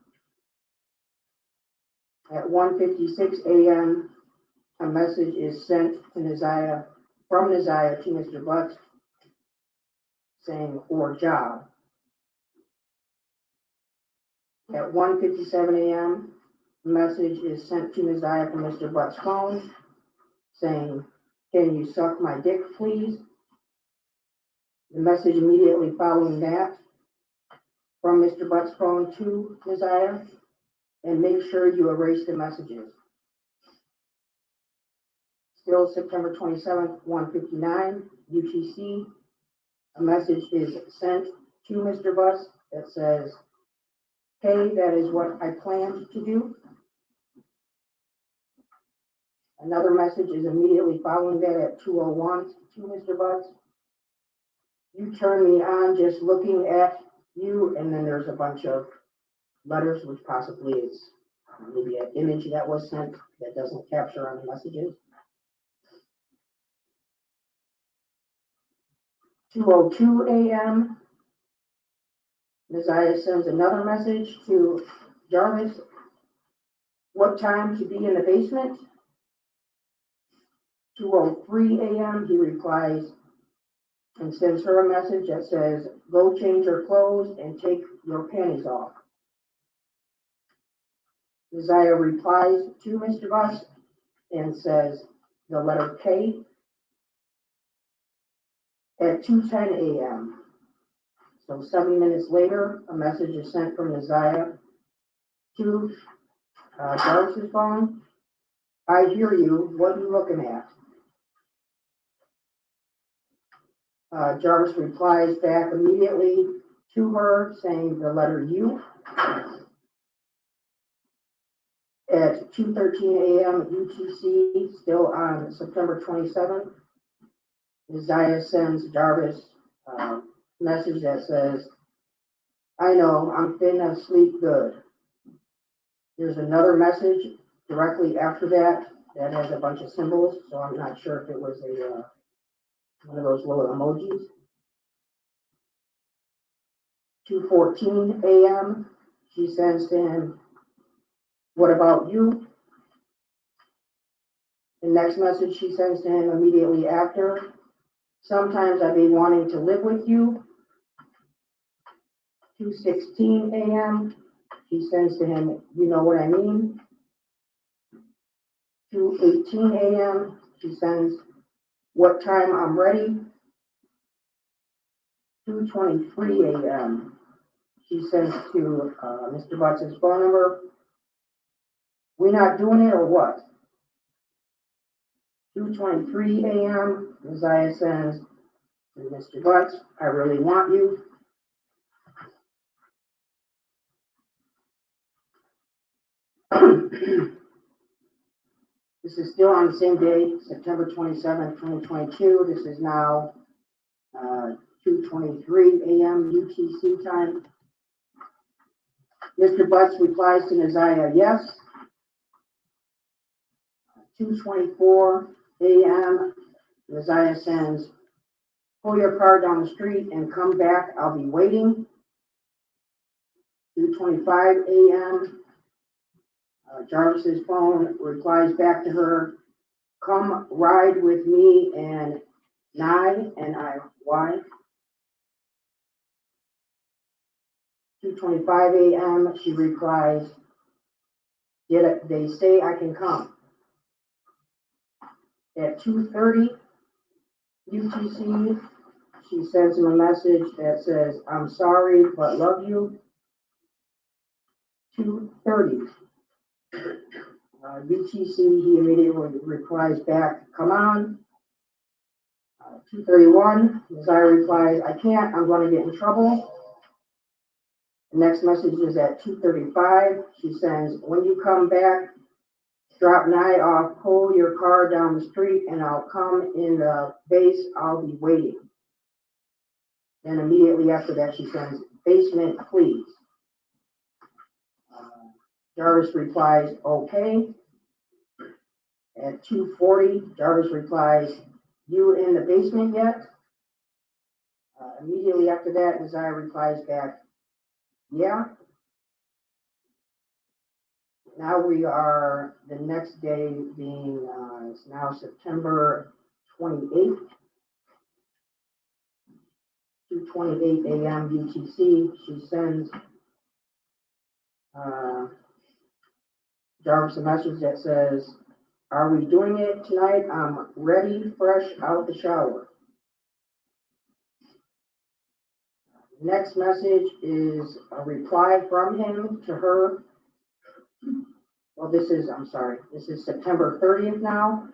At 1:56 a.m., a message is sent to Neziah from Neziah to Mr. Butt saying, "or job." At 1:57 a.m., a message is sent to Neziah from Mr. Butt's phone saying, "Can you suck my dick, please?" The message immediately following that from Mr. Butt's phone to Neziah, and make sure you erase the messages. Still September 27th, 1:59 UTC, a message is sent to Mr. Butt that says, "Hey, that is what I planned to do." Another message is immediately following that at 2:01 to Mr. Butt. "You turn me on just looking at you," and then there's a bunch of letters, which possibly is maybe an image that was sent that doesn't capture on the messages. 2:02 a.m. Neziah sends another message to Jarvis, "What time to be in the basement?" 2:03 a.m. he replies and sends her a message that says, "Go change your clothes and take your panties off." Neziah replies to Mr. Buss and says the letter K. At 2:10 a.m., so 7 minutes later, a message is sent from Neziah to Jarvis's phone. "I hear you. What are you looking at?" Jarvis replies back immediately to her saying the letter U. At 2:13 a.m. UTC, still on September 27th, Neziah sends Jarvis a message that says, "I know, I'm finna sleep good." There's another message directly after that that has a bunch of symbols, so I'm not sure if it was a one of those little emojis. 2:14 a.m., she sends to him, "What about you?" The next message she sends to him immediately after, "Sometimes I be wanting to live with you." 2:16 a.m., she sends to him, "You know what I mean." 2:18 a.m., she sends, "What time I'm ready." 2:23 a.m., she sends to Mr. Butts' phone number, "We not doing it or what?" 2:23 a.m., Neziah sends to Mr. Butts, "I really want you." This is still on the same day, September 27th, 2022. This is now 2:23 a.m. UTC time. Mr. Butts replies to Neziah, "Yes." 2:24 a.m. Neziah sends, "Pull your car down the street and come back. I'll be waiting." 2:25 a.m. Jarvis's phone replies back to her, "Come ride with me and Nye, N-I-Y." 2:25 a.m. she replies, "Did they say I can come?" At 2:30 UTC, she sends him a message that says, I'm sorry, but love you. 2:30. UTC, he immediately replies back, come on. 2:31, Desire replies, I can't, I'm going to get in trouble. The next message is at 2:35. She sends, when you come back, drop Nye off, pull your car down the street, and I'll come in the base, I'll be waiting. Then immediately after that, she sends, basement, please. Jarvis replies, okay. At 2:40, Jarvis replies, you in the basement yet? Immediately after that, Desire replies back, yeah. Now we are the next day being, it's now September 28th, 2:28 a.m. UTC. She sends Jarvis a message that says, are we doing it tonight? I'm ready, fresh out the shower. Next message is a reply from him to her. Well, this is September 30th now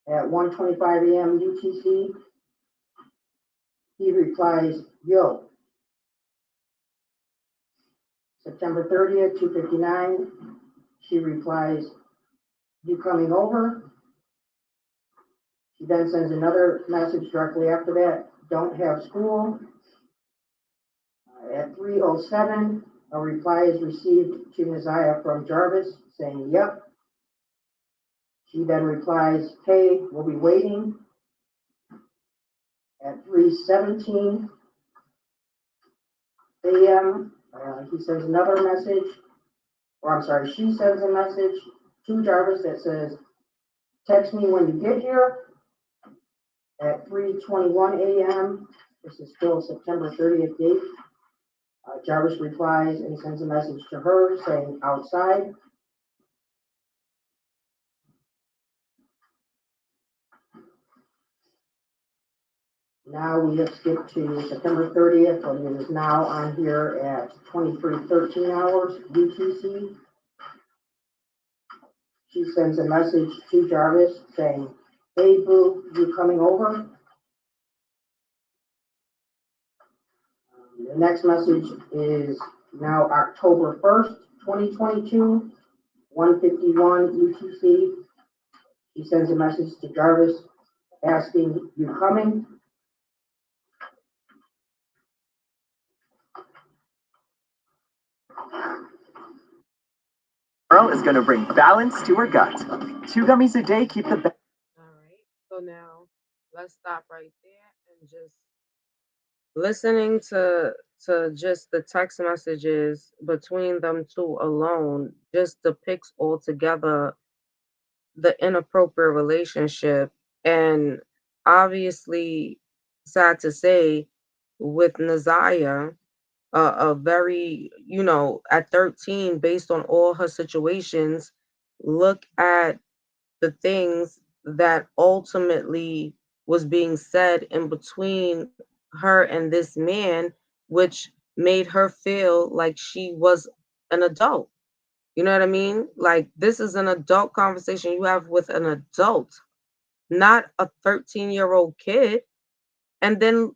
at 1:25 a.m. UTC. He replies, yo. September 30th, 2:59. She replies, you coming over? She then sends another message directly after that, don't have school. At 3:07, a reply is received to Messiah from Jarvis saying, yep. She then replies, hey, we'll be waiting. At 3:17 a.m., he sends another message, she sends a message to Jarvis that says, text me when you get here. At 3:21 a.m., this is still September 30th date, Jarvis replies and sends a message to her saying, outside. Now we have skipped to September 30th, and it is now on here at 23:13 hours UTC. She sends a message to Jarvis saying, hey boo, you coming over? The next message is now October 1st, 2022, 1:51 UTC. She sends a message to Jarvis asking, you coming? Girl is going to bring balance to her gut. 2 gummies a day keep the... All right, so now let's stop right there and just listening to just the text messages between them two alone just depicts altogether the inappropriate relationship. And obviously, sad to say, with Naziah, a very, at 13, based on all her situations, look at the things that ultimately was being said in between her and this man, which made her feel like she was an adult. You know what I mean? Like, this is an adult conversation you have with an adult, not a 13-year-old kid. And then,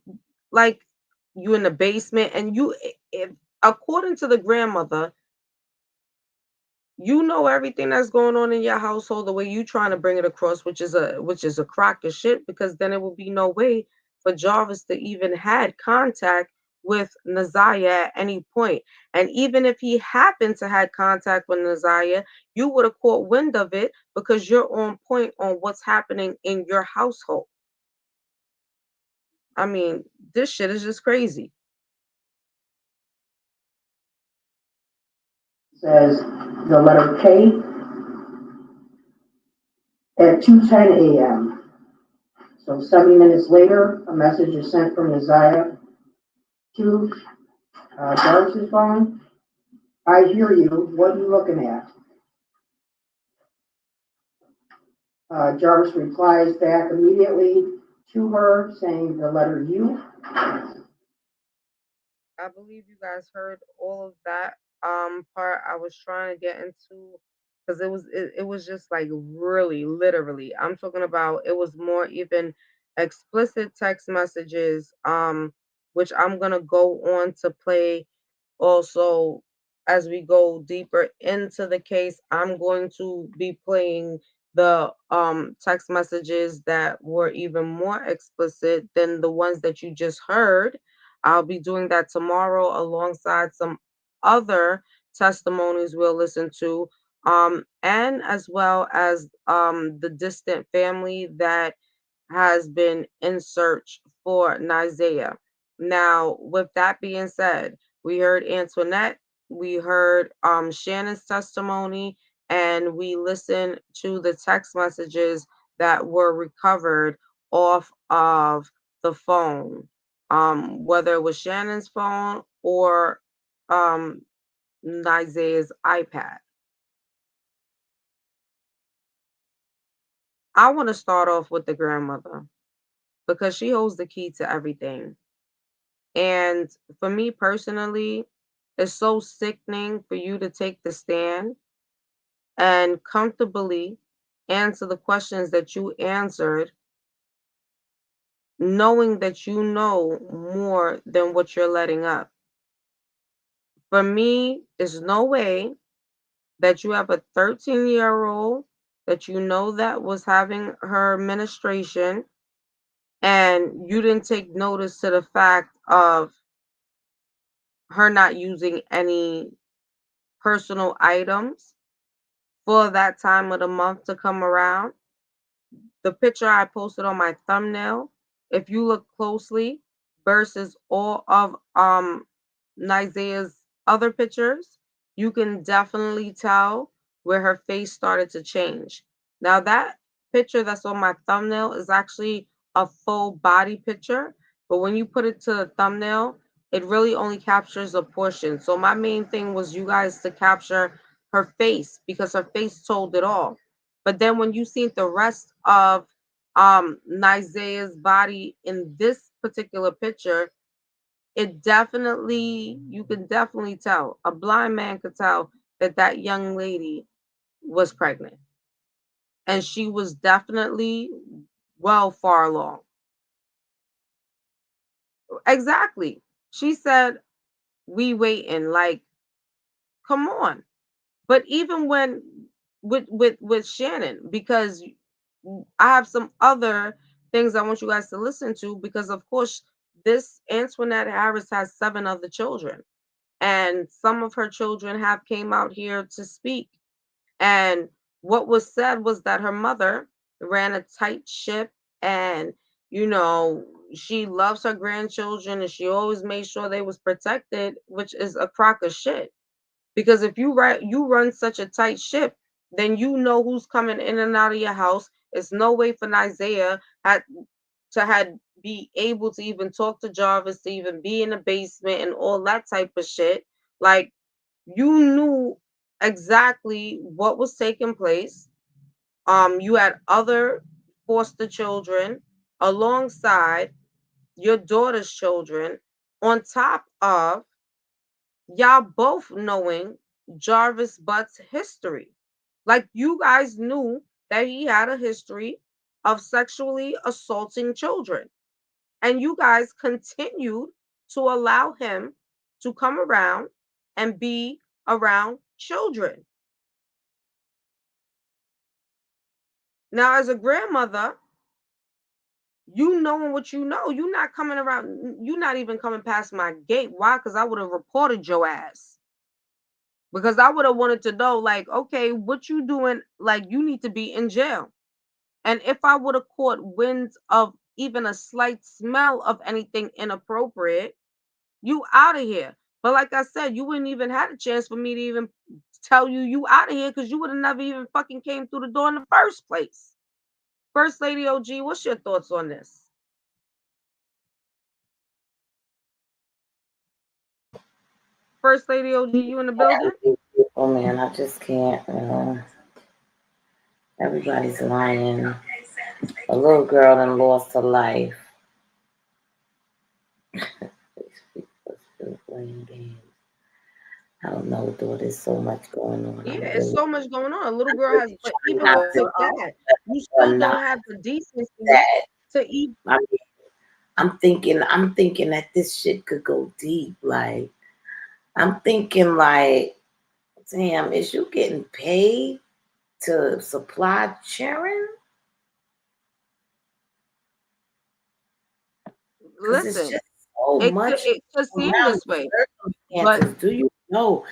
like, you in the basement, and according to the grandmother, you know everything that's going on in your household the way you trying to bring it across, which is a crock of shit, because then it will be no way for Jarvis to even had contact with Naziah at any point. And even if he happened to had contact with Naziah, you would have caught wind of it because you're on point on what's happening in your household. I mean, this shit is just crazy. Says the letter K at 2:10 a.m. So 70 minutes later, a message is sent from Naziah to Jarvis's phone. I hear you. What are you looking at? Jarvis replies back immediately to her saying the letter U. I believe you guys heard all of that part I was trying to get into because it was just like really literally. I'm talking about it was more even explicit text messages which I'm going to go on to play also as we go deeper into the case. I'm going to be playing the text messages that were even more explicit than the ones that you just heard. I'll be doing that tomorrow alongside some other testimonies we'll listen to, and as well as the distant family that has been in search for Nizea. Now, with that being said, we heard Antoinette, we heard Shannon's testimony, and we listened to the text messages that were recovered off of the phone, whether it was Shannon's phone or Nizea's iPad. I want to start off with the grandmother because she holds the key to everything. And for me personally, it's so sickening for you to take the stand and comfortably answer the questions that you answered, knowing that you know more than what you're letting up. For me, there's no way that you have a 13-year-old that you know that was having her menstruation and you didn't take notice to the fact of her not using any personal items for that time of the month to come around. The picture I posted on my thumbnail, if you look closely versus all of Nizea's other pictures, you can definitely tell where her face started to change. Now that picture that's on my thumbnail is actually a full body picture, but when you put it to the thumbnail, it really only captures a portion. So my main thing was you guys to capture her face because her face told it all. But then when you see the rest of Nizea's body in this particular picture, it definitely, you can definitely tell, a blind man could tell that that young lady was pregnant. And she was definitely well far along. Exactly. She said, we waiting, like, come on. But even when with Shannon, because I have some other things I want you guys to listen to, because of course this Antoinette Harris has 7 other children, and some of her children have came out here to speak. And what was said was that her mother ran a tight ship, and you know, she loves her grandchildren and she always made sure they was protected, which is a crock of shit. Because if you run such a tight ship, then you know who's coming in and out of your house. It's no way for Nizea had be able to even talk to Jarvis, to even be in the basement and all that type of shit. Like, you knew exactly what was taking place. You had other foster children alongside your daughter's children, on top of y'all both knowing Jarvis Butt's history. Like, you guys knew that he had a history of sexually assaulting children. And you guys continued to allow him to come around and be around children. Now, as a grandmother, you knowing what you know, you're not coming around, you're not even coming past my gate. Why? Because I would have reported your ass. Because I would have wanted to know, like, okay, what you doing? Like, you need to be in jail. And if I would have caught winds of even a slight smell of anything inappropriate, you out of here. But like I said, you wouldn't even had a chance for me to even tell you out of here, because you would have never even fucking came through the door in the first place. First Lady OG, what's your thoughts on this? First Lady OG, you in the building? Oh man, I just can't. Everybody's lying. A little girl done lost her life. These people still playing games. I don't know, though. There's so much going on. Yeah, it's so much going on. A little girl has, but Trying even not with to that, you or still don't not have the decency that. to even. I mean, I'm thinking that this shit could go deep. Like, I'm thinking like, damn, is you getting paid to supply Sharon? Because it's Listen, just so much it could seem around this the way, but circumstances. Do you know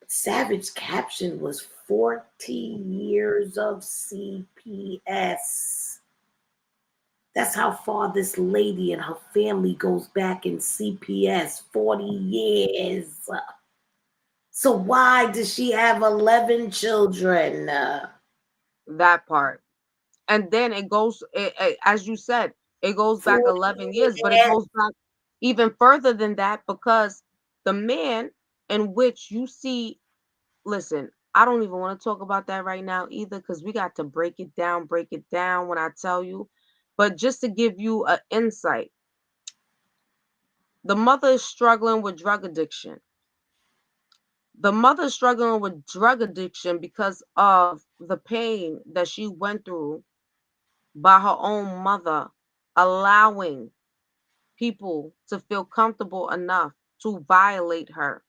Savage caption was 40 years of CPS? That's how far this lady and her family goes back in CPS, 40 years. So why does she have 11 children? that part. And then it goes, as you said, it goes back 40 11 years, but it years. goes back even further than that because the man in which you see, listen, I don't even want to talk about that right now either because we got to break it down when I tell you. But just to give you an insight, the mother is struggling with drug addiction. The mother is struggling with drug addiction because of the pain that she went through by her own mother, allowing people to feel comfortable enough to violate her,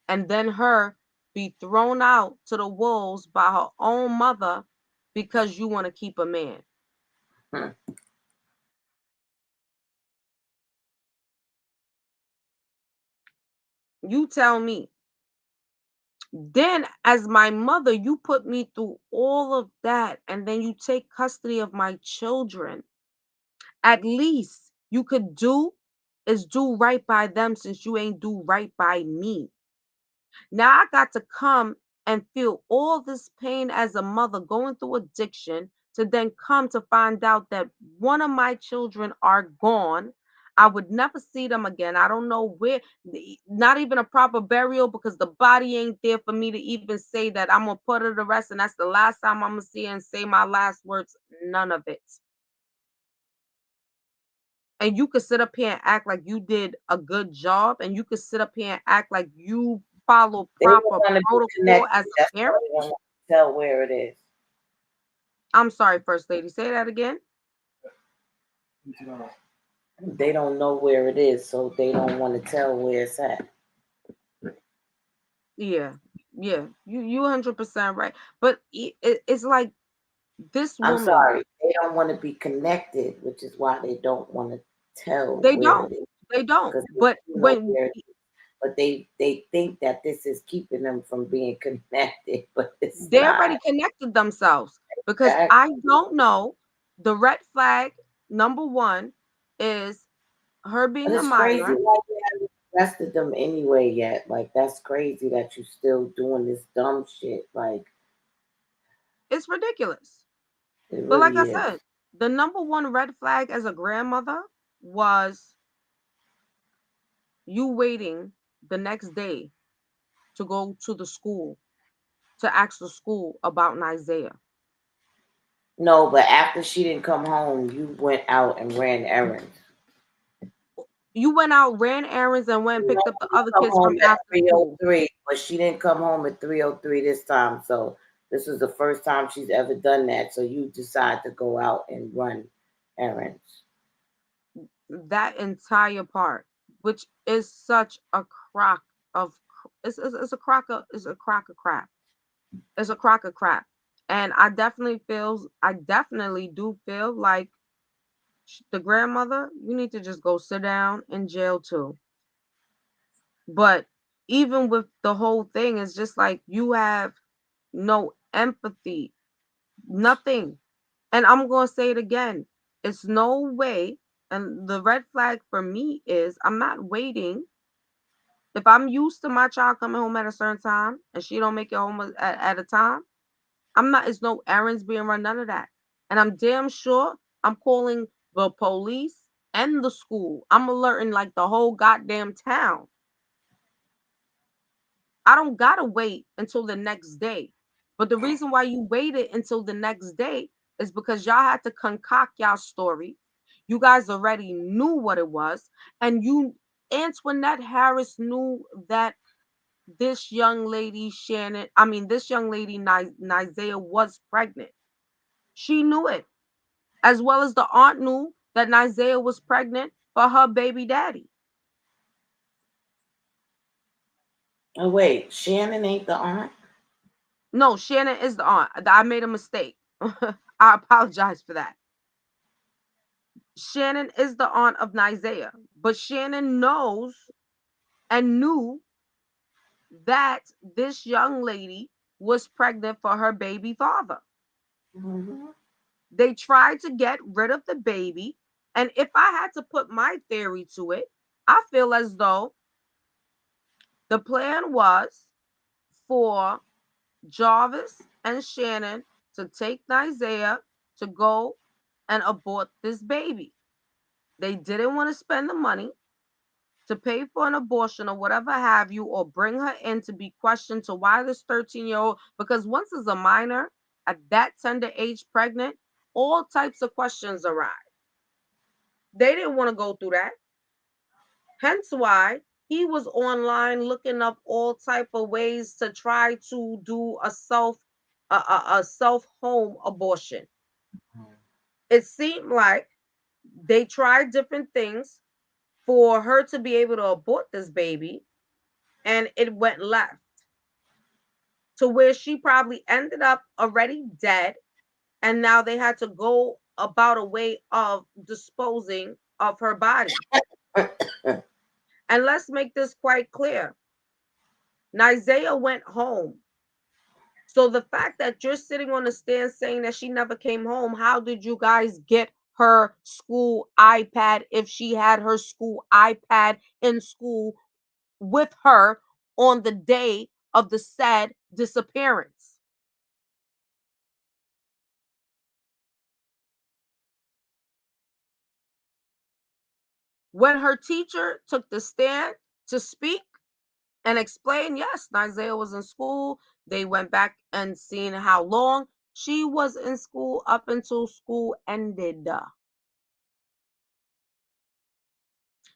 and then her be thrown out to the wolves by her own mother because you want to keep a man. Hmm. You tell me. Then, as my mother, you put me through all of that, and then you take custody of my children. At least you could do is do right by them since you ain't do right by me. Now I got to come and feel all this pain as a mother going through addiction to then come to find out that one of my children are gone. I would never see them again. I don't know where, not even a proper burial because the body ain't there for me to even say that I'm gonna put her to rest and that's the last time I'm gonna see her and say my last words. None of it. And you could sit up here and act like you did a good job, and you could sit up here and act like you follow They don't proper want to be protocol connected. as That's a why parent. they don't want to tell where it is. I'm sorry, First Lady. Say that again. They don't know where it is, so they don't want to tell where it's at. Yeah, yeah. You 100% right. But it's like this I'm woman. sorry, they don't want to be connected, which is why they don't want to tell They where don't. it is They don't. because they But do know when where it is. But they think that this is keeping them from being connected, but it's they not. already connected themselves, because That, I don't know, the red flag number one is her but being a it's crazy minor. why you haven't arrested them anyway yet. Like that's crazy that you still doing this dumb shit. Like It's ridiculous. it But like I really is. said, the number one red flag as a grandmother was you waiting the next day to go to the school to ask the school about Isaiah. No, but after she didn't come home, you went out and ran errands. You went out, ran errands, and went and No, picked up the you other come kids home from at after school. 3:03, but she didn't come home at 3:03 this time. So this was the first time she's ever done that. So you decide to go out and run errands. That entire part, which is such a crock of, it's a crock of, it's a crock of crap. It's a crock of crap. And I definitely do feel like the grandmother, you need to just go sit down in jail too. But even with the whole thing, it's just like you have no empathy, nothing. And I'm going to say it again. It's no way. And the red flag for me is I'm not waiting. If I'm used to my child coming home at a certain time and she don't make it home at a time, I'm not, it's no errands being run, none of that. And I'm damn sure I'm calling the police and the school. I'm alerting like the whole goddamn town. I don't gotta wait until the next day. But the reason why you waited until the next day is because y'all had to concoct y'all story. You guys already knew what it was, and Antoinette Harris knew that this young lady Nizea was pregnant. She knew it, as well as the aunt knew that Nizea was pregnant for her baby daddy. Oh, wait, Shannon ain't the aunt? No, Shannon is the aunt. I made a mistake. I apologize for that. Shannon is the aunt of Nizea, but Shannon knows and knew that this young lady was pregnant for her baby father. Mm-hmm. They tried to get rid of the baby. And if I had to put my theory to it, I feel as though the plan was for Jarvis and Shannon to take Nizea to go and abort this baby. They didn't want to spend the money to pay for an abortion or whatever have you, or bring her in to be questioned to why this 13-year-old, because once it's a minor at that tender age pregnant, all types of questions arise. They didn't want to go through that. Hence why he was online looking up all type of ways to try to do a self home abortion. It seemed like they tried different things for her to be able to abort this baby, and it went left to where she probably ended up already dead, and now they had to go about a way of disposing of her body. And let's make this quite clear. Nizea went home. So the fact that you're sitting on the stand saying that she never came home, how did you guys get her school iPad if she had her school iPad in school with her on the day of the said disappearance? When her teacher took the stand to speak and explain, yes, Nizea was in school. They went back and seen how long she was in school up until school ended.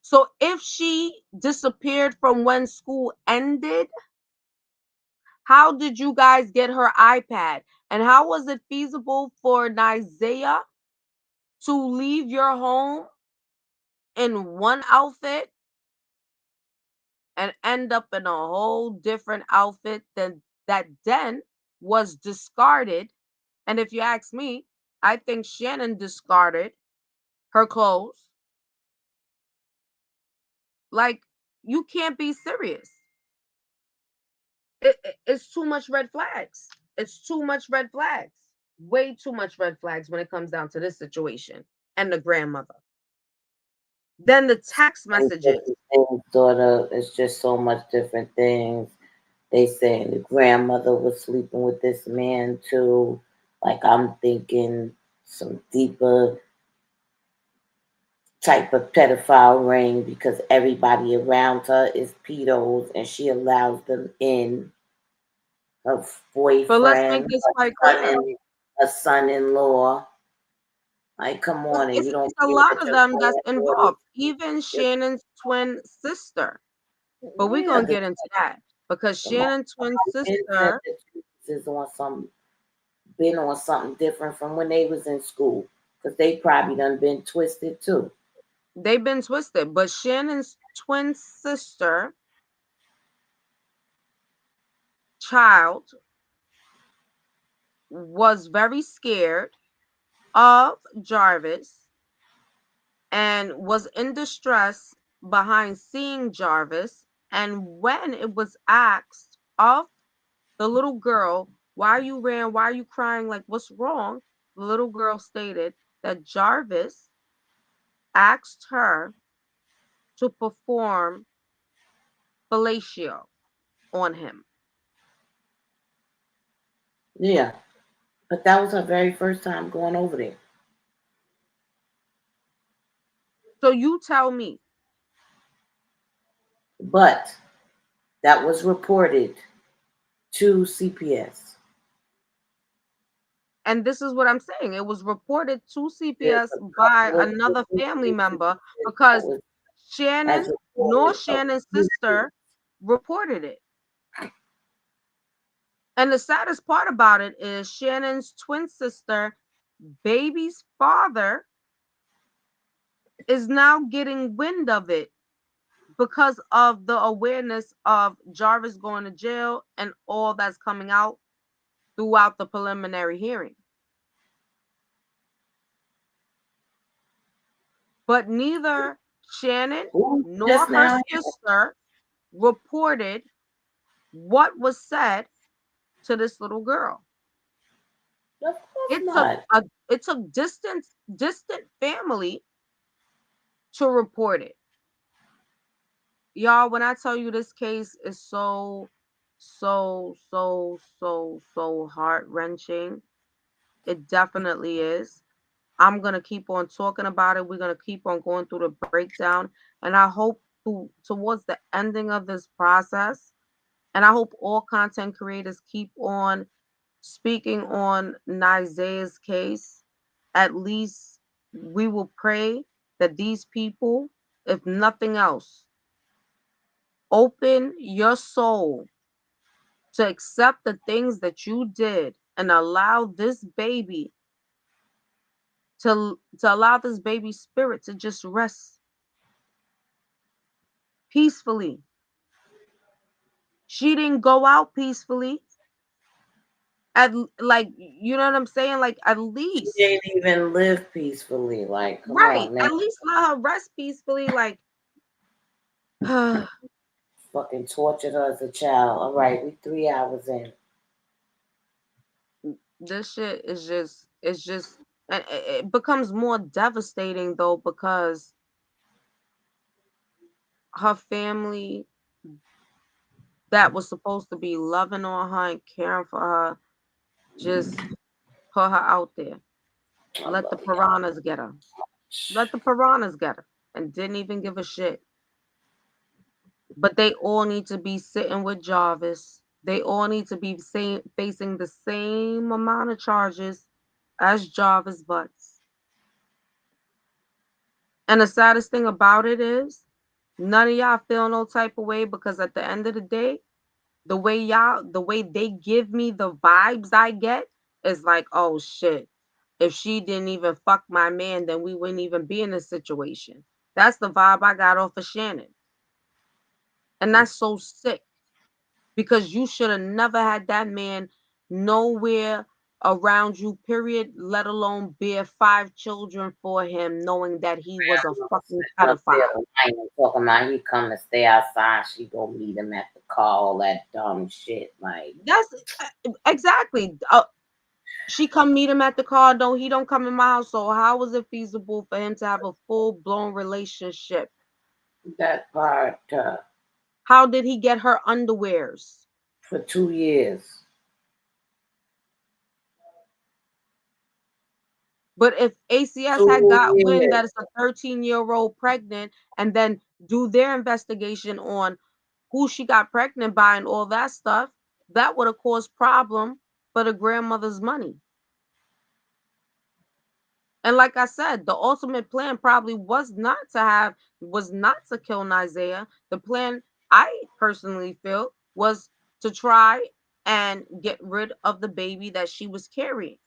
So if she disappeared from when school ended, how did you guys get her iPad? And how was it feasible for Nizea to leave your home in one outfit and end up in a whole different outfit than that then was discarded? And if you ask me, I think Shannon discarded her clothes. Like, you can't be serious. It's too much red flags. It's too much red flags. Way too much red flags when it comes down to this situation and the grandmother. Then the text messages. It's just so much different things. They saying the grandmother was sleeping with this man too. Like, I'm thinking some deeper type of pedophile ring, because everybody around her is pedos and she allows them in. Her But let's boyfriend, make this quite clear. a son-in-law. Like, come on, and It's, you don't it's a care lot that of your them that's granddaughter involved. Even just, Shannon's twin sister. But we're yeah, gonna get into that because the mom Shannon's twin been said sister, that is on been on something different from when they was in school, because they probably done been twisted too. they've been twisted. But Shannon's twin sister child was very scared of Jarvis and was in distress behind seeing Jarvis. And when it was asked of the little girl, why you ran, why are you crying, like what's wrong? The little girl stated that Jarvis asked her to perform fellatio on him. Yeah, but that was her very first time going over there. So you tell me. But that was reported to CPS. And this is what I'm saying. It was reported to There's CPS a by couple of another family member that because was Shannon, as nor reported of Shannon's sister, reported it. And the saddest part about it is Shannon's twin sister, baby's father, is now getting wind of it because of the awareness of Jarvis going to jail and all that's coming out throughout the preliminary hearing. But neither Shannon nor just her now. sister reported what was said to this little girl. Of course It took not. distant family to report it. Y'all, when I tell you this case is so heart-wrenching, it definitely is. I'm going to keep on talking about it. We're going to keep on going through the breakdown. And I hope towards the ending of this process, and I hope all content creators keep on speaking on Nizea's case. At least we will pray that these people, if nothing else, open your soul to accept the things that you did and allow this baby to allow this baby's spirit to just rest peacefully. She didn't go out peacefully. Like, you know what I'm saying? Like, at She least, didn't even live peacefully. Like, come right? on, man. At least let her rest peacefully. Like, Fucking tortured her as a child. All right, we 3 hours in. this shit is just, and it becomes more devastating though because her family that was supposed to be loving on her and caring for her just put her out there. I Let the love y'all. piranhas get her. Let the piranhas get her. And didn't even give a shit. But they all need to be sitting with Jarvis. They all need to be facing the same amount of charges as Jarvis Butts. And the saddest thing about it is none of y'all feel no type of way because at the end of the day, the way they give me the vibes I get is like, oh shit. If she didn't even fuck my man, then we wouldn't even be in this situation. That's the vibe I got off of Shannon. And that's so sick because you should have never had that man nowhere around you, period, let alone bear 5 children for him, knowing that he was a fucking Up there pedophile. lying, talking about he come to stay outside. She go meet him at the car. All that dumb shit. Like, That's exactly. She come meet him at the car. No, he don't come in my house. So how was it feasible for him to have a full blown relationship? that part How did he get her underwears? for 2 years. But if ACS had Two got wind years. that it's a 13-year-old pregnant and then do their investigation on who she got pregnant by and all that stuff, that would have caused problem for the grandmother's money. And like I said, the ultimate plan probably was not to kill Nizea. The plan, I personally feel, was to try and get rid of the baby that she was carrying.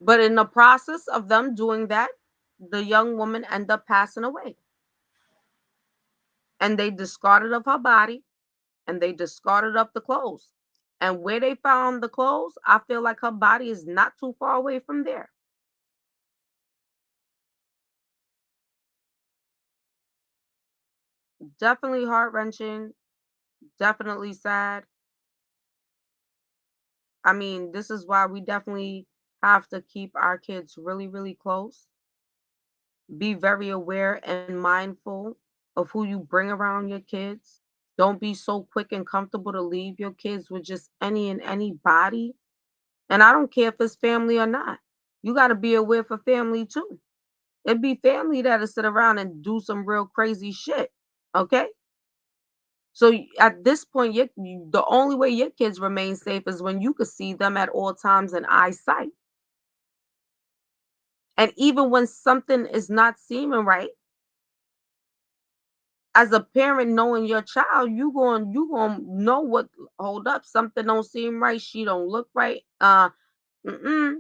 But in the process of them doing that, the young woman ended up passing away. And they discarded of her body and they discarded of the clothes. And where they found the clothes, I feel like her body is not too far away from there. Definitely heart wrenching, definitely sad. I mean, this is why we definitely have to keep our kids really, really close. Be very aware and mindful of who you bring around your kids. Don't be so quick and comfortable to leave your kids with just anybody. And I don't care if it's family or not. You got to be aware for family too. It'd be family that'll sit around and do some real crazy shit. Okay? So at this point, the only way your kids remain safe is when you could see them at all times in eyesight. And even when something is not seeming right, as a parent knowing your child, you going to know what, hold up, something don't seem right, she don't look right. Mm-mm.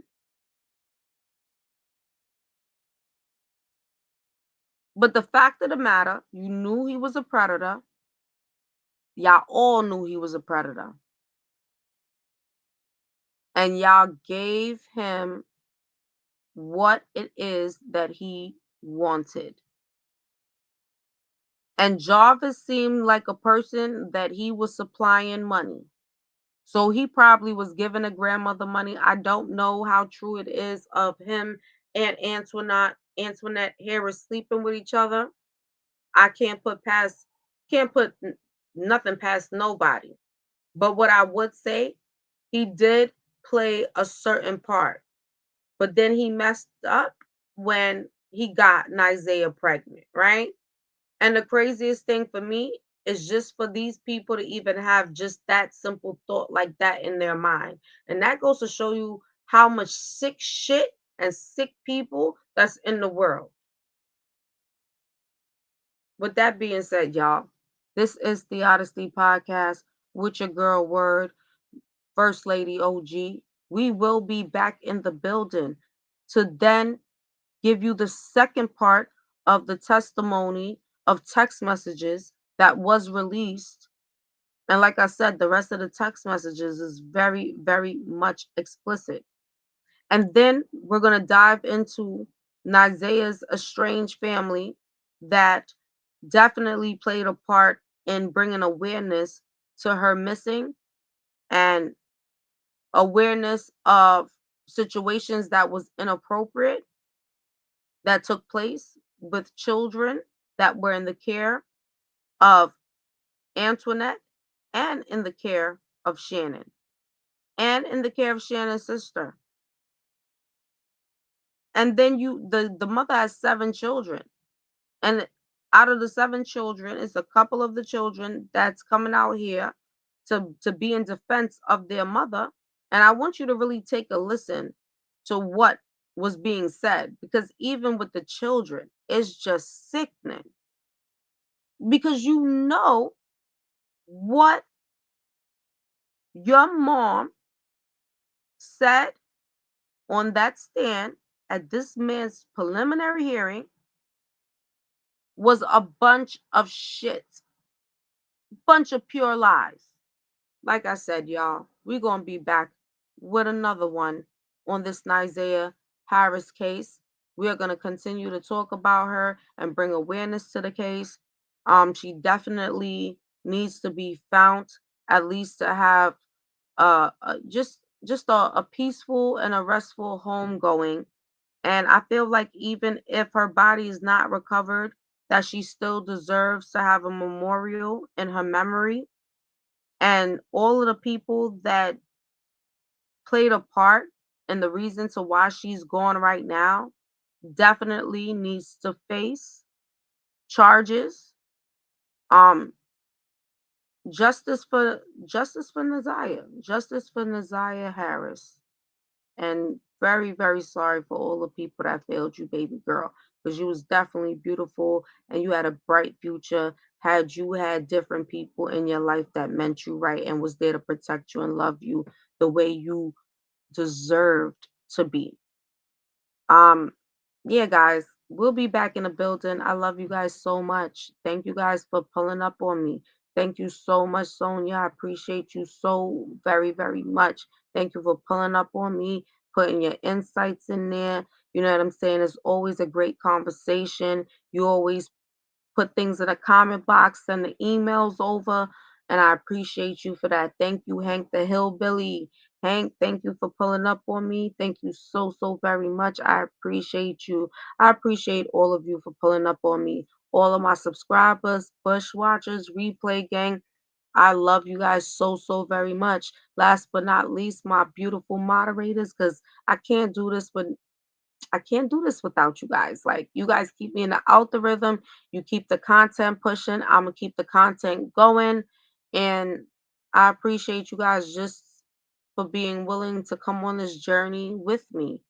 But the fact of the matter, you knew he was a predator. Y'all all knew he was a predator. And y'all gave him what it is that he wanted. And Jarvis seemed like a person that he was supplying money. So he probably was giving a grandmother money. I don't know how true it is of him and Antoinette Harris sleeping with each other. I can't put nothing past nobody. But what I would say, he did play a certain part. But then he messed up when he got Nizea pregnant, right? And the craziest thing for me is just for these people to even have just that simple thought like that in their mind. And that goes to show you how much sick shit and sick people that's in the world. With that being said, y'all, this is the Odyssey Podcast with your girl Word, First Lady OG. We will be back in the building to then give you the second part of the testimony of text messages that was released. And like I said, the rest of the text messages is very, very much explicit. And then we're going to dive into Nizea's estranged family that definitely played a part in bringing awareness to her missing and awareness of situations that was inappropriate that took place with children that were in the care of Antoinette and in the care of Shannon and in the care of Shannon's sister. And then the mother has 7 children. And out of the 7 children, it's a couple of the children that's coming out here to be in defense of their mother. And I want you to really take a listen to what was being said, because even with the children, it's just sickening. Because you know what your mom said on that stand at this man's preliminary hearing was a bunch of shit, bunch of pure lies. Like I said, y'all, we're going to be back with another one on this Nizea Harris case. We are going to continue to talk about her and bring awareness to the case. She definitely needs to be found, at least to have just a peaceful and a restful home going. And I feel like even if her body is not recovered, that she still deserves to have a memorial in her memory. And all of the people that played a part in the reason to why she's gone right now definitely needs to face charges. Um, justice for Naziah Harris. And very, very sorry for all the people that failed you, baby girl, because you was definitely beautiful and you had a bright future. Had you had different people in your life that meant you right and was there to protect you and love you the way you deserved to be. Um, yeah, guys, we'll be back in the building. I love you guys so much. Thank you guys for pulling up on me. Thank you so much, Sonia. I appreciate you so very, very much. Thank you for pulling up on me, putting your insights in there. You know what I'm saying? It's always a great conversation. You always put things in the comment box, send the emails over, and I appreciate you for that. Thank you, Hank the Hillbilly. Hank, thank you for pulling up on me. Thank you so, so very much. I appreciate you. I appreciate all of you for pulling up on me. All of my subscribers, Bush Watchers, Replay Gang, I love you guys so, so very much. Last but not least, my beautiful moderators, because I can't do this I can't do this without you guys. Like, you guys keep me in the algorithm, you keep the content pushing, I'm gonna keep the content going. And I appreciate you guys just for being willing to come on this journey with me.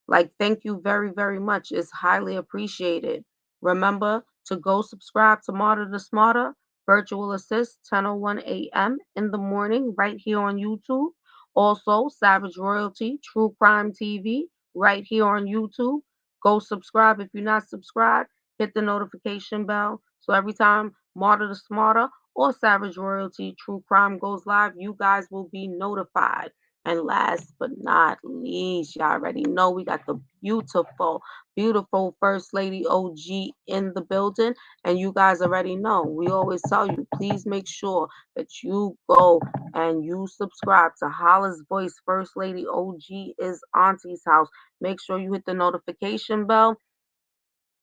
Like, thank you very, very much. It's highly appreciated. Remember to go subscribe to Martyr the Smarter Virtual Assist 10:01 a.m. in the morning right here on YouTube. Also, Savage Royalty True Crime TV right here on YouTube. Go subscribe if you're not subscribed. Hit the notification bell so every time Martyr the Smarter or Savage Royalty True Crime goes live, you guys will be notified. And last but not least, y'all already know we got the beautiful, beautiful First Lady OG in the building. And you guys already know, we always tell you, please make sure that you go and you subscribe to Holla's Voice. First Lady OG is Auntie's house. Make sure you hit the notification bell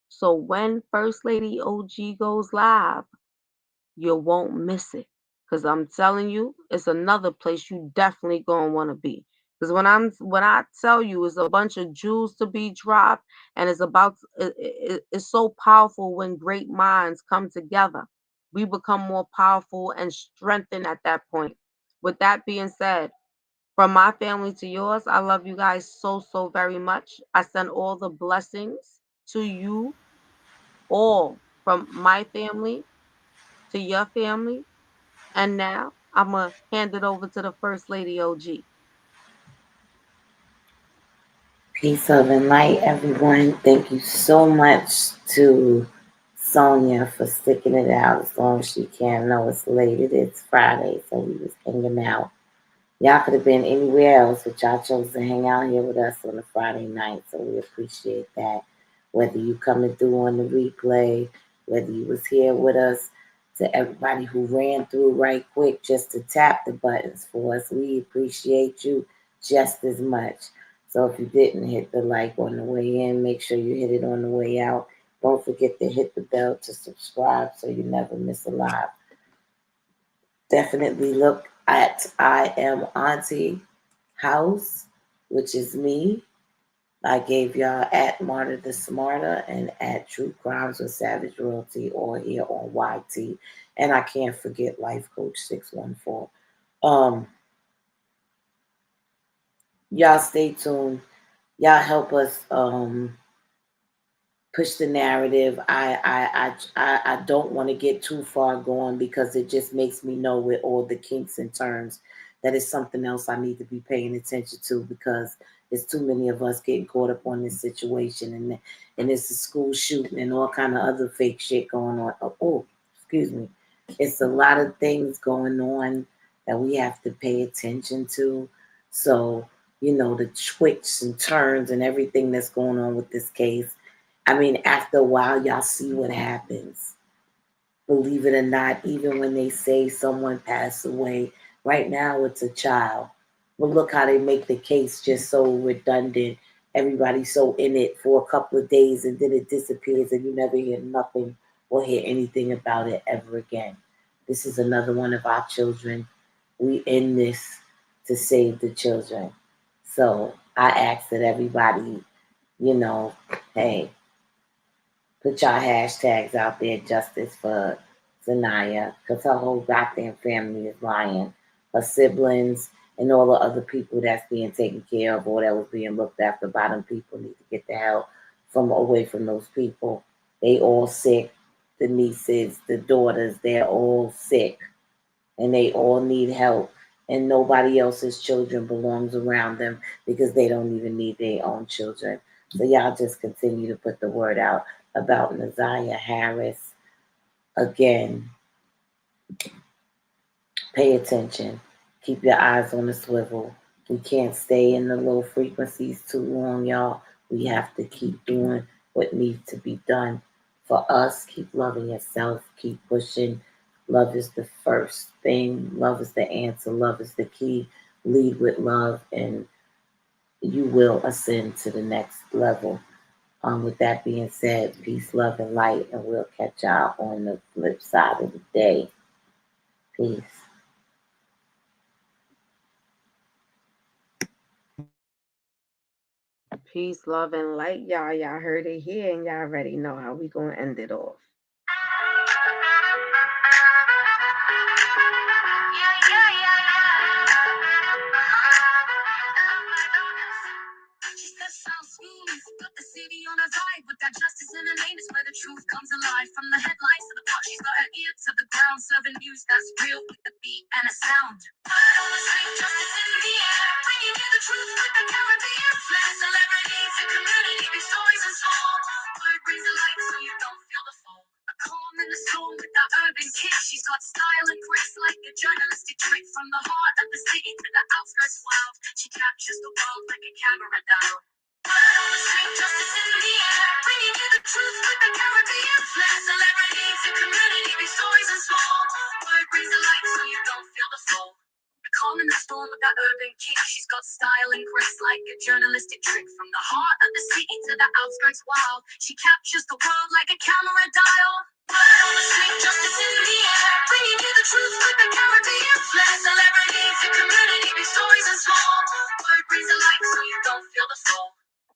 so when First Lady OG goes live, you won't miss it. Cause I'm telling you, it's another place you definitely gonna want to be. Cause when I tell you, it's a bunch of jewels to be dropped, and it's so powerful when great minds come together. We become more powerful and strengthened at that point. With that being said, from my family to yours, I love you guys so so very much. I send all the blessings to you all from my family to your family. And now I'm going to hand it over to the First Lady OG. Peace, love, and light, everyone. Thank you so much to Sonia for sticking it out as long as she can. I know it's late. It is Friday, so we was hanging out. Y'all could have been anywhere else, but y'all chose to hang out here with us on a Friday night, so we appreciate that. Whether you coming through on the replay, whether you was here with us, to everybody who ran through right quick just to tap the buttons for us, we appreciate you just as much. So if you didn't hit the like on the way in, make sure you hit it on the way out. Don't forget to hit the bell to subscribe so you never miss a live. Definitely look at I Am Auntie House, which is me. I gave y'all at Martyr the Smarter and at True Crimes with Savage Royalty or here on YT. And I can't forget Life Coach 614. Y'all stay tuned. Y'all help us push the narrative. I don't want to get too far going because it just makes me know with all the kinks and turns that it's something else I need to be paying attention to because there's too many of us getting caught up on this situation and it's a school shooting and all kind of other fake shit going on. Oh, excuse me. It's a lot of things going on that we have to pay attention to. So, the twists and turns and everything that's going on with this case. I mean, after a while, y'all see what happens. Believe it or not, even when they say someone passed away, right now it's a child. But look how they make the case just so redundant. Everybody's so in it for a couple of days and then it disappears and you never hear nothing or hear anything about it ever again. This is another one of our children. We in this to save the children. So I ask that everybody, hey, put y'all hashtags out there, justice for Zanaya, because her whole goddamn family is lying. Her siblings and all the other people that's being taken care of or that was being looked after by them people need to get the hell away from those people. They all sick. The nieces, the daughters, they're all sick. And they all need help. And nobody else's children belongs around them because they don't even need their own children. So y'all just continue to put the word out about Naziah Harris. Again, pay attention. Keep your eyes on the swivel. We can't stay in the low frequencies too long, y'all. We have to keep doing what needs to be done. For us, keep loving yourself. Keep pushing. Love is the first thing. Love is the answer. Love is the key. Lead with love and you will ascend to the next level. With that being said, peace, love, and light, and we'll catch y'all on the flip side of the day. Peace. Peace, love, and light, y'all. Y'all heard it here, and y'all already know how we gonna end it off. Got the city on a vibe with that justice in her name is where the truth comes alive. From the headlines to the plot, she's got her ear to the ground, serving news that's real with the beat and a sound. Word on the street, justice in the air, bringing you the truth with the Caribbean flair. Celebrities and community, big stories and small. Word brings the light so you don't feel the fall. A calm in the storm with that urban kick. She's got style and grace like a journalistic trick. From the heart of the city to the outskirts wild, she captures the world like a camera dial. Word on the street, justice in the air, bringing you the truth with the Caribbean flair. Celebrities and community, big stories and small. Word brings the light so you don't feel the fall. A calm in the storm with that urban kick. She's got style and grace like a journalistic trick. From the heart of the city to the outskirts wild, she captures the world like a camera dial. Word on the street, justice in the air, bringing you the truth with the Caribbean flair. Celebrities and community, big stories and small. Word brings the light so you don't feel the fall.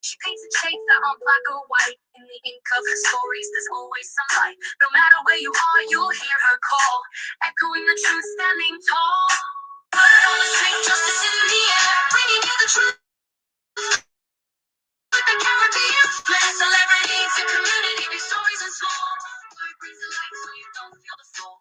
She paints a shades that aren't black or white. In the ink of her stories, there's always some light. No matter where you are, you'll hear her call, echoing the truth, standing tall. Word on the street, justice in the air, bringing you the truth with the Caribbean flair. Celebrities and community, big stories and small. Word brings the light so you don't feel the fall.